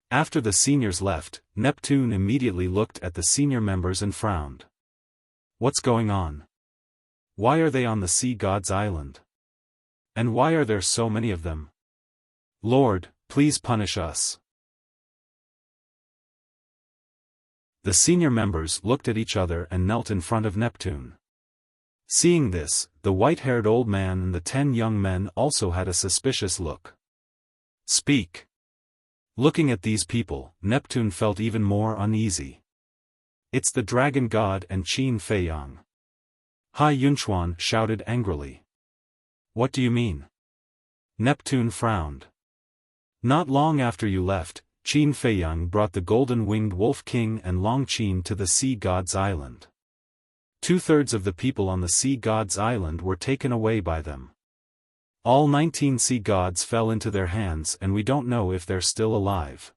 After the seniors left, Neptune immediately looked at the senior members and frowned. What's going on? Why are they on the Sea God's island? And why are there so many of them? Lord, please punish us. The senior members looked at each other and knelt in front of Neptune. Seeing this, the white-haired old man and the 10 young men also had a suspicious look. Speak. Looking at these people, Neptune felt even more uneasy. It's the dragon god and Qin Feiyang. Hai Yunchuan shouted angrily. What do you mean? Neptune frowned. Not long after you left, Qin Feiyang brought the golden-winged wolf king and Long Qin to the Sea God's island. 2/3 of the people on the Sea God's island were taken away by them. All 19 sea gods fell into their hands and we don't know if they're still alive.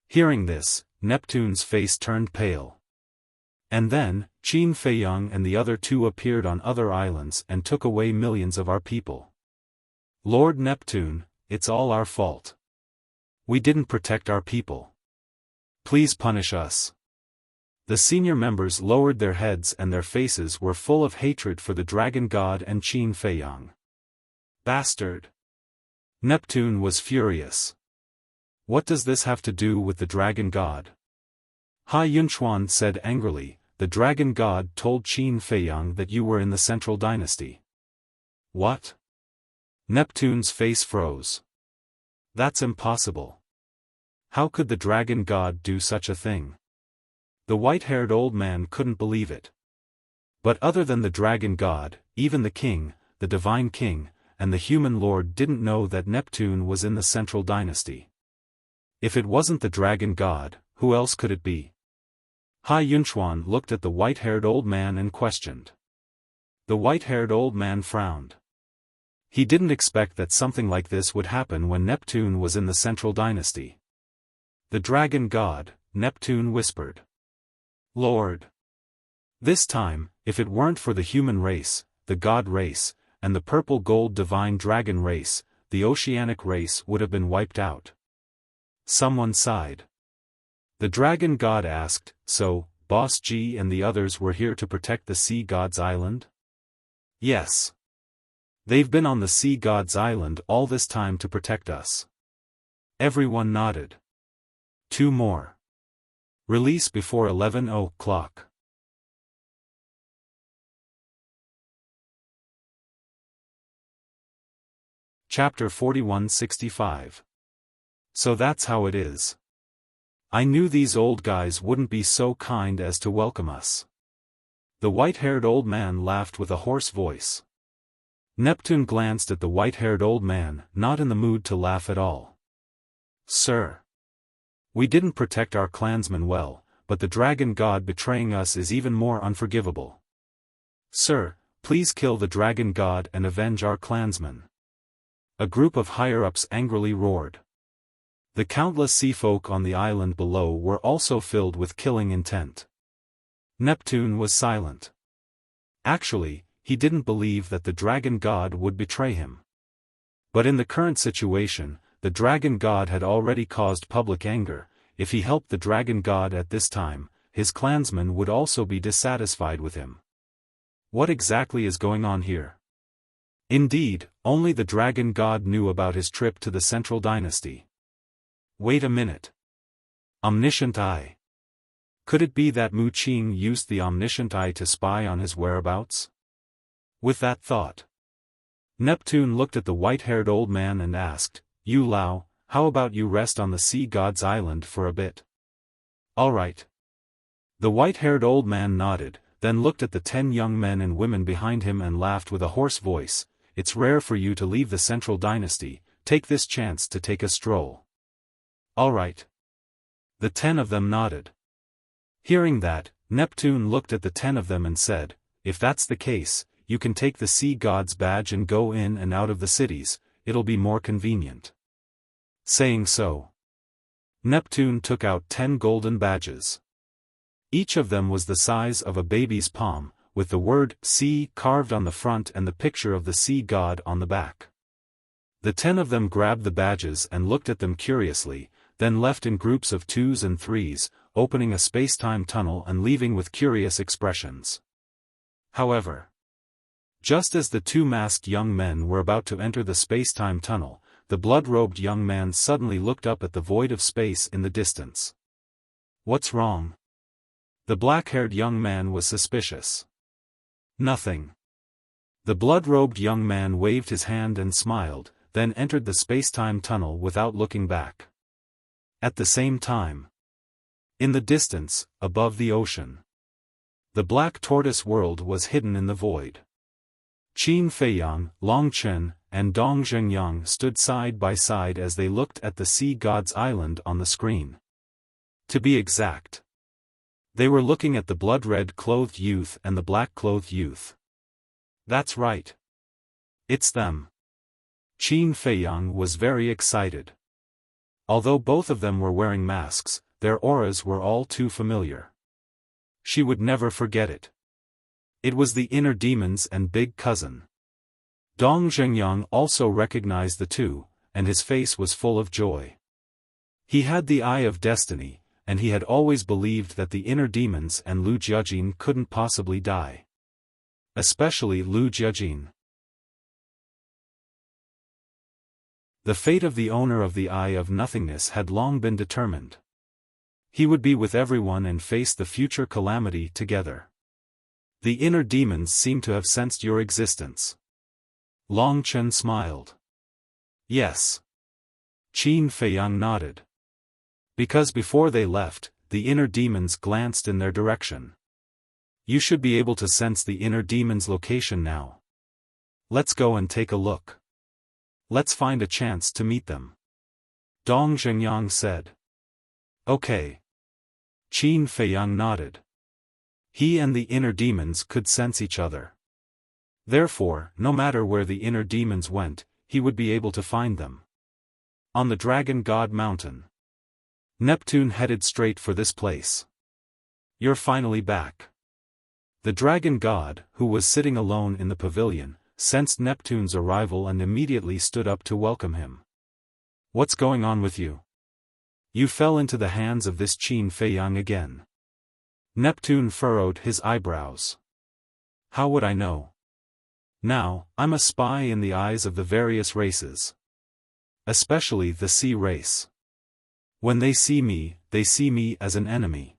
Hearing this, Neptune's face turned pale. And then, Qin Feiyang and the other 2 appeared on other islands and took away millions of our people. Lord Neptune, it's all our fault. We didn't protect our people. Please punish us. The senior members lowered their heads and their faces were full of hatred for the dragon god and Qin Feiyang. Bastard! Neptune was furious. What does this have to do with the dragon god? Hai Yunchuan said angrily, the dragon god told Qin Feiyang that you were in the Central Dynasty. What? Neptune's face froze. That's impossible. How could the dragon god do such a thing? The white-haired old man couldn't believe it. But other than the dragon god, even the king, the divine king, and the human lord didn't know that Neptune was in the Central Dynasty. If it wasn't the dragon god, who else could it be? Hai Yunchuan looked at the white-haired old man and questioned. The white-haired old man frowned. He didn't expect that something like this would happen when Neptune was in the Central Dynasty. The dragon god, Neptune whispered. Lord. This time, if it weren't for the human race, the god race, and the purple-gold divine dragon race, the oceanic race would have been wiped out. Someone sighed. The dragon god asked, so, Boss G and the others were here to protect the Sea God's island? Yes. They've been on the Sea God's island all this time to protect us. Everyone nodded. 2 more. Release before 11 o'clock. Chapter 4165. So that's how it is. I knew these old guys wouldn't be so kind as to welcome us. The white-haired old man laughed with a hoarse voice. Neptune glanced at the white-haired old man, not in the mood to laugh at all. Sir. We didn't protect our clansmen well, but the dragon god betraying us is even more unforgivable. Sir, please kill the dragon god and avenge our clansmen. A group of higher-ups angrily roared. The countless sea folk on the island below were also filled with killing intent. Neptune was silent. Actually, he didn't believe that the dragon god would betray him. But in the current situation, the dragon god had already caused public anger. If he helped the dragon god at this time, his clansmen would also be dissatisfied with him. What exactly is going on here? Indeed, only the dragon god knew about his trip to the Central Dynasty. Wait a minute. Omniscient Eye. Could it be that Mu Qing used the Omniscient Eye to spy on his whereabouts? With that thought, Neptune looked at the white-haired old man and asked, "You Lao, how about you rest on the sea god's island for a bit?" "All right." The white-haired old man nodded, then looked at the 10 young men and women behind him and laughed with a hoarse voice. "It's rare for you to leave the Central Dynasty, take this chance to take a stroll." "All right." The 10 of them nodded. Hearing that, Neptune looked at the 10 of them and said, "If that's the case, you can take the sea god's badge and go in and out of the cities, it'll be more convenient." Saying so, Neptune took out 10 golden badges. Each of them was the size of a baby's palm, with the word "sea" carved on the front and the picture of the sea god on the back. The 10 of them grabbed the badges and looked at them curiously, then left in groups of 2s and 3s, opening a space-time tunnel and leaving with curious expressions. However, just as the 2 masked young men were about to enter the space-time tunnel, the blood-robed young man suddenly looked up at the void of space in the distance. "What's wrong?" The black-haired young man was suspicious. "Nothing." The blood-robed young man waved his hand and smiled, then entered the space-time tunnel without looking back. At the same time, in the distance, above the ocean, the black tortoise world was hidden in the void. Qin Feiyang, Long Chen, and Dong Zhengyang stood side by side as they looked at the sea god's island on the screen. To be exact, they were looking at the blood-red clothed youth and the black-clothed youth. "That's right. It's them." Qin Feiyang was very excited. Although both of them were wearing masks, their auras were all too familiar. She would never forget it. It was the inner demons and big cousin. Dong Zhengyang also recognized the two, and his face was full of joy. He had the eye of destiny, and he had always believed that the inner demons and Lu Jiajin couldn't possibly die. Especially Lu Jiajin. The fate of the owner of the Eye of Nothingness had long been determined. He would be with everyone and face the future calamity together. The inner demons seem to have sensed your existence. Long Chen smiled. "Yes." Qin Feiyang nodded. Because before they left, the inner demons glanced in their direction. "You should be able to sense the inner demon's location now. Let's go and take a look. Let's find a chance to meet them." Dong Zhengyang said. "Okay." Qin Feiyang nodded. He and the inner demons could sense each other. Therefore, no matter where the inner demons went, he would be able to find them. On the Dragon God Mountain, Neptune headed straight for this place. "You're finally back." The Dragon God, who was sitting alone in the pavilion, sensed Neptune's arrival and immediately stood up to welcome him. "What's going on with you? You fell into the hands of this Qin Feiyang again." Neptune furrowed his eyebrows. "How would I know? Now, I'm a spy in the eyes of the various races. Especially the sea race. When they see me as an enemy."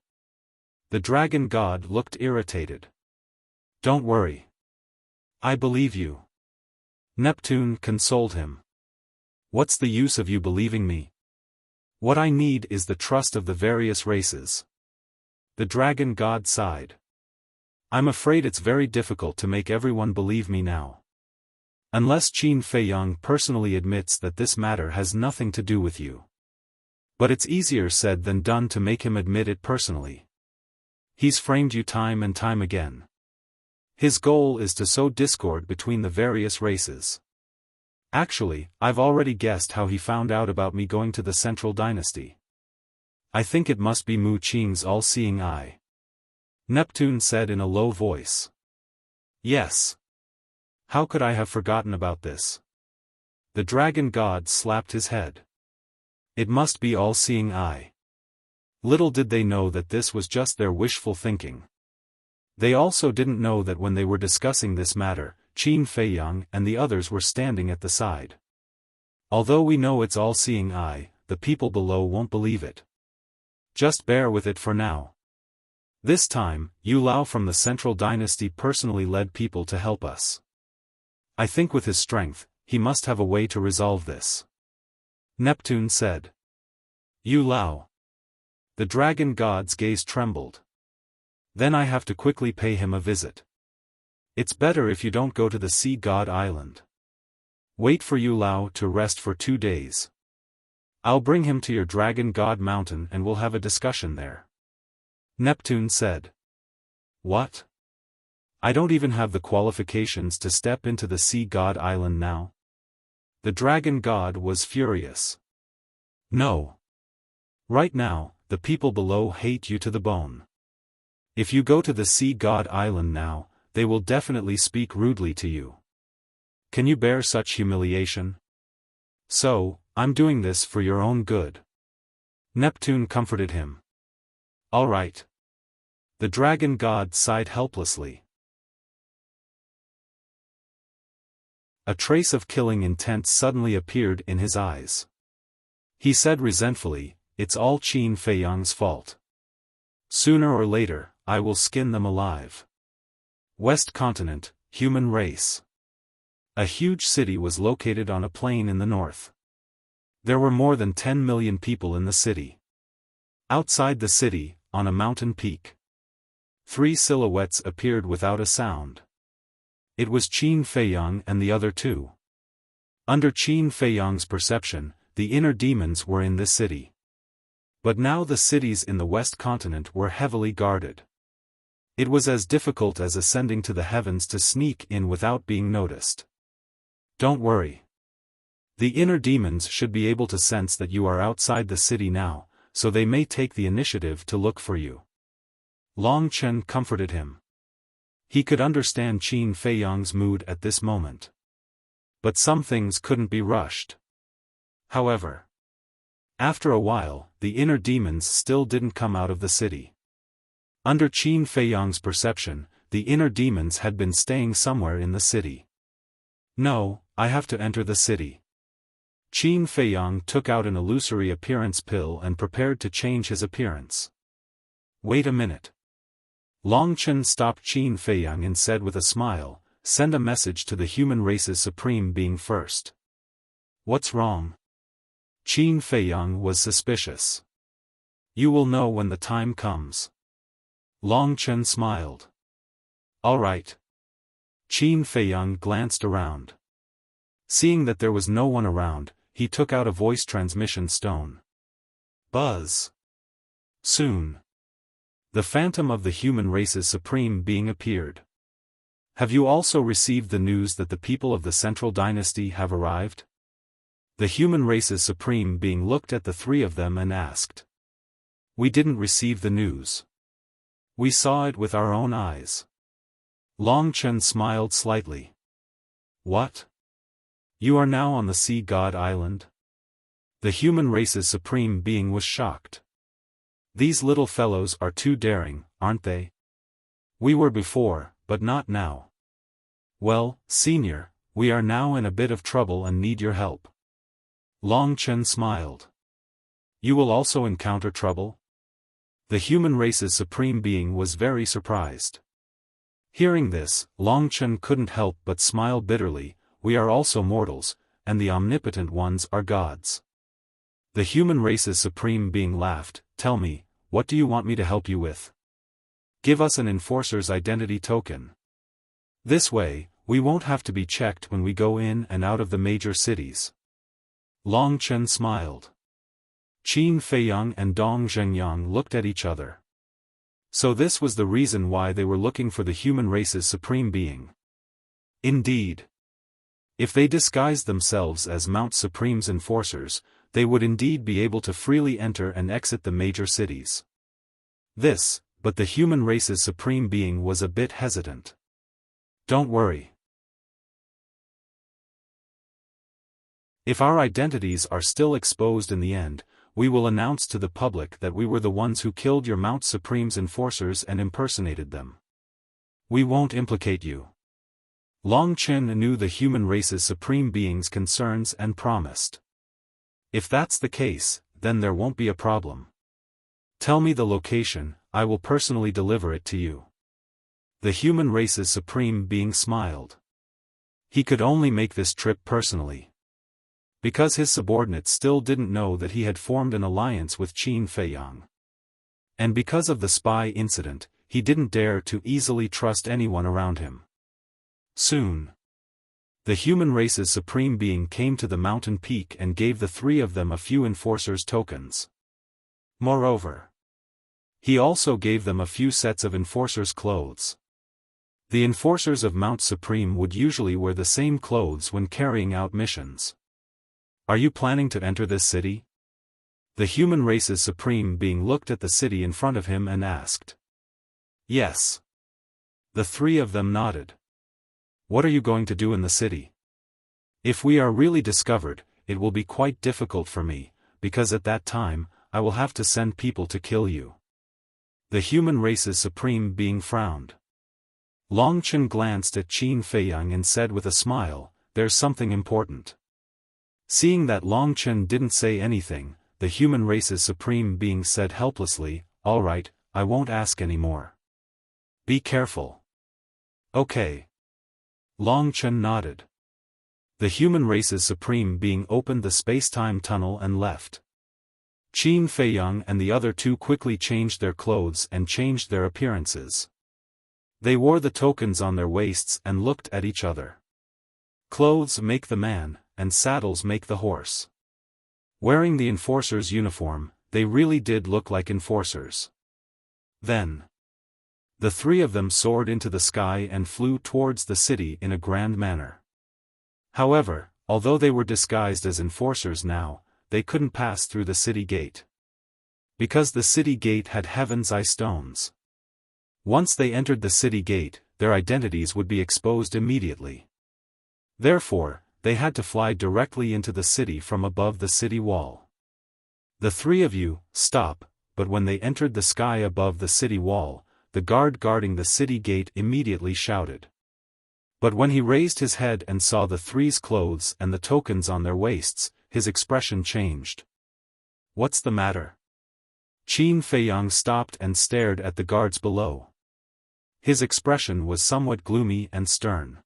The Dragon God looked irritated. "Don't worry. I believe you." Neptune consoled him. "What's the use of you believing me? What I need is the trust of the various races." The Dragon God sighed. "I'm afraid it's very difficult to make everyone believe me now. Unless Qin Feiyang personally admits that this matter has nothing to do with you. But it's easier said than done to make him admit it personally. He's framed you time and time again. His goal is to sow discord between the various races. Actually, I've already guessed how he found out about me going to the Central Dynasty. I think it must be Mu Qing's all-seeing eye." Neptune said in a low voice. "Yes. How could I have forgotten about this?" The Dragon God slapped his head. "It must be all-seeing eye. Little did they know that this was just their wishful thinking. They also didn't know that when they were discussing this matter, Qin Feiyang and the others were standing at the side. Although we know it's all-seeing eye, the people below won't believe it. Just bear with it for now. This time, Yu Lao from the Central Dynasty personally led people to help us. I think with his strength, he must have a way to resolve this. Neptune said. Yu Lao. The dragon god's gaze trembled. Then I have to quickly pay him a visit. It's better if you don't go to the Sea God Island. Wait for Yu Lao to rest for 2 days. I'll bring him to your Dragon God Mountain and we'll have a discussion there. Neptune said. What? I don't even have the qualifications to step into the Sea God Island now. The Dragon God was furious. No. Right now, the people below hate you to the bone. If you go to the Sea God Island now, they will definitely speak rudely to you. Can you bear such humiliation? So, I'm doing this for your own good. Neptune comforted him. All right. The dragon god sighed helplessly. A trace of killing intent suddenly appeared in his eyes. He said resentfully, it's all Qin Feiyang's fault. Sooner or later, I will skin them alive. West Continent, human race. A huge city was located on a plain in the north. There were more than 10 million people in the city. Outside the city, on a mountain peak, 3 silhouettes appeared without a sound. It was Qin Feiyang and the other 2. Under Qin Feiyang's perception, the inner demons were in this city. But now the cities in the West Continent were heavily guarded. It was as difficult as ascending to the heavens to sneak in without being noticed. Don't worry. The inner demons should be able to sense that you are outside the city now, so they may take the initiative to look for you. Long Chen comforted him. He could understand Qin Feiyang's mood at this moment. But some things couldn't be rushed. However, after a while, the inner demons still didn't come out of the city. Under Qin Feiyang's perception, the inner demons had been staying somewhere in the city. No, I have to enter the city. Qin Feiyang took out an illusory appearance pill and prepared to change his appearance. Wait a minute. Long Chen stopped Qin Feiyang and said with a smile, send a message to the human race's supreme being first. What's wrong? Qin Feiyang was suspicious. You will know when the time comes. Long Chen smiled. All right. Qin Feiyang glanced around. Seeing that there was no one around, he took out a voice transmission stone. Buzz. Soon. The phantom of the human race's supreme being appeared. Have you also received the news that the people of the Central Dynasty have arrived? The human race's supreme being looked at the 3 of them and asked. We didn't receive the news. We saw it with our own eyes. Long Chen smiled slightly. What? You are now on the Sea God Island? The human race's supreme being was shocked. These little fellows are too daring, aren't they? We were before, but not now. Well, Senior, we are now in a bit of trouble and need your help. Long Chen smiled. You will also encounter trouble? The human race's supreme being was very surprised. Hearing this, Long Chen couldn't help but smile bitterly. We are also mortals, and the omnipotent ones are gods. The human race's supreme being laughed. Tell me, what do you want me to help you with? Give us an enforcer's identity token. This way, we won't have to be checked when we go in and out of the major cities. Long Chen smiled. Qin Feiyang and Dong Zhengyang looked at each other. So this was the reason why they were looking for the human race's supreme being. Indeed. If they disguised themselves as Mount Supreme's enforcers, they would indeed be able to freely enter and exit the major cities. But the human race's supreme being was a bit hesitant. Don't worry. If our identities are still exposed in the end, we will announce to the public that we were the ones who killed your Mount Supreme's enforcers and impersonated them. We won't implicate you. Long Chen knew the human race's supreme being's concerns and promised. If that's the case, then there won't be a problem. Tell me the location, I will personally deliver it to you. The human race's supreme being smiled. He could only make this trip personally. Because his subordinates still didn't know that he had formed an alliance with Qin Feiyang. And because of the spy incident, he didn't dare to easily trust anyone around him. Soon, the human race's supreme being came to the mountain peak and gave the three of them a few enforcers' tokens. Moreover, he also gave them a few sets of enforcers' clothes. The enforcers of Mount Supreme would usually wear the same clothes when carrying out missions. Are you planning to enter this city? The human race's supreme being looked at the city in front of him and asked. Yes. The three of them nodded. What are you going to do in the city? If we are really discovered, it will be quite difficult for me, because at that time, I will have to send people to kill you. The human race's supreme being frowned. Long Chen glanced at Qin Feiyang and said with a smile, there's something important. Seeing that Long Chen didn't say anything, the human race's supreme being said helplessly, all right, I won't ask any more. Be careful. Okay. Long Chen nodded. The human race's supreme being opened the space-time tunnel and left. Qin Feiyang and the other two quickly changed their clothes and changed their appearances. They wore the tokens on their waists and looked at each other. Clothes make the man, and saddles make the horse. Wearing the enforcer's uniform, they really did look like enforcers. Then, the three of them soared into the sky and flew towards the city in a grand manner. However, although they were disguised as enforcers now, they couldn't pass through the city gate. Because the city gate had heaven's eye stones. Once they entered the city gate, their identities would be exposed immediately. Therefore, they had to fly directly into the city from above the city wall. The three of you, stop, but when they entered the sky above the city wall, the guard guarding the city gate immediately shouted. But when he raised his head and saw the three's clothes and the tokens on their waists, his expression changed. What's the matter? Qin Feiyang stopped and stared at the guards below. His expression was somewhat gloomy and stern.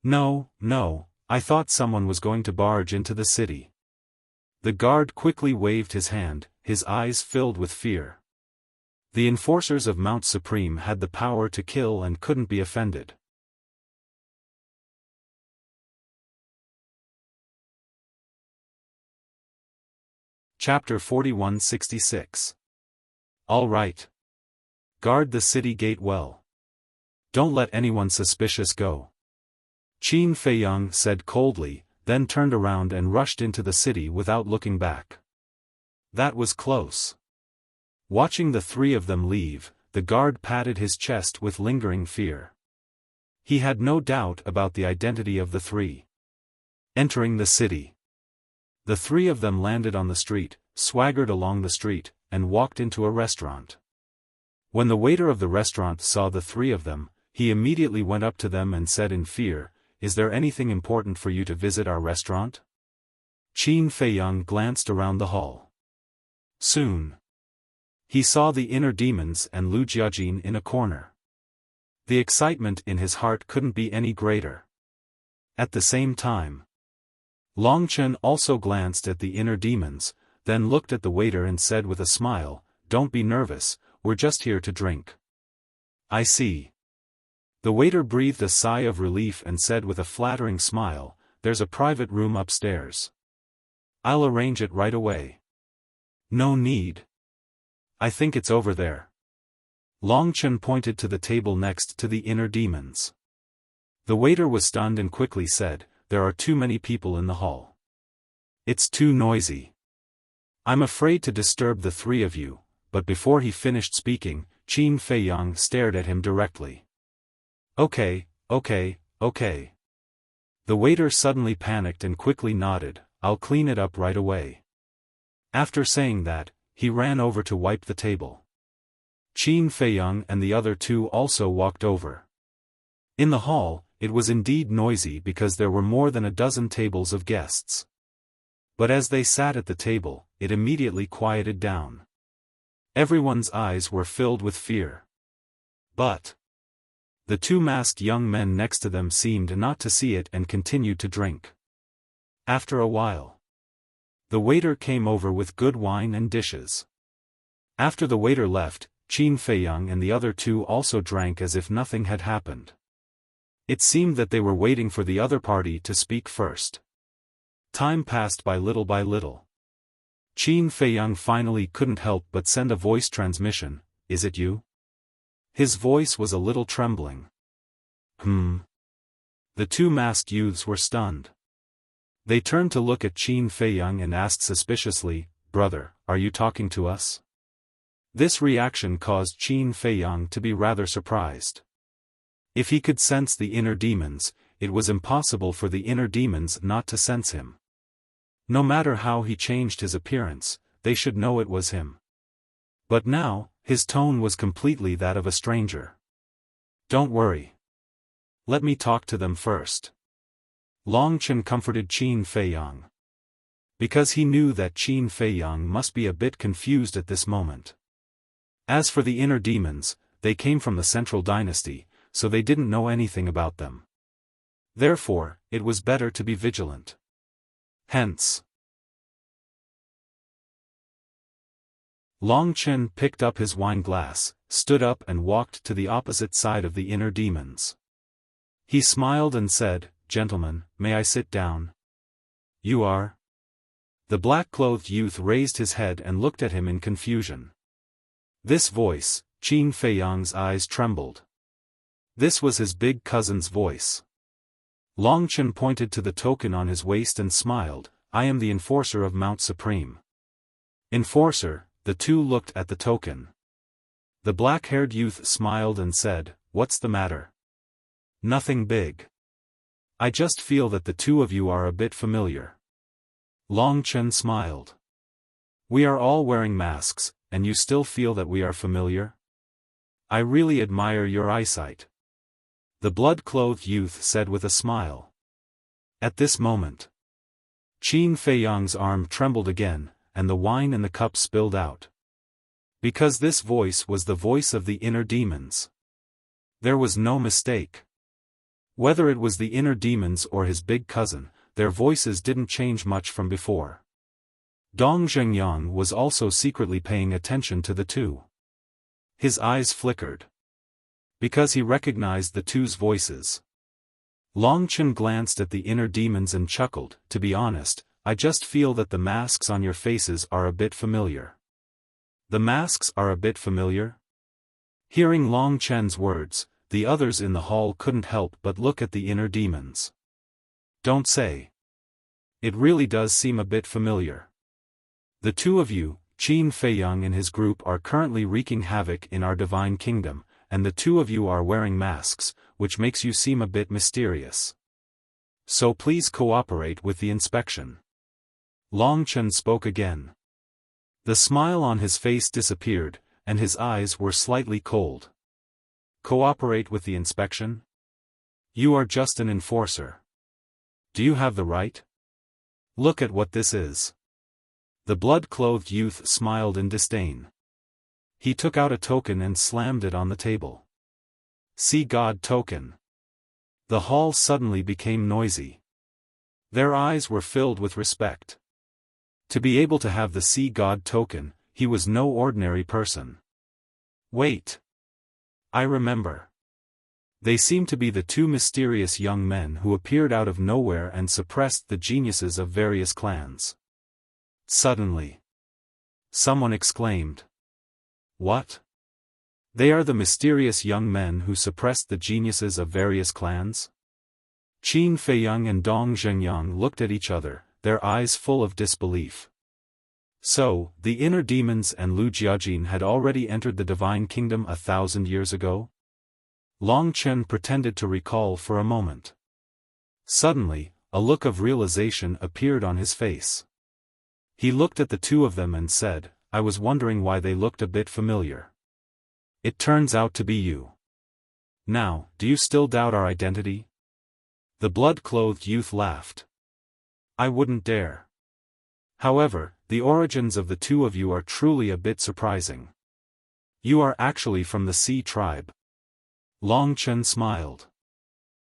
No, I thought someone was going to barge into the city. The guard quickly waved his hand, his eyes filled with fear. The enforcers of Mount Supreme had the power to kill and couldn't be offended. Chapter 4166. All right. Guard the city gate well. Don't let anyone suspicious go. Qin Feiyang said coldly, then turned around and rushed into the city without looking back. That was close. Watching the three of them leave, the guard patted his chest with lingering fear. He had no doubt about the identity of the three. Entering the city. The three of them landed on the street, swaggered along the street, and walked into a restaurant. When the waiter of the restaurant saw the three of them, he immediately went up to them and said in fear, "Is there anything important for you to visit our restaurant?" Qin Feiyang glanced around the hall. Soon, he saw the inner demons and Lu Jiajin in a corner. The excitement in his heart couldn't be any greater. At the same time, Long Chen also glanced at the inner demons, then looked at the waiter and said with a smile, "Don't be nervous, we're just here to drink." I see. The waiter breathed a sigh of relief and said with a flattering smile, "There's a private room upstairs. I'll arrange it right away." "No need. I think it's over there." Long Chen pointed to the table next to the inner demons. The waiter was stunned and quickly said, "There are too many people in the hall. It's too noisy. I'm afraid to disturb the three of you," but before he finished speaking, Qin Feiyang stared at him directly. Okay. The waiter suddenly panicked and quickly nodded, "I'll clean it up right away." After saying that, he ran over to wipe the table. Qin Feiyang and the other two also walked over. In the hall, it was indeed noisy because there were more than a dozen tables of guests. But as they sat at the table, it immediately quieted down. Everyone's eyes were filled with fear. But the two masked young men next to them seemed not to see it and continued to drink. After a while, the waiter came over with good wine and dishes. After the waiter left, Qin Feiyang and the other two also drank as if nothing had happened. It seemed that they were waiting for the other party to speak first. Time passed by little by little. Qin Feiyang finally couldn't help but send a voice transmission, "Is it you?" His voice was a little trembling. The two masked youths were stunned. They turned to look at Qin Feiyang and asked suspiciously, "Brother, are you talking to us?" This reaction caused Qin Feiyang to be rather surprised. If he could sense the inner demons, it was impossible for the inner demons not to sense him. No matter how he changed his appearance, they should know it was him. But now, his tone was completely that of a stranger. "Don't worry. Let me talk to them first." Long Chen comforted Qin Feiyang. Because he knew that Qin Feiyang must be a bit confused at this moment. As for the inner demons, they came from the Central Dynasty, so they didn't know anything about them. Therefore, it was better to be vigilant. Hence, Long Chen picked up his wine glass, stood up and walked to the opposite side of the inner demons. He smiled and said, "Gentlemen, may I sit down?" "You are?" The black-clothed youth raised his head and looked at him in confusion. This voice, Qin Feiyang's eyes trembled. This was his big cousin's voice. Long Chen pointed to the token on his waist and smiled, "I am the enforcer of Mount Supreme." Enforcer, the two looked at the token. The black-haired youth smiled and said, "What's the matter?" "Nothing big. I just feel that the two of you are a bit familiar." Long Chen smiled. "We are all wearing masks, and you still feel that we are familiar? I really admire your eyesight," the blood-clothed youth said with a smile. At this moment, Qin Feiyang's arm trembled again, and the wine in the cup spilled out. Because this voice was the voice of the inner demons. There was no mistake. Whether it was the inner demons or his big cousin, their voices didn't change much from before. Dong Zhengyang was also secretly paying attention to the two. His eyes flickered. Because he recognized the two's voices. Long Chen glanced at the inner demons and chuckled, "To be honest, I just feel that the masks on your faces are a bit familiar." "The masks are a bit familiar?" Hearing Long Chen's words, the others in the hall couldn't help but look at the inner demons. "Don't say. It really does seem a bit familiar. The two of you, Qin Feiyang and his group, are currently wreaking havoc in our divine kingdom, and the two of you are wearing masks, which makes you seem a bit mysterious. So please cooperate with the inspection." Long Chen spoke again. The smile on his face disappeared, and his eyes were slightly cold. "Cooperate with the inspection? You are just an enforcer. Do you have the right? Look at what this is." The blood-clothed youth smiled in disdain. He took out a token and slammed it on the table. "See God token." The hall suddenly became noisy. Their eyes were filled with respect. To be able to have the See God token, he was no ordinary person. Wait. I remember. They seemed to be the two mysterious young men who appeared out of nowhere and suppressed the geniuses of various clans. Suddenly, someone exclaimed. "What? They are the mysterious young men who suppressed the geniuses of various clans?" Qin Feiyang and Dong Zhengyang looked at each other, their eyes full of disbelief. So, the inner demons and Lu Jiajin had already entered the divine kingdom 1,000 years ago? Long Chen pretended to recall for a moment. Suddenly, a look of realization appeared on his face. He looked at the two of them and said, I was wondering why they looked a bit familiar. It turns out to be you. Now, do you still doubt our identity? The blood-clothed youth laughed. I wouldn't dare. However, the origins of the two of you are truly a bit surprising. You are actually from the Sea tribe. Long Chen smiled.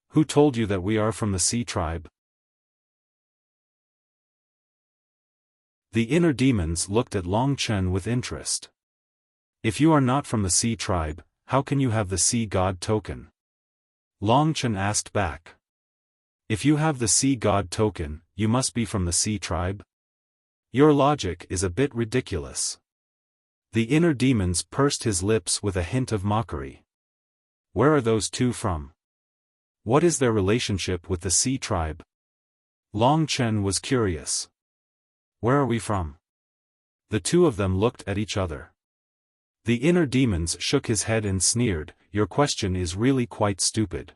Who told you that we are from the Sea tribe? The inner demons looked at Long Chen with interest. If you are not from the Sea tribe, how can you have the Sea God token? Long Chen asked back. If you have the Sea God token, you must be from the Sea tribe? Your logic is a bit ridiculous. The inner demons pursed his lips with a hint of mockery. Where are those two from? What is their relationship with the Sea tribe? Long Chen was curious. Where are we from? The two of them looked at each other. The inner demons shook his head and sneered, your question is really quite stupid.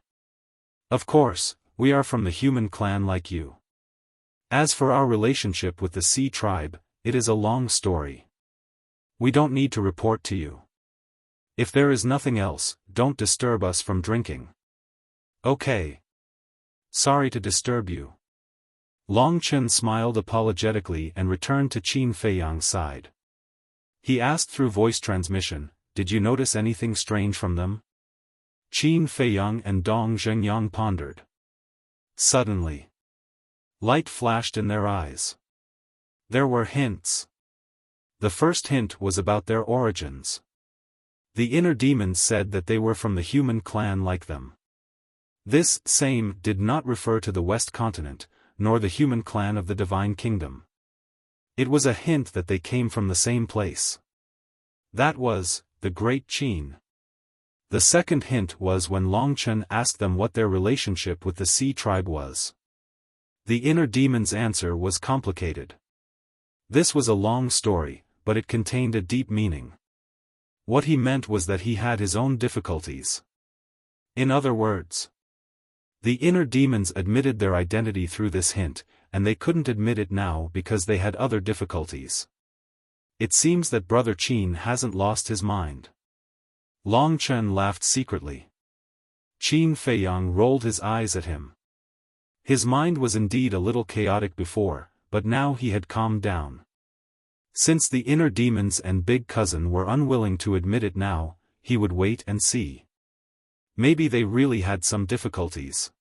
Of course, we are from the human clan like you. As for our relationship with the Sea tribe, it is a long story. We don't need to report to you. If there is nothing else, don't disturb us from drinking. Okay. Sorry to disturb you. Long Chen smiled apologetically and returned to Qin Feiyang's side. He asked through voice transmission, did you notice anything strange from them? Qin Feiyang and Dong Zhengyang pondered. Suddenly, light flashed in their eyes. There were hints. The first hint was about their origins. The inner demons said that they were from the human clan like them. This same did not refer to the West Continent, nor the human clan of the Divine Kingdom. It was a hint that they came from the same place. That was, the Great Qin. The second hint was when Long Chen asked them what their relationship with the Sea tribe was. The inner demon's answer was complicated. This was a long story, but it contained a deep meaning. What he meant was that he had his own difficulties. In other words, the inner demons admitted their identity through this hint, and they couldn't admit it now because they had other difficulties. It seems that Brother Qin hasn't lost his mind. Long Chen laughed secretly. Qin Feiyang rolled his eyes at him. His mind was indeed a little chaotic before, but now he had calmed down. Since the inner demons and big cousin were unwilling to admit it now, he would wait and see. Maybe they really had some difficulties.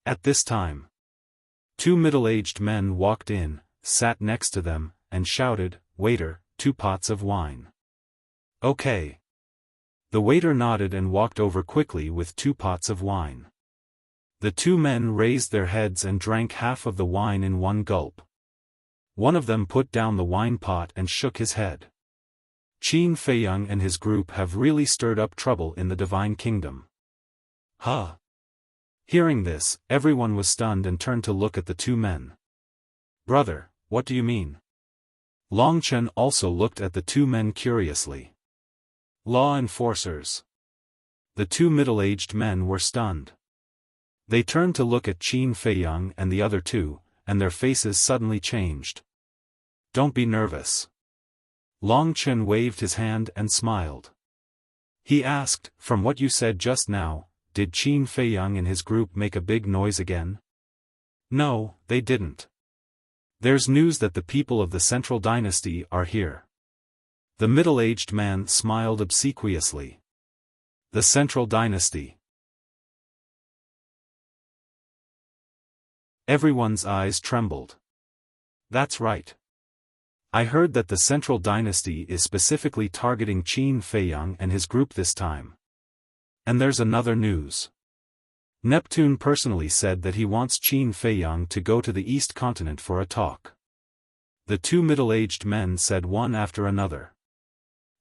At this time, two middle-aged men walked in, sat next to them, and shouted, "Waiter, 2 pots of wine." Okay. The waiter nodded and walked over quickly with 2 pots of wine. The two men raised their heads and drank half of the wine in one gulp. One of them put down the wine pot and shook his head. Qin Feiyang and his group have really stirred up trouble in the Divine Kingdom. Huh. Hearing this, everyone was stunned and turned to look at the two men. Brother, what do you mean? Long Chen also looked at the two men curiously. Law enforcers. The two middle-aged men were stunned. They turned to look at Qin Feiyang and the other two, and their faces suddenly changed. Don't be nervous. Long Chen waved his hand and smiled. He asked, from what you said just now, did Qin Feiyang and his group make a big noise again? No, they didn't. There's news that the people of the Central Dynasty are here. The middle-aged man smiled obsequiously. The Central Dynasty. Everyone's eyes trembled. That's right. I heard that the Central Dynasty is specifically targeting Qin Feiyang and his group this time. And there's another news. Neptune personally said that he wants Qin Feiyang to go to the East Continent for a talk. The two middle-aged men said one after another.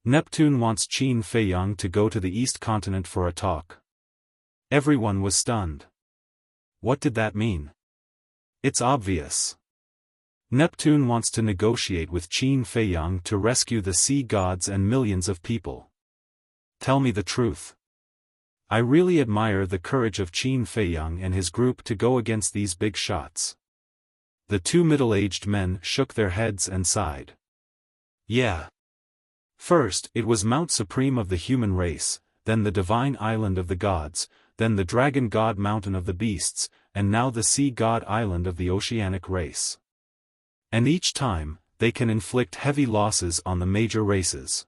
Neptune wants Qin Feiyang to go to the East Continent for a talk. Everyone was stunned. What did that mean? It's obvious. Neptune wants to negotiate with Qin Feiyang to rescue the sea gods and millions of people. Tell me the truth. I really admire the courage of Qin Feiyang and his group to go against these big shots. The two middle-aged men shook their heads and sighed. Yeah. First, it was Mount Supreme of the human race, then the divine island of the gods, then the dragon god mountain of the beasts, and now the sea god island of the oceanic race. And each time, they can inflict heavy losses on the major races.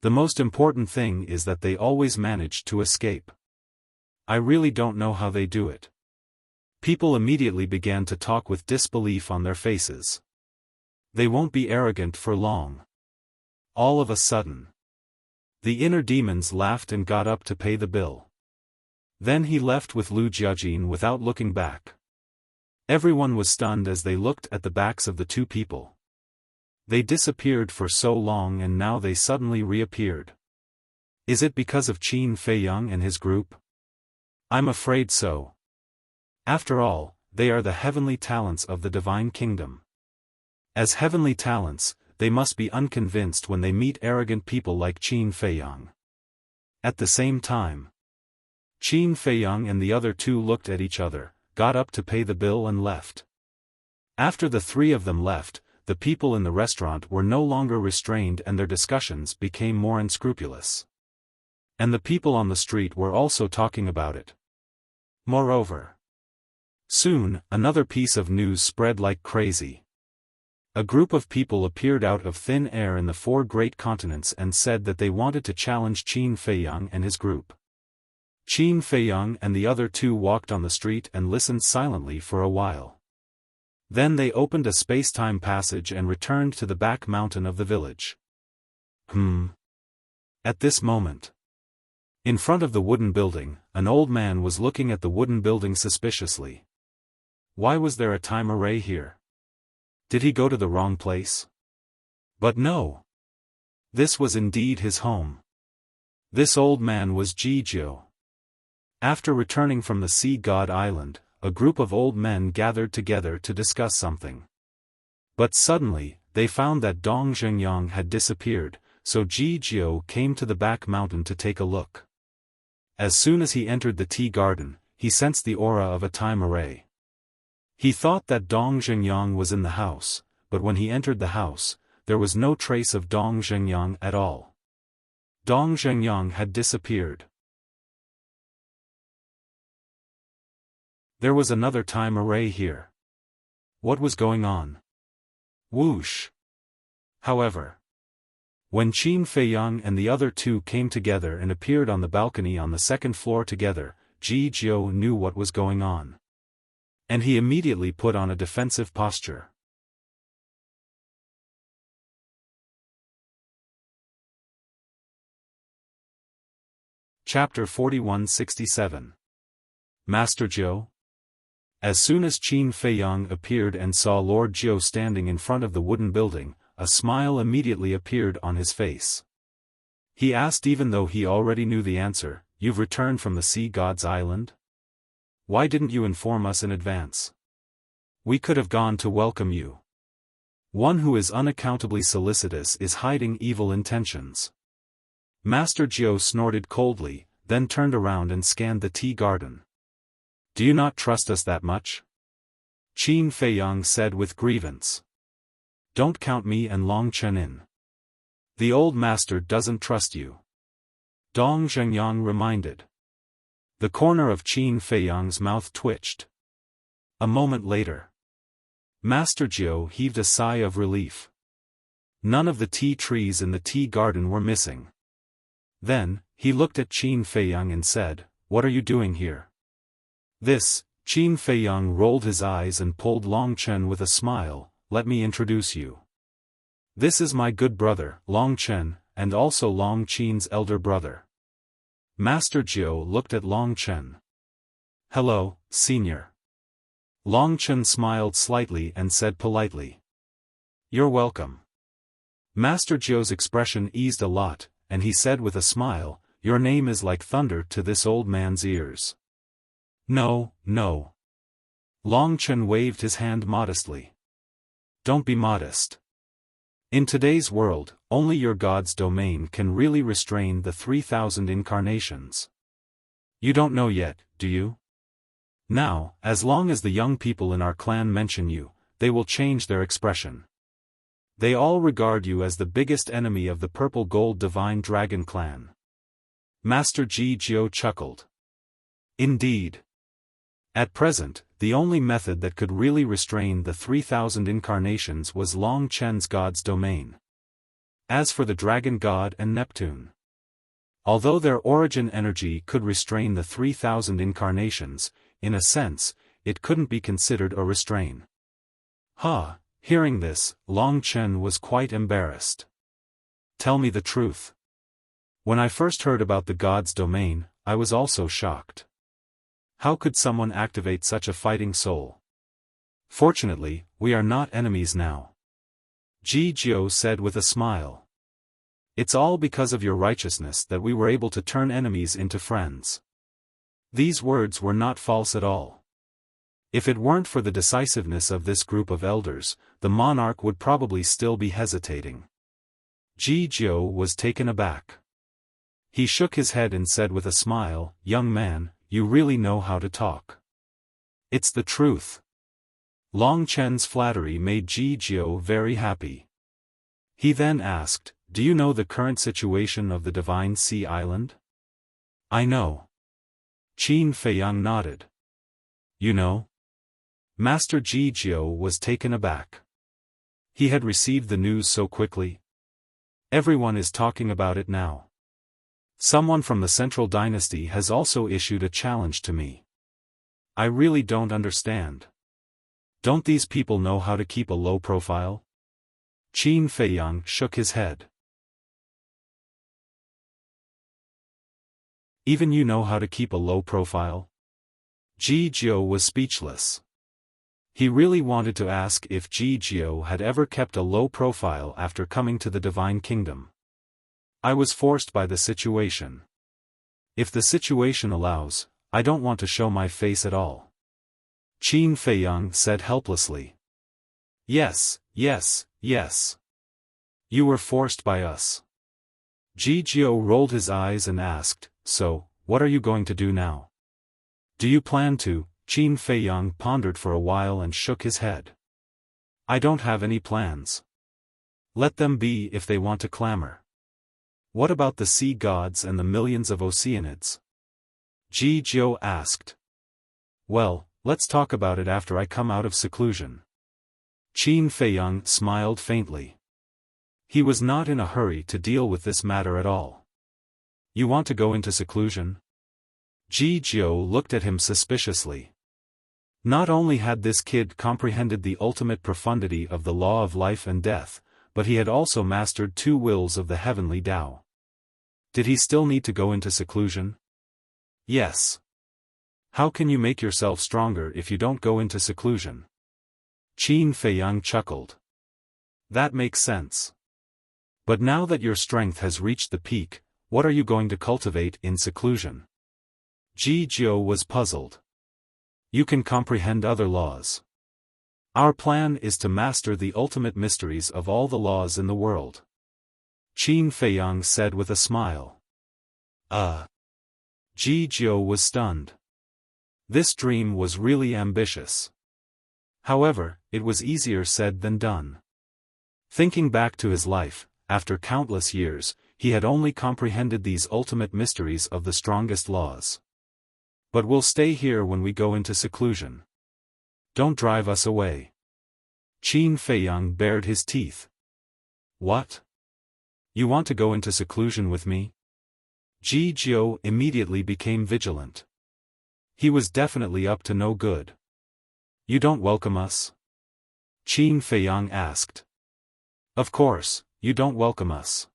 The most important thing is that they always manage to escape. I really don't know how they do it. People immediately began to talk with disbelief on their faces. They won't be arrogant for long. All of a sudden, the inner demons laughed and got up to pay the bill. Then he left with Lu Jiajin without looking back. Everyone was stunned as they looked at the backs of the two people. They disappeared for so long and now they suddenly reappeared. Is it because of Qin Feiyang and his group? I'm afraid so. After all, they are the heavenly talents of the divine kingdom. As heavenly talents, they must be unconvinced when they meet arrogant people like Qin Feiyang. At the same time, Qin Feiyang and the other two looked at each other, got up to pay the bill and left. After the three of them left, the people in the restaurant were no longer restrained and their discussions became more unscrupulous. And the people on the street were also talking about it. Moreover, soon, another piece of news spread like crazy. A group of people appeared out of thin air in the four great continents and said that they wanted to challenge Qin Feiyang and his group. Qin Feiyang and the other two walked on the street and listened silently for a while. Then they opened a space-time passage and returned to the back mountain of the village. At this moment, in front of the wooden building, an old man was looking at the wooden building suspiciously. Why was there a time array here? Did he go to the wrong place? But no. This was indeed his home. This old man was Jijiu. After returning from the Sea God Island, a group of old men gathered together to discuss something. But suddenly, they found that Dong Zhengyang had disappeared, so Jijiu came to the back mountain to take a look. As soon as he entered the tea garden, he sensed the aura of a time array. He thought that Dong Zhengyang was in the house, but when he entered the house, there was no trace of Dong Zhengyang at all. Dong Zhengyang had disappeared. There was another time array here. What was going on? Whoosh! However, when Qin Feiyang and the other two came together and appeared on the balcony on the second floor together, Jijiu knew what was going on. And he immediately put on a defensive posture. Chapter 4167. Master Jiu? As soon as Qin Feiyang appeared and saw Lord Jiu standing in front of the wooden building, a smile immediately appeared on his face. He asked even though he already knew the answer, "You've returned from the Sea God's Island? Why didn't you inform us in advance? We could have gone to welcome you. One who is unaccountably solicitous is hiding evil intentions." Master Jiu snorted coldly, then turned around and scanned the tea garden. "Do you not trust us that much?" Qin Feiyang said with grievance. "Don't count me and Long Chen in. The old master doesn't trust you." Dong Zhengyang reminded. The corner of Qin Feiyang's mouth twitched. A moment later, Master Jiu heaved a sigh of relief. None of the tea trees in the tea garden were missing. Then, he looked at Qin Feiyang and said, "What are you doing here?" This, Qin Feiyang rolled his eyes and pulled Long Chen with a smile. "Let me introduce you. This is my good brother, Long Chen, and also Long Qin's elder brother." Master Jiu looked at Long Chen. "Hello, senior." Long Chen smiled slightly and said politely, "You're welcome." Master Jiu's expression eased a lot, and he said with a smile, "Your name is like thunder to this old man's ears." "No, no." Long Chen waved his hand modestly. "Don't be modest. In today's world, only your God's domain can really restrain the 3,000 incarnations. You don't know yet, do you? Now, as long as the young people in our clan mention you, they will change their expression. They all regard you as the biggest enemy of the purple gold divine dragon clan. Master Ji Jiao chuckled. Indeed. At present, the only method that could really restrain the 3,000 incarnations was Long Chen's god's domain. As for the dragon god and Neptune, although their origin energy could restrain the 3,000 incarnations, in a sense, it couldn't be considered a restraint. Hearing this, Long Chen was quite embarrassed. Tell me the truth. When I first heard about the god's domain, I was also shocked. How could someone activate such a fighting soul? Fortunately, we are not enemies now. Ji Jiao said with a smile. It's all because of your righteousness that we were able to turn enemies into friends. These words were not false at all. If it weren't for the decisiveness of this group of elders, the monarch would probably still be hesitating. Ji Jiao was taken aback. He shook his head and said with a smile, "Young man, you really know how to talk. It's the truth." Long Chen's flattery made Ji Jiao very happy. He then asked, "Do you know the current situation of the Divine Sea Island?" "I know." Qin Feiyang nodded. "You know?" Master Ji Jiao was taken aback. He had received the news so quickly. Everyone is talking about it now. Someone from the Central Dynasty has also issued a challenge to me. I really don't understand. Don't these people know how to keep a low profile? Qin Feiyang shook his head. Even you know how to keep a low profile? Ji Jiao was speechless. He really wanted to ask if Ji Jiao had ever kept a low profile after coming to the Divine Kingdom. I was forced by the situation. If the situation allows, I don't want to show my face at all. Qin Feiyang said helplessly. Yes. You were forced by us. Ji Jiao rolled his eyes and asked, "So, what are you going to do now? Do you plan to?" Qin Feiyang pondered for a while and shook his head. "I don't have any plans. Let them be if they want to clamor. What about the sea gods and the millions of Oceanids?" Ji Jiao asked. "Well, let's talk about it after I come out of seclusion." Qin Feiyang smiled faintly. He was not in a hurry to deal with this matter at all. "You want to go into seclusion?" Ji Jiao looked at him suspiciously. Not only had this kid comprehended the ultimate profundity of the law of life and death, but he had also mastered 2 wills of the heavenly Tao. Did he still need to go into seclusion? Yes. How can you make yourself stronger if you don't go into seclusion? Qin Feiyang chuckled. That makes sense. But now that your strength has reached the peak, what are you going to cultivate in seclusion? Ji Jiao was puzzled. You can comprehend other laws. Our plan is to master the ultimate mysteries of all the laws in the world. Qin Feiyang said with a smile. Ji Jiao was stunned. This dream was really ambitious. However, it was easier said than done. Thinking back to his life, after countless years, he had only comprehended these ultimate mysteries of the strongest laws. But we'll stay here when we go into seclusion. Don't drive us away. Qin Feiyang bared his teeth. What? You want to go into seclusion with me? Ji Jiao immediately became vigilant. He was definitely up to no good. You don't welcome us? Qin Feiyang asked. Of course, you don't welcome us.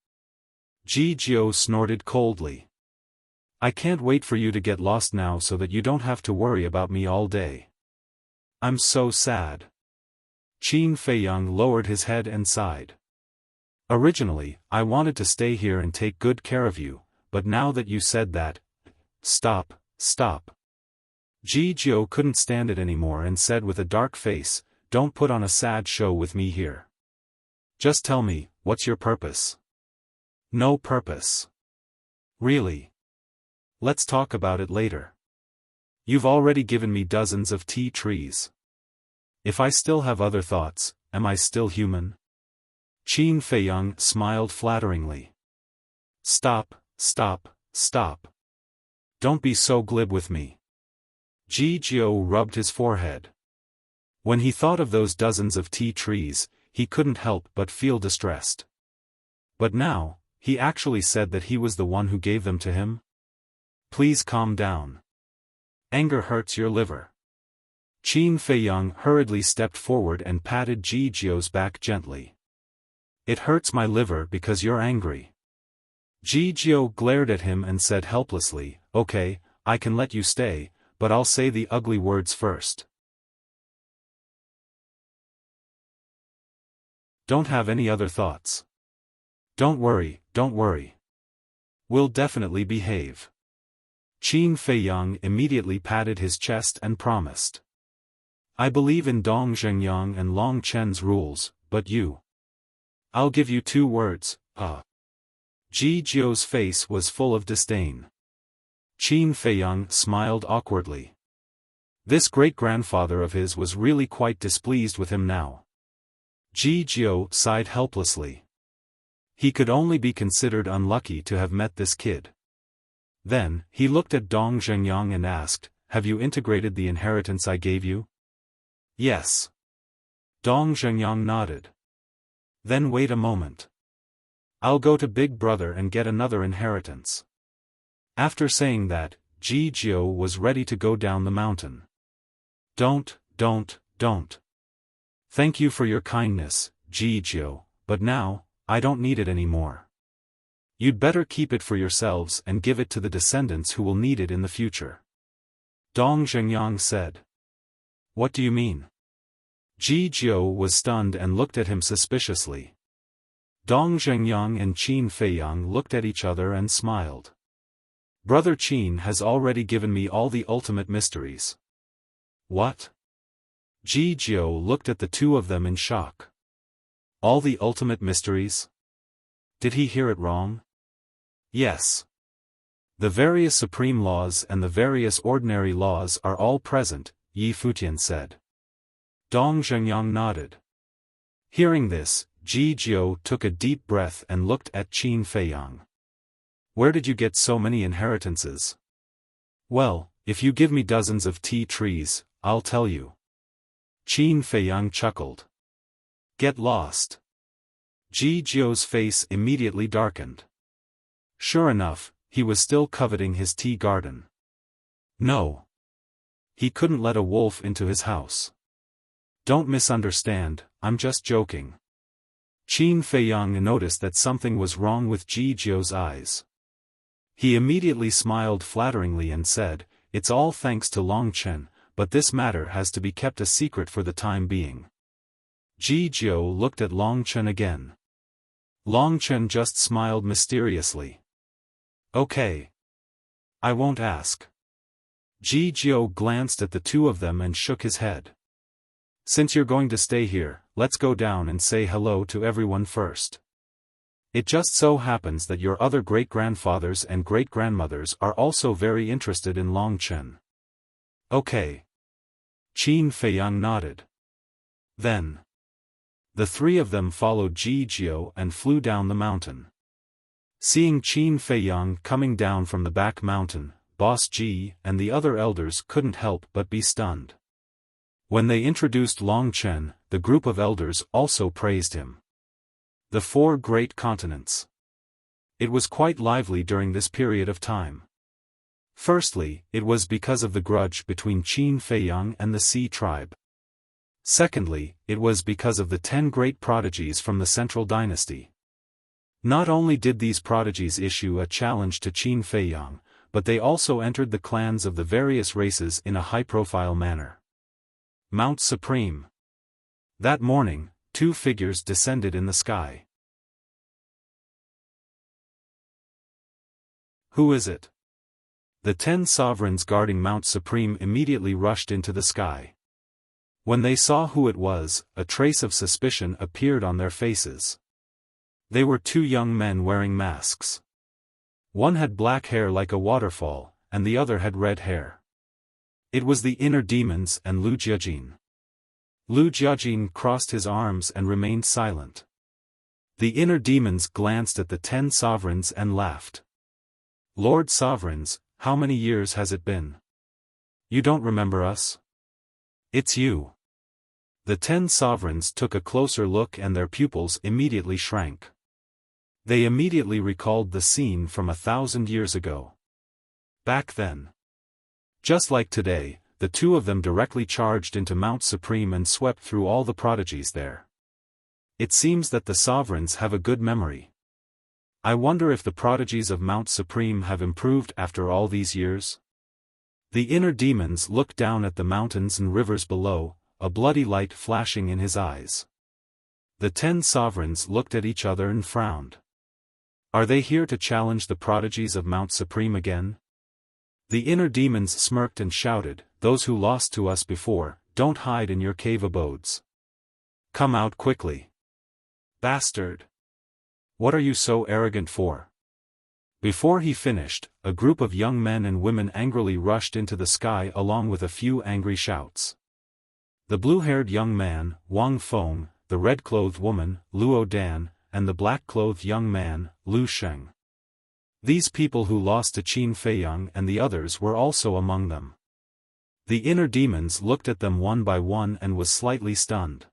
Ji Jiao snorted coldly. I can't wait for you to get lost now so that you don't have to worry about me all day. I'm so sad. Qin Feiyang lowered his head and sighed. Originally, I wanted to stay here and take good care of you, but now that you said that... Stop. Ji Jiao couldn't stand it anymore and said with a dark face, Don't put on a sad show with me here. Just tell me, what's your purpose? No purpose. Really? Let's talk about it later. You've already given me dozens of tea trees. If I still have other thoughts, am I still human? Qin Feiyang smiled flatteringly. Stop, stop, stop. Don't be so glib with me. Ji Jiao rubbed his forehead. When he thought of those dozens of tea trees, he couldn't help but feel distressed. But now, he actually said that he was the one who gave them to him? Please calm down. Anger hurts your liver. Qin Feiyang hurriedly stepped forward and patted Ji Jiao's back gently. It hurts my liver because you're angry. Ji Jiao glared at him and said helplessly, okay, I can let you stay, but I'll say the ugly words first. Don't have any other thoughts. Don't worry, don't worry. We'll definitely behave. Qin Feiyang immediately patted his chest and promised. I believe in Dong Zhengyang and Long Chen's rules, but you. I'll give you 2 words, Ji Jiao's face was full of disdain. Qin Feiyang smiled awkwardly. This great-grandfather of his was really quite displeased with him now. Ji Jiao sighed helplessly. He could only be considered unlucky to have met this kid. Then, he looked at Dong Zhengyang and asked, have you integrated the inheritance I gave you? Yes. Dong Zhengyang nodded. Then wait a moment. I'll go to Big Brother and get another inheritance. After saying that, Ji Jiao was ready to go down the mountain. Don't. Thank you for your kindness, Ji Jiao, but now, I don't need it anymore. You'd better keep it for yourselves and give it to the descendants who will need it in the future. Dong Zhengyang said. What do you mean? Ji Jiao was stunned and looked at him suspiciously. Dong Zhengyang and Qin Feiyang looked at each other and smiled. Brother Qin has already given me all the ultimate mysteries. What? Ji Jiao looked at the 2 of them in shock. All the ultimate mysteries? Did he hear it wrong? Yes. The various supreme laws and the various ordinary laws are all present, Yi Futian said. Dong Zhengyang nodded. Hearing this, Ji Jiao took a deep breath and looked at Qin Feiyang. Where did you get so many inheritances? Well, if you give me dozens of tea trees, I'll tell you. Qin Feiyang chuckled. Get lost. Ji Jiao's face immediately darkened. Sure enough, he was still coveting his tea garden. No. He couldn't let a wolf into his house. Don't misunderstand, I'm just joking. Qin Feiyang noticed that something was wrong with Ji Jiao's eyes. He immediately smiled flatteringly and said, it's all thanks to Long Chen, but this matter has to be kept a secret for the time being. Ji Jiao looked at Long Chen again. Long Chen just smiled mysteriously. Okay. I won't ask. Ji Jiao glanced at the 2 of them and shook his head. Since you're going to stay here, let's go down and say hello to everyone first. It just so happens that your other great-grandfathers and great-grandmothers are also very interested in Long Chen. Okay. Qin Feiyang nodded. Then. The 3 of them followed Ji Jiao and flew down the mountain. Seeing Qin Feiyang coming down from the back mountain, Boss Ji and the other elders couldn't help but be stunned. When they introduced Long Chen, the group of elders also praised him. The 4 great continents. It was quite lively during this period of time. Firstly, it was because of the grudge between Qin Feiyang and the Sea tribe. Secondly, it was because of the 10 great prodigies from the Central Dynasty. Not only did these prodigies issue a challenge to Qin Feiyang, but they also entered the clans of the various races in a high-profile manner. Mount Supreme. That morning, 2 figures descended in the sky. Who is it? The 10 sovereigns guarding Mount Supreme immediately rushed into the sky. When they saw who it was, a trace of suspicion appeared on their faces. They were 2 young men wearing masks. One had black hair like a waterfall, and the other had red hair. It was the inner demons and Lu Jiajin. Lu Jiajin crossed his arms and remained silent. The inner demons glanced at the 10 sovereigns and laughed. Lord Sovereigns, how many years has it been? You don't remember us? It's you. The 10 sovereigns took a closer look and their pupils immediately shrank. They immediately recalled the scene from 1,000 years ago. Back then. Just like today, the two of them directly charged into Mount Supreme and swept through all the prodigies there. It seems that the sovereigns have a good memory. I wonder if the prodigies of Mount Supreme have improved after all these years? The inner demons looked down at the mountains and rivers below, a bloody light flashing in his eyes. The 10 sovereigns looked at each other and frowned. Are they here to challenge the prodigies of Mount Supreme again? The inner demons smirked and shouted, those who lost to us before, don't hide in your cave abodes. Come out quickly. Bastard! What are you so arrogant for? Before he finished, a group of young men and women angrily rushed into the sky along with a few angry shouts. The blue-haired young man, Wang Feng, the red-clothed woman, Luo Dan, and the black-clothed young man, Lu Sheng. These people who lost to Qin Feiyang and the others were also among them. The inner demons looked at them one by one and was slightly stunned.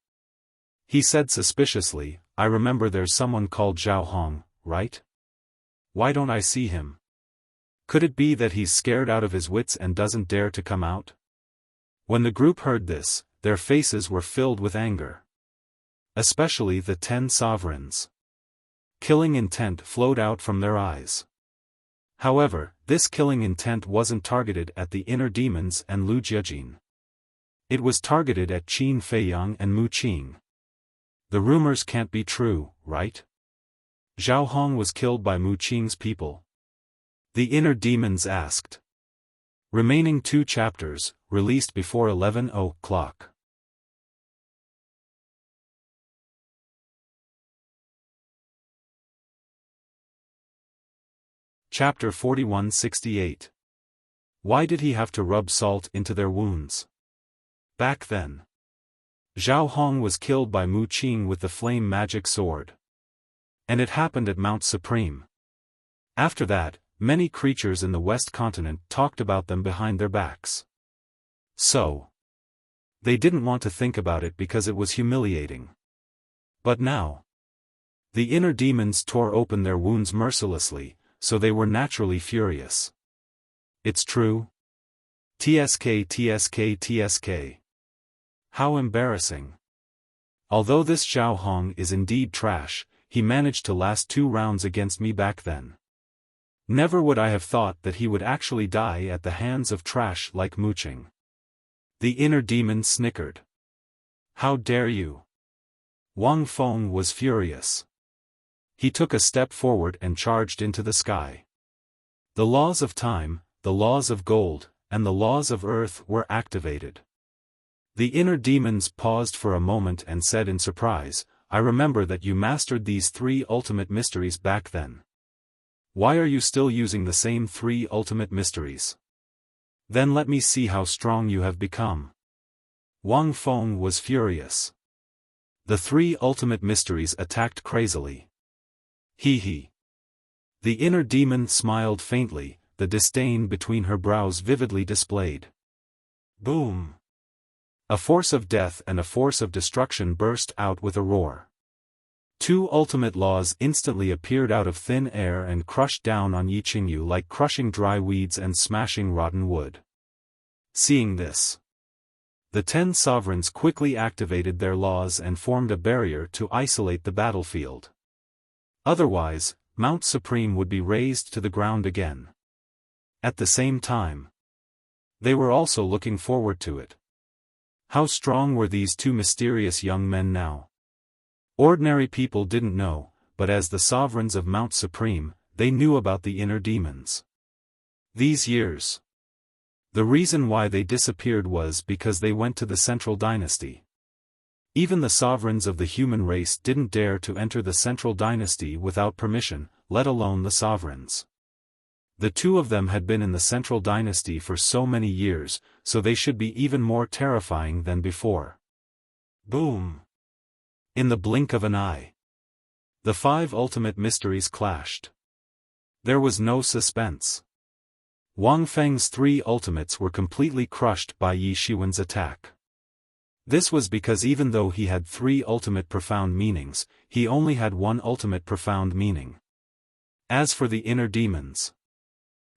He said suspiciously, I remember there's someone called Zhao Hong, right? Why don't I see him? Could it be that he's scared out of his wits and doesn't dare to come out? When the group heard this, their faces were filled with anger. Especially the 10 sovereigns. Killing intent flowed out from their eyes. However, this killing intent wasn't targeted at the inner demons and Lu Jiajin. It was targeted at Qin Feiyang and Mu Qing. The rumors can't be true, right? Zhao Hong was killed by Mu Qing's people. The inner demons asked. Remaining 2 chapters, released before 11 o'clock. Chapter 4168. Why did he have to rub salt into their wounds? Back then, Zhao Hong was killed by Mu Qing with the flame magic sword. And it happened at Mount Supreme. After that, many creatures in the West Continent talked about them behind their backs. So, they didn't want to think about it because it was humiliating. But now, the inner demons tore open their wounds mercilessly, so they were naturally furious. It's true? TSK TSK TSK. How embarrassing. Although this Zhao Hong is indeed trash, he managed to last 2 rounds against me back then. Never would I have thought that he would actually die at the hands of trash like Mu Qing. The inner demon snickered. How dare you? Wang Feng was furious. He took a step forward and charged into the sky. The laws of time, the laws of gold, and the laws of earth were activated. The inner demons paused for a moment and said in surprise, I remember that you mastered these 3 ultimate mysteries back then. Why are you still using the same 3 ultimate mysteries? Then let me see how strong you have become. Wang Feng was furious. The 3 ultimate mysteries attacked crazily. He. The inner demon smiled faintly, the disdain between her brows vividly displayed. Boom! A force of death and a force of destruction burst out with a roar. 2 ultimate laws instantly appeared out of thin air and crushed down on Yi Qingyu like crushing dry weeds and smashing rotten wood. Seeing this, the 10 sovereigns quickly activated their laws and formed a barrier to isolate the battlefield. Otherwise, Mount Supreme would be razed to the ground again. At the same time, they were also looking forward to it. How strong were these 2 mysterious young men now? Ordinary people didn't know, but as the sovereigns of Mount Supreme, they knew about the inner demons. These years. The reason why they disappeared was because they went to the Central Dynasty. Even the sovereigns of the human race didn't dare to enter the Central Dynasty without permission, let alone the sovereigns. The 2 of them had been in the Central Dynasty for so many years, so they should be even more terrifying than before. Boom! In the blink of an eye, the 5 ultimate mysteries clashed. There was no suspense. Wang Feng's 3 ultimates were completely crushed by Yi Shiwen's attack. This was because even though he had 3 ultimate profound meanings, he only had 1 ultimate profound meaning. As for the inner demons,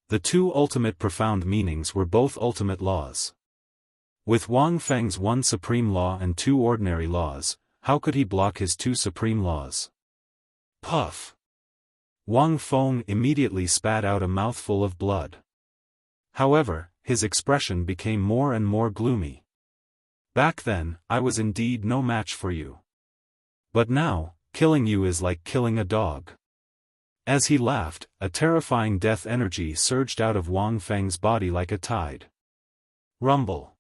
the 2 ultimate profound meanings were both ultimate laws. With Wang Feng's 1 supreme law and 2 ordinary laws, how could he block his 2 supreme laws? Puff! Wang Feng immediately spat out a mouthful of blood. However, his expression became more and more gloomy. Back then, I was indeed no match for you. But now, killing you is like killing a dog. As he laughed, a terrifying death energy surged out of Wang Feng's body like a tide. Rumble.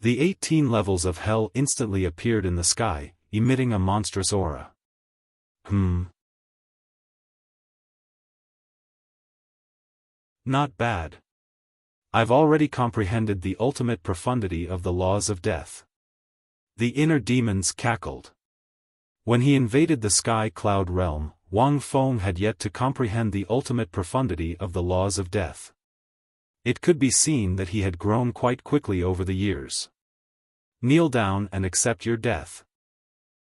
The 18 levels of hell instantly appeared in the sky, emitting a monstrous aura. Not bad. I've already comprehended the ultimate profundity of the laws of death. The inner demons cackled. When he invaded the sky cloud realm, Wang Feng had yet to comprehend the ultimate profundity of the laws of death. It could be seen that he had grown quite quickly over the years. Kneel down and accept your death.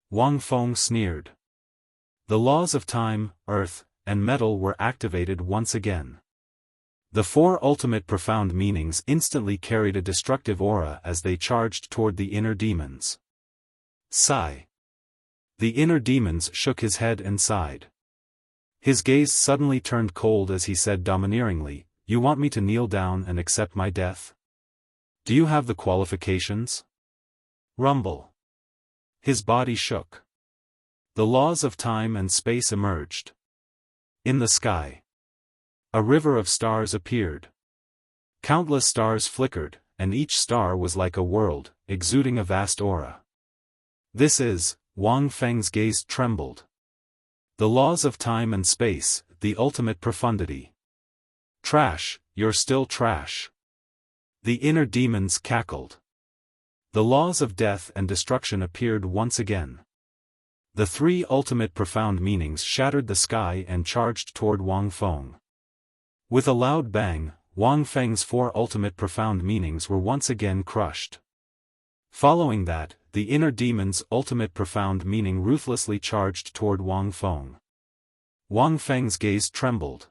Wang Feng sneered. The laws of time, earth, and metal were activated once again. The 4 ultimate profound meanings instantly carried a destructive aura as they charged toward the inner demons. Sigh. The inner demons shook his head and sighed. His gaze suddenly turned cold as he said domineeringly, "You want me to kneel down and accept my death? Do you have the qualifications?" Rumble. His body shook. The laws of time and space emerged. In the sky, a river of stars appeared. Countless stars flickered, and each star was like a world, exuding a vast aura. This is, Wang Feng's gaze trembled. The laws of time and space, the ultimate profundity. Trash, you're still trash. The inner demons cackled. The laws of death and destruction appeared once again. The 3 ultimate profound meanings shattered the sky and charged toward Wang Feng. With a loud bang, Wang Feng's 4 ultimate profound meanings were once again crushed. Following that, the inner demon's ultimate profound meaning ruthlessly charged toward Wang Feng. Wang Feng's gaze trembled.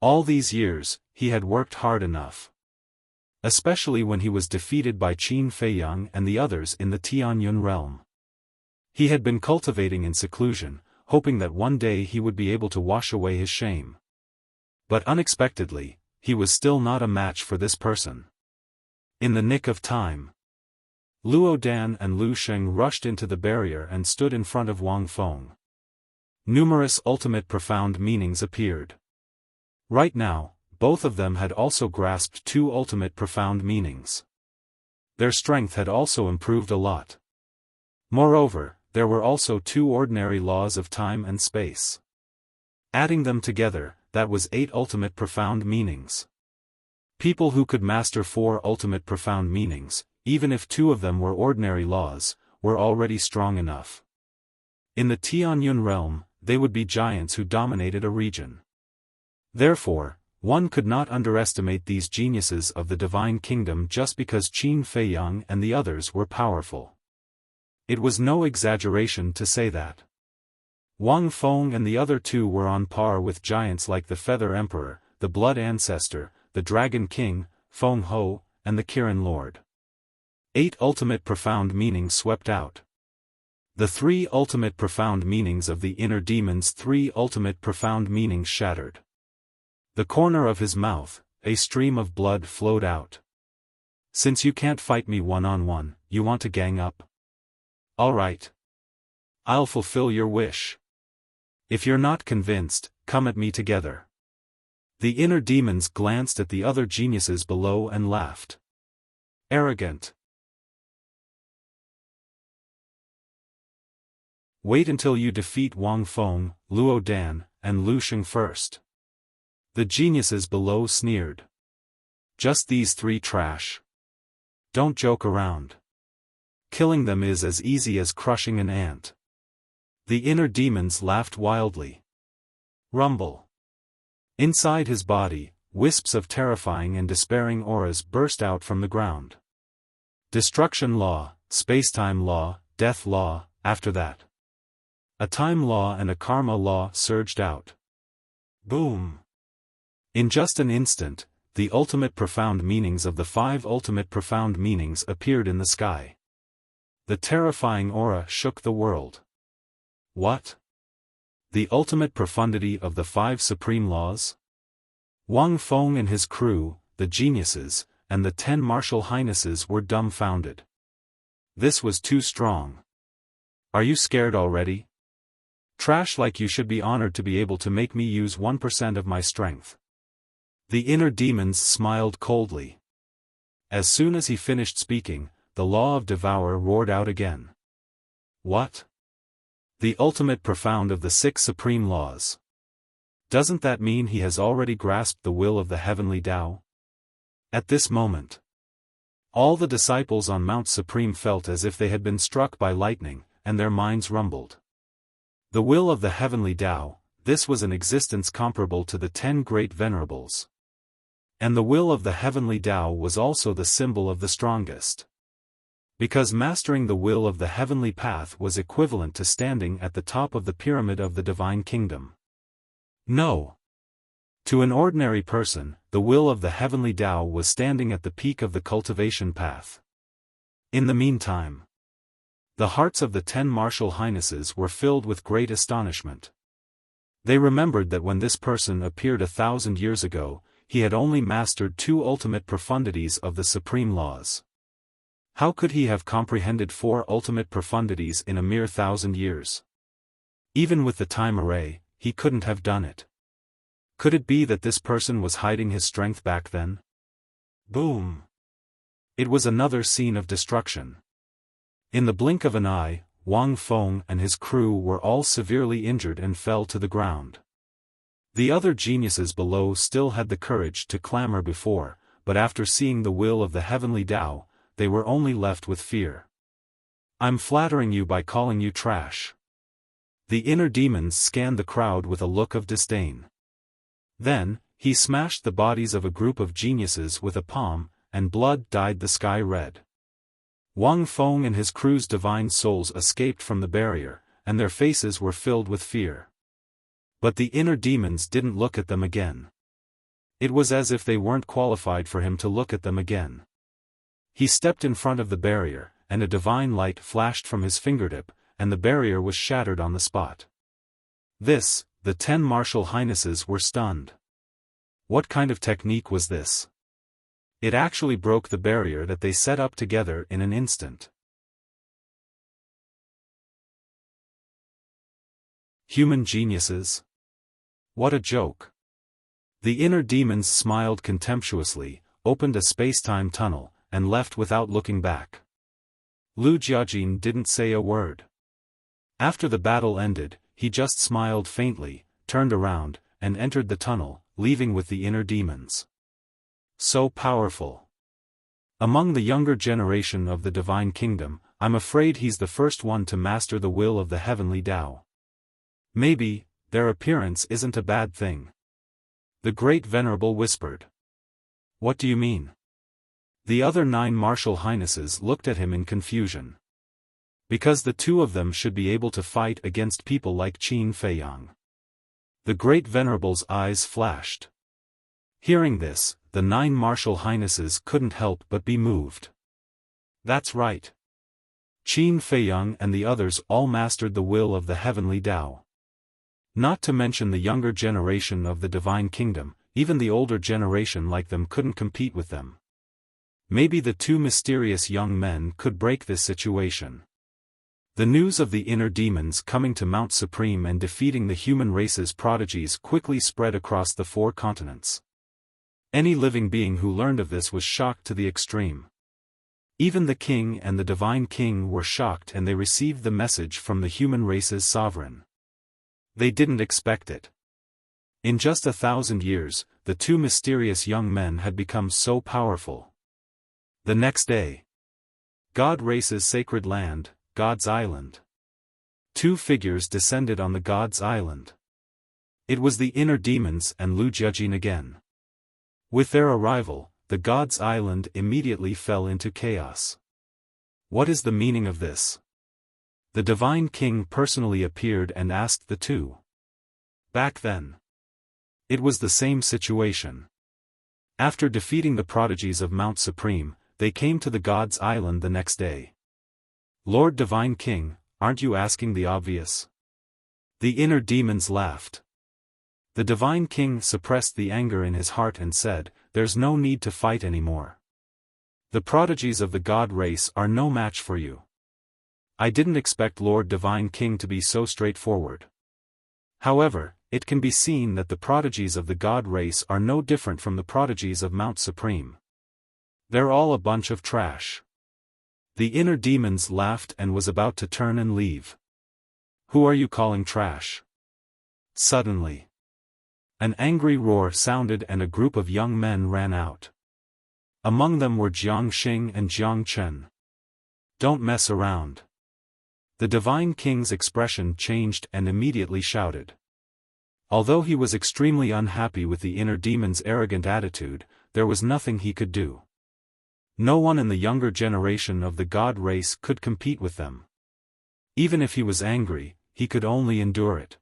All these years, he had worked hard enough. Especially when he was defeated by Qin Feiyang and the others in the Tianyun realm. He had been cultivating in seclusion, hoping that one day he would be able to wash away his shame. But unexpectedly, he was still not a match for this person. In the nick of time, Luo Dan and Lu Sheng rushed into the barrier and stood in front of Wang Feng. Numerous ultimate profound meanings appeared. Right now, both of them had also grasped 2 ultimate profound meanings. Their strength had also improved a lot. Moreover, there were also 2 ordinary laws of time and space. Adding them together, that was 8 ultimate profound meanings. People who could master 4 ultimate profound meanings, even if 2 of them were ordinary laws, were already strong enough. In the Tianyun realm, they would be giants who dominated a region. Therefore, one could not underestimate these geniuses of the divine kingdom just because Qin Feiyang and the others were powerful. It was no exaggeration to say that. Wang Feng and the other 2 were on par with giants like the Feather Emperor, the Blood Ancestor, the Dragon King, Feng Ho, and the Kirin Lord. 8 ultimate profound meanings swept out. The 3 ultimate profound meanings of the inner demon's 3 ultimate profound meanings shattered. The corner of his mouth, a stream of blood flowed out. Since you can't fight me one-on-one, you want to gang up? All right. I'll fulfill your wish. If you're not convinced, come at me together. The inner demons glanced at the other geniuses below and laughed. Arrogant. Wait until you defeat Wang Feng, Luo Dan, and Lu Sheng first. The geniuses below sneered. Just these 3 trash. Don't joke around. killing them is as easy as crushing an ant. The inner demons laughed wildly. Rumble. Inside his body, wisps of terrifying and despairing auras burst out from the ground. Destruction law, space-time law, death law, after that. A time law and a karma law surged out. Boom. In just an instant, the ultimate profound meanings of the 5 ultimate profound meanings appeared in the sky. The terrifying aura shook the world. What? The ultimate profundity of the 5 supreme laws? Wang Feng and his crew, the geniuses, and the 10 martial highnesses were dumbfounded. This was too strong. Are you scared already? Trash like you should be honored to be able to make me use 1% of my strength. The inner demons smiled coldly. As soon as he finished speaking, the law of Devour roared out again. What? The ultimate profound of the 6 supreme laws. Doesn't that mean he has already grasped the will of the heavenly Tao? At this moment, all the disciples on Mount Supreme felt as if they had been struck by lightning, and their minds rumbled. The will of the heavenly Tao, this was an existence comparable to the 10 great venerables. And the will of the heavenly Tao was also the symbol of the strongest. Because mastering the will of the heavenly path was equivalent to standing at the top of the pyramid of the divine kingdom. No. To an ordinary person, the will of the heavenly Tao was standing at the peak of the cultivation path. In the meantime, the hearts of the 10 martial highnesses were filled with great astonishment. They remembered that when this person appeared 1,000 years ago, he had only mastered 2 ultimate profundities of the supreme laws. How could he have comprehended 4 ultimate profundities in a mere 1,000 years? Even with the time array, he couldn't have done it. Could it be that this person was hiding his strength back then? Boom! It was another scene of destruction. In the blink of an eye, Wang Feng and his crew were all severely injured and fell to the ground. The other geniuses below still had the courage to clamor before, but after seeing the will of the heavenly Tao, they were only left with fear. I'm flattering you by calling you trash. The inner demons scanned the crowd with a look of disdain. Then, he smashed the bodies of a group of geniuses with a palm, and blood dyed the sky red. Wang Feng and his crew's divine souls escaped from the barrier, and their faces were filled with fear. But the inner demons didn't look at them again. It was as if they weren't qualified for him to look at them again. He stepped in front of the barrier, and a divine light flashed from his fingertip, and the barrier was shattered on the spot. This, the 10 martial highnesses were stunned. What kind of technique was this? It actually broke the barrier that they set up together in an instant. Human geniuses? What a joke. The inner demons smiled contemptuously, opened a space-time tunnel, and left without looking back. Lu Jiajin didn't say a word. After the battle ended, he just smiled faintly, turned around, and entered the tunnel, leaving with the inner demons. So powerful. Among the younger generation of the divine kingdom, I'm afraid he's the first one to master the will of the heavenly Tao. Maybe, their appearance isn't a bad thing. The great venerable whispered. What do you mean? The other 9 martial highnesses looked at him in confusion. Because the 2 of them should be able to fight against people like Qin Feiyang. The great venerable's eyes flashed. Hearing this, the 9 martial highnesses couldn't help but be moved. That's right. Qin Feiyang and the others all mastered the will of the heavenly Tao. Not to mention the younger generation of the divine kingdom, even the older generation like them couldn't compete with them. Maybe the 2 mysterious young men could break this situation. The news of the inner demons coming to Mount Supreme and defeating the human race's prodigies quickly spread across the 4 continents. Any living being who learned of this was shocked to the extreme. Even the king and the divine king were shocked, and they received the message from the human race's sovereign. They didn't expect it. In just 1,000 years, the 2 mysterious young men had become so powerful. The next day, God Race's sacred land, God's Island. Two figures descended on the God's Island. It was the inner demons and Lu Jiajin again. With their arrival, the God's Island immediately fell into chaos. What is the meaning of this? The Divine King personally appeared and asked the two. Back then, it was the same situation. After defeating the prodigies of Mount Supreme, they came to the God's Island the next day. Lord Divine King, aren't you asking the obvious? The inner demons laughed. The Divine King suppressed the anger in his heart and said, "There's no need to fight anymore. The prodigies of the God race are no match for you." I didn't expect Lord Divine King to be so straightforward. However, it can be seen that the prodigies of the God race are no different from the prodigies of Mount Supreme. They're all a bunch of trash. The inner demons laughed and was about to turn and leave. Who are you calling trash? Suddenly, an angry roar sounded and a group of young men ran out. Among them were Jiang Xing and Jiang Chen. Don't mess around. The Divine King's expression changed and immediately shouted. Although he was extremely unhappy with the inner demon's arrogant attitude, there was nothing he could do. No one in the younger generation of the God race could compete with them. Even if he was angry, he could only endure it.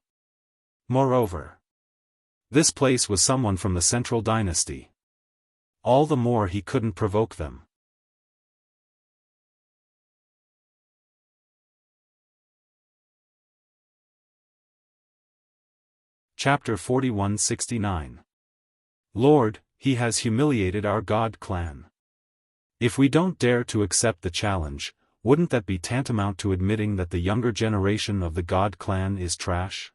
Moreover, this place was someone from the Central Dynasty. All the more he couldn't provoke them. Chapter 4169. Lord, he has humiliated our God clan. If we don't dare to accept the challenge, wouldn't that be tantamount to admitting that the younger generation of the God clan is trash?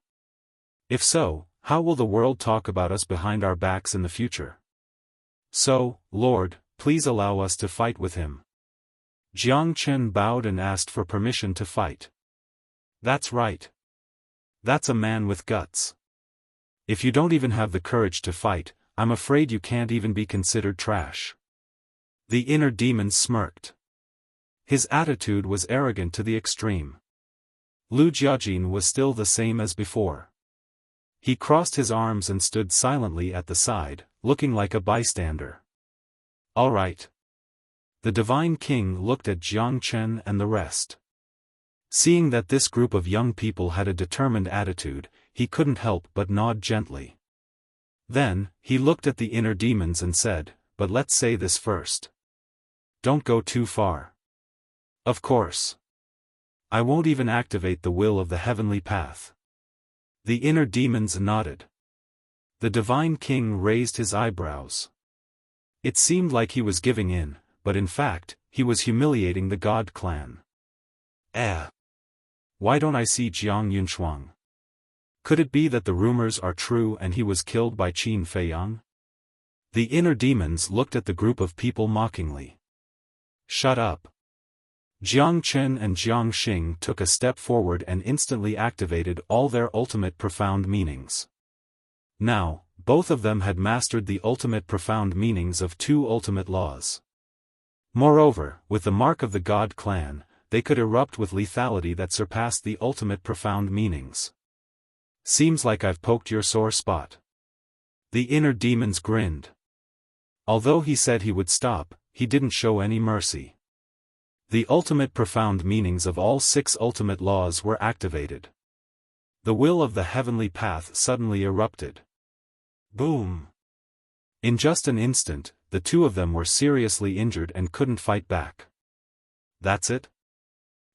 If so, how will the world talk about us behind our backs in the future? So, Lord, please allow us to fight with him. Jiang Chen bowed and asked for permission to fight. That's right. That's a man with guts. If you don't even have the courage to fight, I'm afraid you can't even be considered trash. The inner demon smirked. His attitude was arrogant to the extreme. Lu Jiajin was still the same as before. He crossed his arms and stood silently at the side, looking like a bystander. All right. The Divine King looked at Jiang Chen and the rest. Seeing that this group of young people had a determined attitude, he couldn't help but nod gently. Then, he looked at the inner demons and said, "But let's say this first. Don't go too far. Of course. I won't even activate the will of the heavenly path." The inner demons nodded. The Divine King raised his eyebrows. It seemed like he was giving in, but in fact, he was humiliating the God clan. Why don't I see Jiang Yunshuang? Could it be that the rumors are true and he was killed by Qin Feiyang? The inner demons looked at the group of people mockingly. Shut up. Jiang Chen and Jiang Xing took a step forward and instantly activated all their ultimate profound meanings. Now, both of them had mastered the ultimate profound meanings of two ultimate laws. Moreover, with the mark of the God clan, they could erupt with lethality that surpassed the ultimate profound meanings. Seems like I've poked your sore spot. The inner demons grinned. Although he said he would stop, he didn't show any mercy. The ultimate profound meanings of all 6 ultimate laws were activated. The will of the heavenly path suddenly erupted. Boom! In just an instant, the two of them were seriously injured and couldn't fight back. That's it?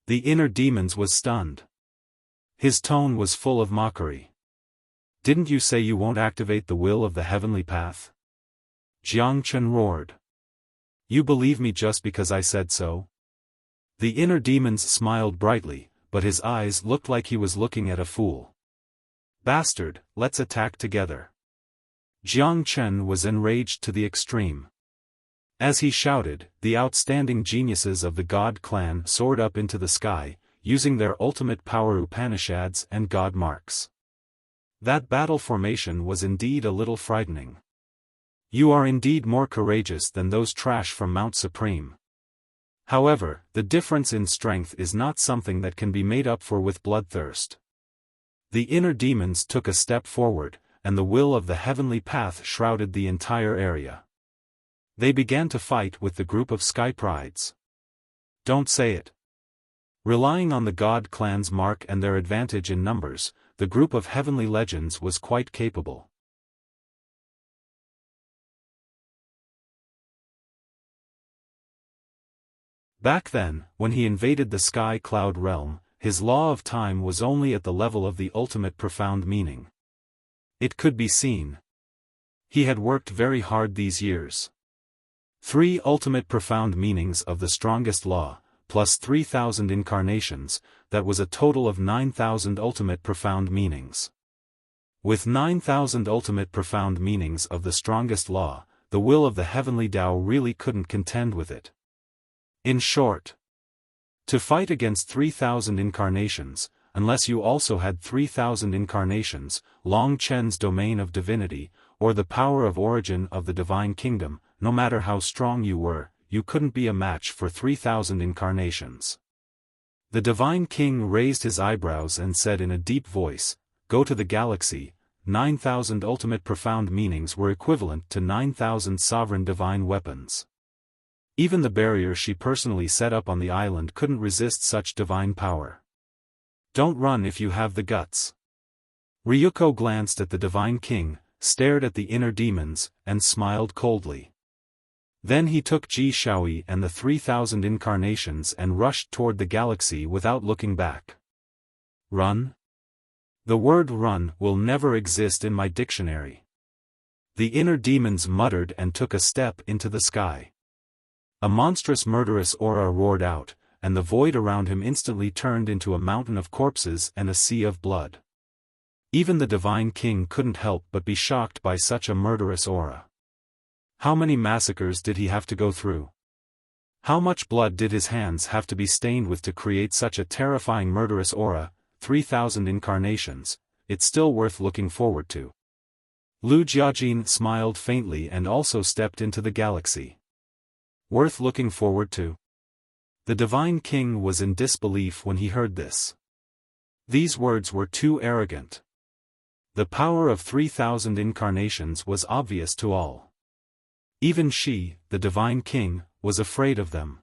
The inner demons was stunned. His tone was full of mockery. Didn't you say you won't activate the will of the heavenly path? Jiang Chen roared. You believe me just because I said so? The inner demons smiled brightly, but his eyes looked like he was looking at a fool. Bastard, let's attack together. Jiang Chen was enraged to the extreme. As he shouted, the outstanding geniuses of the God clan soared up into the sky, using their ultimate power Upanishads and God marks. That battle formation was indeed a little frightening. You are indeed more courageous than those trash from Mount Supreme. However, the difference in strength is not something that can be made up for with bloodthirst. The inner demons took a step forward, and the will of the heavenly path shrouded the entire area. They began to fight with the group of Sky Prides. Don't say it. Relying on the God clan's mark and their advantage in numbers, the group of heavenly legends was quite capable. Back then, when he invaded the Sky Cloud realm, his law of time was only at the level of the ultimate profound meaning. It could be seen. He had worked very hard these years. 3 ultimate profound meanings of the strongest law, plus 3,000 incarnations, that was a total of 9,000 ultimate profound meanings. With 9,000 ultimate profound meanings of the strongest law, the will of the heavenly Tao really couldn't contend with it. In short, to fight against 3,000 incarnations, unless you also had 3,000 incarnations, Long Chen's domain of divinity, or the power of origin of the divine kingdom, no matter how strong you were, you couldn't be a match for 3,000 incarnations. The divine king raised his eyebrows and said in a deep voice, "Go to the galaxy." 9,000 ultimate profound meanings were equivalent to 9,000 sovereign divine weapons. Even the barrier she personally set up on the island couldn't resist such divine power. Don't run if you have the guts. Ryuko glanced at the divine king, stared at the inner demons, and smiled coldly. Then he took Ji Shaoi and the 3,000 incarnations and rushed toward the galaxy without looking back. Run? The word run will never exist in my dictionary. The inner demons muttered and took a step into the sky. A monstrous murderous aura roared out, and the void around him instantly turned into a mountain of corpses and a sea of blood. Even the divine king couldn't help but be shocked by such a murderous aura. How many massacres did he have to go through? How much blood did his hands have to be stained with to create such a terrifying murderous aura? 3,000 incarnations, it's still worth looking forward to. Lu Jiajin smiled faintly and also stepped into the galaxy. Worth looking forward to? The divine king was in disbelief when he heard this. These words were too arrogant. The power of 3,000 incarnations was obvious to all. Even she, the divine king, was afraid of them.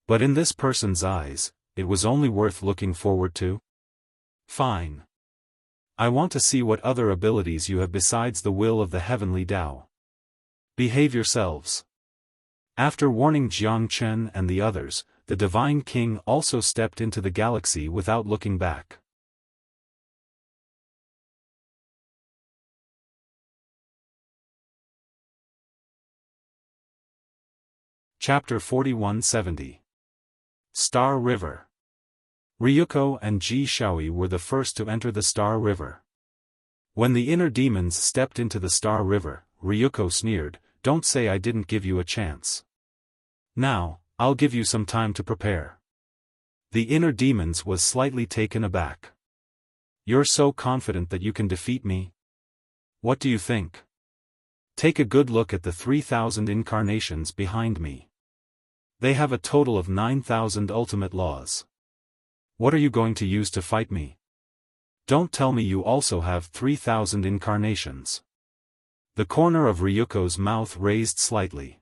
But in this person's eyes, it was only worth looking forward to. Fine. I want to see what other abilities you have besides the will of the heavenly Tao. Behave yourselves. After warning Jiang Chen and the others, the divine king also stepped into the galaxy without looking back. Chapter 4170. Star River. Ryuko and Ji Shaoi were the first to enter the Star River. When the inner demons stepped into the Star River, Ryuko sneered, "Don't say I didn't give you a chance. Now, I'll give you some time to prepare." The inner demons was slightly taken aback. "You're so confident that you can defeat me? What do you think? Take a good look at the 3,000 incarnations behind me. They have a total of 9,000 ultimate laws. What are you going to use to fight me? Don't tell me you also have 3,000 incarnations." The corner of Ryuko's mouth raised slightly.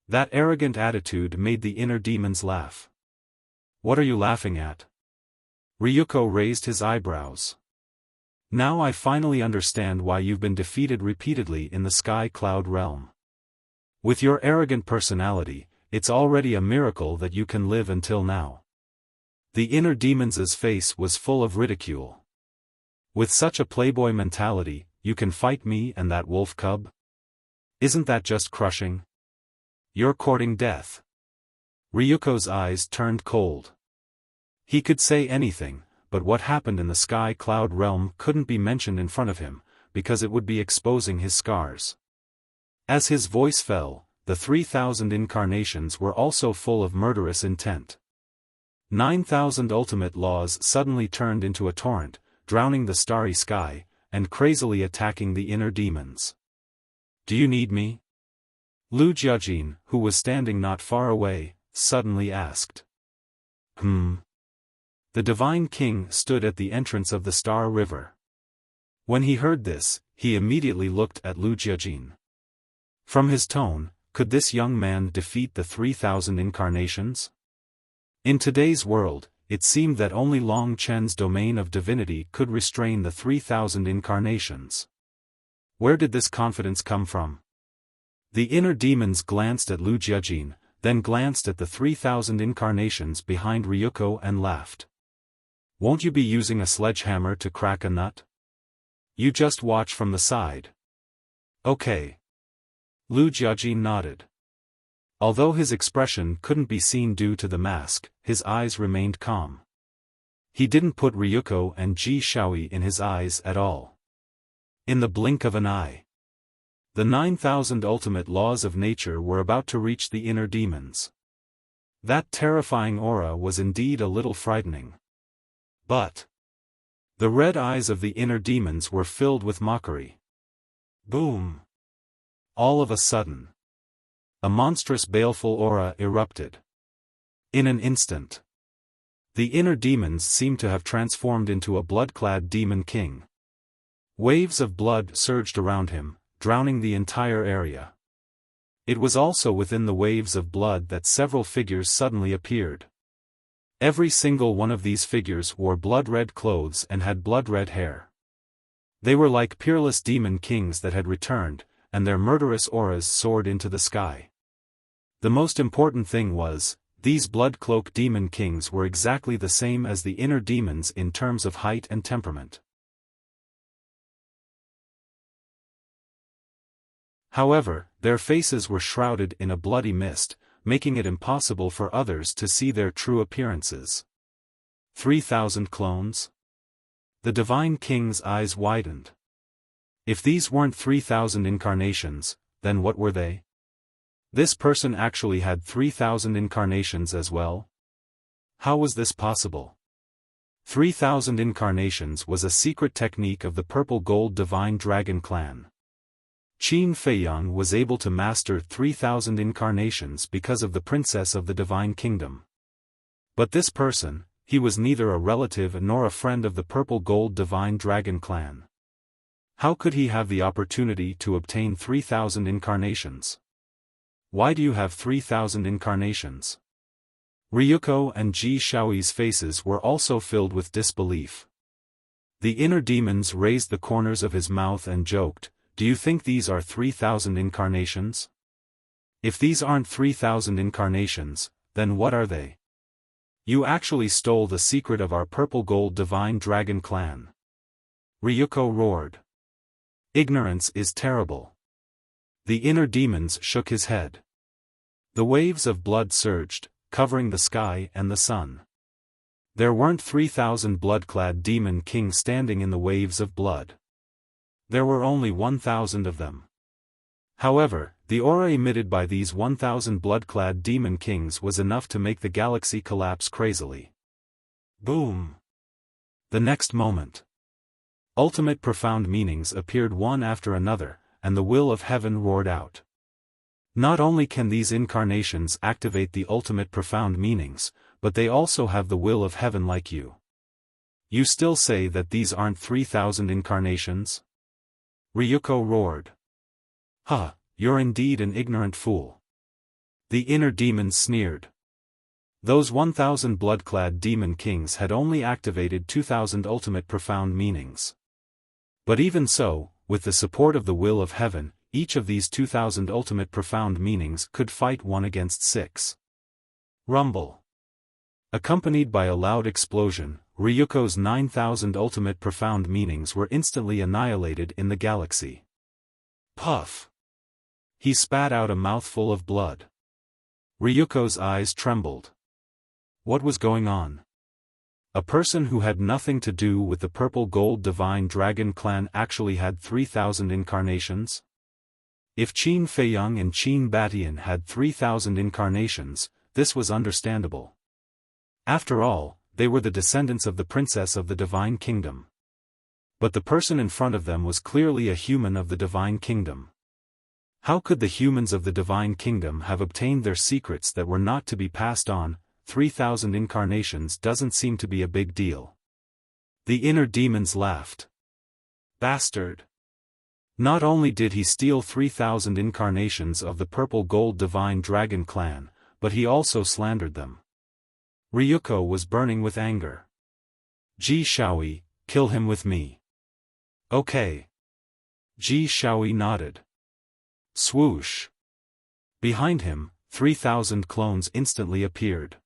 That arrogant attitude made the inner demons laugh. "What are you laughing at?" Ryuko raised his eyebrows. "Now I finally understand why you've been defeated repeatedly in the Sky Cloud realm. With your arrogant personality, it's already a miracle that you can live until now." The inner demon's face was full of ridicule. "With such a playboy mentality, you can fight me and that wolf cub? Isn't that just crushing? You're courting death." Ryuko's eyes turned cold. He could say anything, but what happened in the Sky Cloud realm couldn't be mentioned in front of him, because it would be exposing his scars. As his voice fell, the 3,000 incarnations were also full of murderous intent. 9,000 ultimate laws suddenly turned into a torrent, drowning the starry sky, and crazily attacking the inner demons. "Do you need me?" Lu Jiajin, who was standing not far away, suddenly asked. The divine king stood at the entrance of the Star River. When he heard this, he immediately looked at Lu Jiajin. From his tone, could this young man defeat the 3,000 incarnations? In today's world, it seemed that only Long Chen's domain of divinity could restrain the 3,000 incarnations. Where did this confidence come from? The inner demons glanced at Lu Jiajin, then glanced at the 3,000 incarnations behind Ryuko and laughed. Won't you be using a sledgehammer to crack a nut? You just watch from the side. Okay. Lu Jiajin nodded. Although his expression couldn't be seen due to the mask, his eyes remained calm. He didn't put Ryuko and Ji Shaoi in his eyes at all. In the blink of an eye, the 9,000 ultimate laws of nature were about to reach the inner demons. That terrifying aura was indeed a little frightening. But the red eyes of the inner demons were filled with mockery. Boom! All of a sudden, a monstrous baleful aura erupted. In an instant, the inner demons seemed to have transformed into a blood-clad demon king. Waves of blood surged around him, drowning the entire area. It was also within the waves of blood that several figures suddenly appeared. Every single one of these figures wore blood-red clothes and had blood-red hair. They were like peerless demon kings that had returned, and their murderous auras soared into the sky. The most important thing was, these blood-cloaked demon kings were exactly the same as the inner demons in terms of height and temperament. However, their faces were shrouded in a bloody mist, making it impossible for others to see their true appearances. 3,000 clones? The Divine King's eyes widened. If these weren't 3,000 incarnations, then what were they? This person actually had 3,000 incarnations as well? How was this possible? 3,000 incarnations was a secret technique of the Purple Gold Divine Dragon clan. Qin Feiyang was able to master 3,000 incarnations because of the princess of the Divine Kingdom. But this person, he was neither a relative nor a friend of the Purple Gold Divine Dragon clan. How could he have the opportunity to obtain 3,000 incarnations? Why do you have 3,000 incarnations? Ryuko and Ji Shaoi's faces were also filled with disbelief. The inner demons raised the corners of his mouth and joked, "Do you think these are 3,000 incarnations? If these aren't 3,000 incarnations, then what are they? You actually stole the secret of our Purple Gold Divine Dragon clan." Ryuko roared. Ignorance is terrible. The inner demons shook his head. The waves of blood surged, covering the sky and the sun. There weren't 3,000 blood-clad demon kings standing in the waves of blood. There were only 1,000 of them. However, the aura emitted by these 1,000 blood-clad demon kings was enough to make the galaxy collapse crazily. Boom! The next moment, ultimate profound meanings appeared one after another, and the will of heaven roared out. Not only can these incarnations activate the ultimate profound meanings, but they also have the will of heaven like you. You still say that these aren't 3,000 incarnations? Ryuko roared. "Ha, you're indeed an ignorant fool." The inner demons sneered. Those 1,000 blood-clad demon kings had only activated 2,000 ultimate profound meanings. But even so, with the support of the will of heaven, each of these 2,000 ultimate profound meanings could fight one against 6. Rumble. Accompanied by a loud explosion, Ryuko's 9,000 ultimate profound meanings were instantly annihilated in the galaxy. Puff! He spat out a mouthful of blood. Ryuko's eyes trembled. What was going on? A person who had nothing to do with the Purple Gold Divine Dragon clan actually had 3,000 incarnations? If Qin Feiyang and Qin Batian had 3,000 incarnations, this was understandable. After all, they were the descendants of the princess of the Divine Kingdom. But the person in front of them was clearly a human of the Divine Kingdom. How could the humans of the Divine Kingdom have obtained their secrets that were not to be passed on? 3,000 incarnations doesn't seem to be a big deal. The inner demons laughed. Bastard! Not only did he steal 3,000 incarnations of the purple gold divine dragon clan, but he also slandered them. Ryuko was burning with anger. Ji Shaoi, kill him with me. Okay. Ji Shaoi nodded. Swoosh. Behind him, 3,000 clones instantly appeared.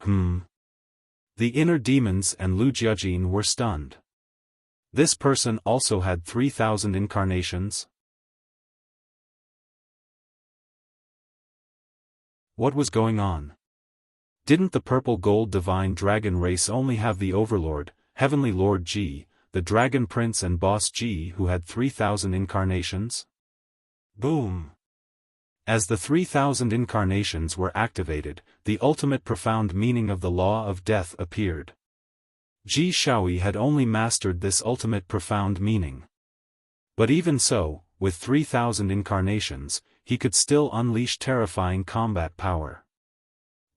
The inner demons and Lu Jiajin were stunned. This person also had 3,000 incarnations? What was going on? Didn't the purple gold divine dragon race only have the Overlord, Heavenly Lord Ji, the Dragon Prince and Boss Ji who had 3,000 incarnations? Boom! As the 3,000 incarnations were activated, the ultimate profound meaning of the law of death appeared. Ji Shaoi had only mastered this ultimate profound meaning. But even so, with 3,000 incarnations, he could still unleash terrifying combat power.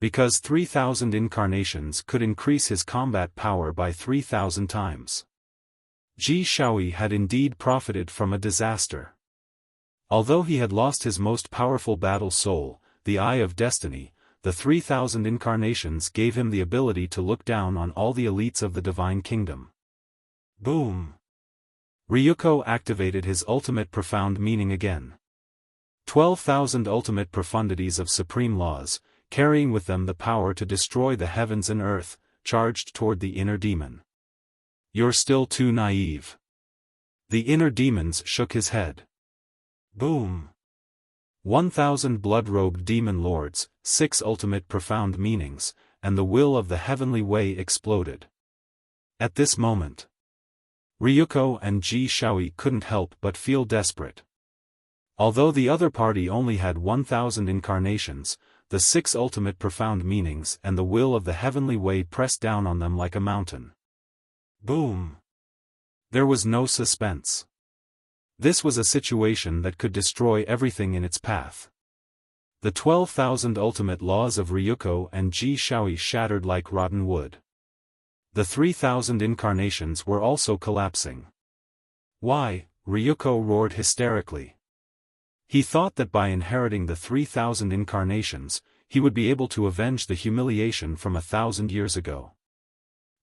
Because 3,000 incarnations could increase his combat power by 3,000 times. Ji Shaoi had indeed profited from a disaster. Although he had lost his most powerful battle soul, the Eye of Destiny, the 3,000 incarnations gave him the ability to look down on all the elites of the Divine Kingdom. Boom! Ryuko activated his ultimate profound meaning again. 12,000 ultimate profundities of supreme laws, carrying with them the power to destroy the heavens and earth, charged toward the inner demon. You're still too naive. The inner demons shook his head. Boom! 1,000 blood-robed demon lords, 6 ultimate profound meanings, and the will of the heavenly way exploded. At this moment, Ryuko and Ji Shaoi couldn't help but feel desperate. Although the other party only had 1,000 incarnations, the 6 ultimate profound meanings and the will of the heavenly way pressed down on them like a mountain. Boom! There was no suspense. This was a situation that could destroy everything in its path. The 12,000 ultimate laws of Ryuko and Ji Shaoi shattered like rotten wood. The 3,000 incarnations were also collapsing. Why? Ryuko roared hysterically. He thought that by inheriting the 3,000 incarnations, he would be able to avenge the humiliation from 1,000 years ago.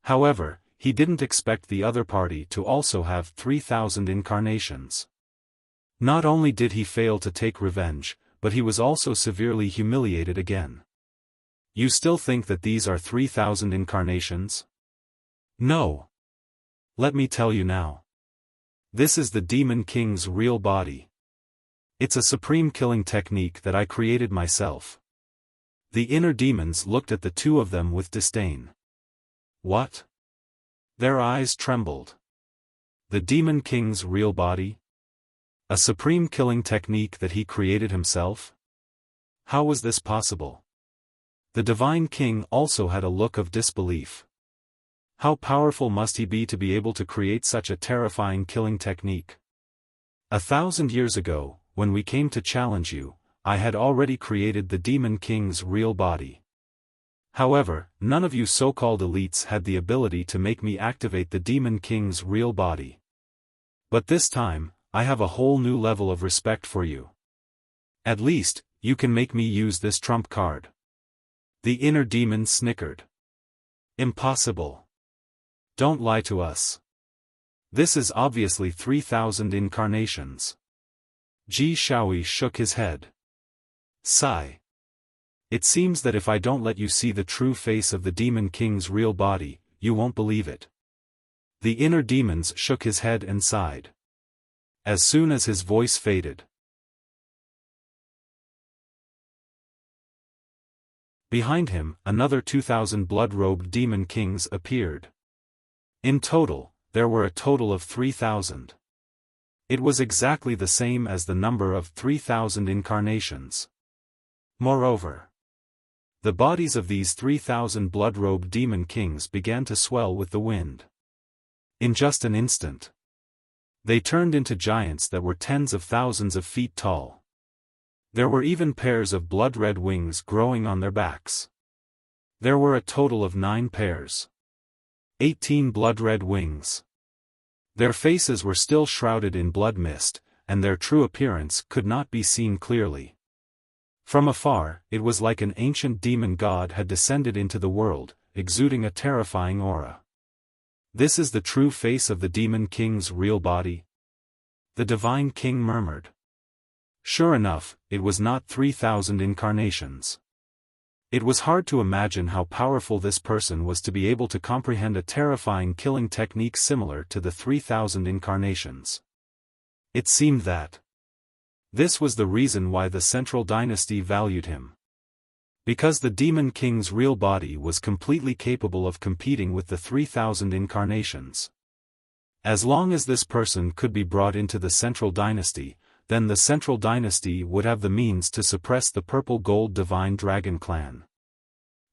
However, he didn't expect the other party to also have 3,000 incarnations. Not only did he fail to take revenge, but he was also severely humiliated again. You still think that these are 3,000 incarnations? No. Let me tell you now. This is the Demon King's real body. It's a supreme killing technique that I created myself. The inner demons looked at the two of them with disdain. What? Their eyes trembled. The Demon King's real body? A supreme killing technique that he created himself? How was this possible? The Divine King also had a look of disbelief. How powerful must he be to be able to create such a terrifying killing technique? 1,000 years ago, when we came to challenge you, I had already created the Demon King's real body. However, none of you so-called elites had the ability to make me activate the Demon King's real body. But this time, I have a whole new level of respect for you. At least, you can make me use this trump card. The inner demon snickered. Impossible. Don't lie to us. This is obviously 3,000 incarnations. Ji Shaoi shook his head. Sigh. It seems that if I don't let you see the true face of the Demon King's real body, you won't believe it. The inner demons shook his head and sighed. As soon as his voice faded, behind him, another 2,000 blood-robed Demon Kings appeared. In total, there were a total of 3,000. It was exactly the same as the number of 3,000 incarnations. Moreover, the bodies of these 3,000 blood-robed Demon Kings began to swell with the wind. In just an instant, they turned into giants that were tens of thousands of feet tall. There were even pairs of blood-red wings growing on their backs. There were a total of 9 pairs. 18 blood-red wings. Their faces were still shrouded in blood mist, and their true appearance could not be seen clearly. From afar, it was like an ancient demon god had descended into the world, exuding a terrifying aura. This is the true face of the demon king's real body? The divine king murmured. Sure enough, it was not 3,000 incarnations. It was hard to imagine how powerful this person was to be able to comprehend a terrifying killing technique similar to the 3,000 incarnations. It seemed that this was the reason why the Central Dynasty valued him. Because the Demon King's real body was completely capable of competing with the 3,000 incarnations. As long as this person could be brought into the Central Dynasty, then the Central Dynasty would have the means to suppress the purple-gold Divine Dragon clan.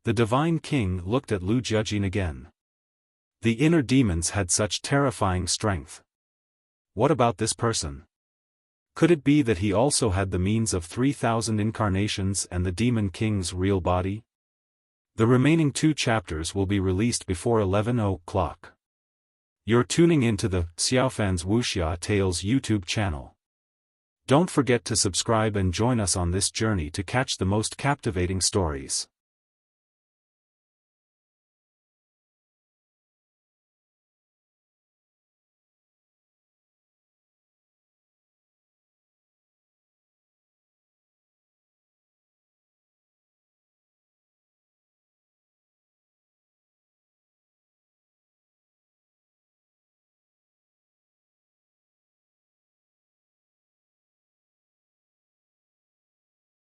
The Divine King looked at Lu Jiajin again. The inner demons had such terrifying strength. What about this person? Could it be that he also had the means of 3,000 incarnations and the Demon King's real body? The remaining 2 chapters will be released before 11 o'clock. You're tuning into the Xiaofan's Wuxia Tales YouTube channel. Don't forget to subscribe and join us on this journey to catch the most captivating stories.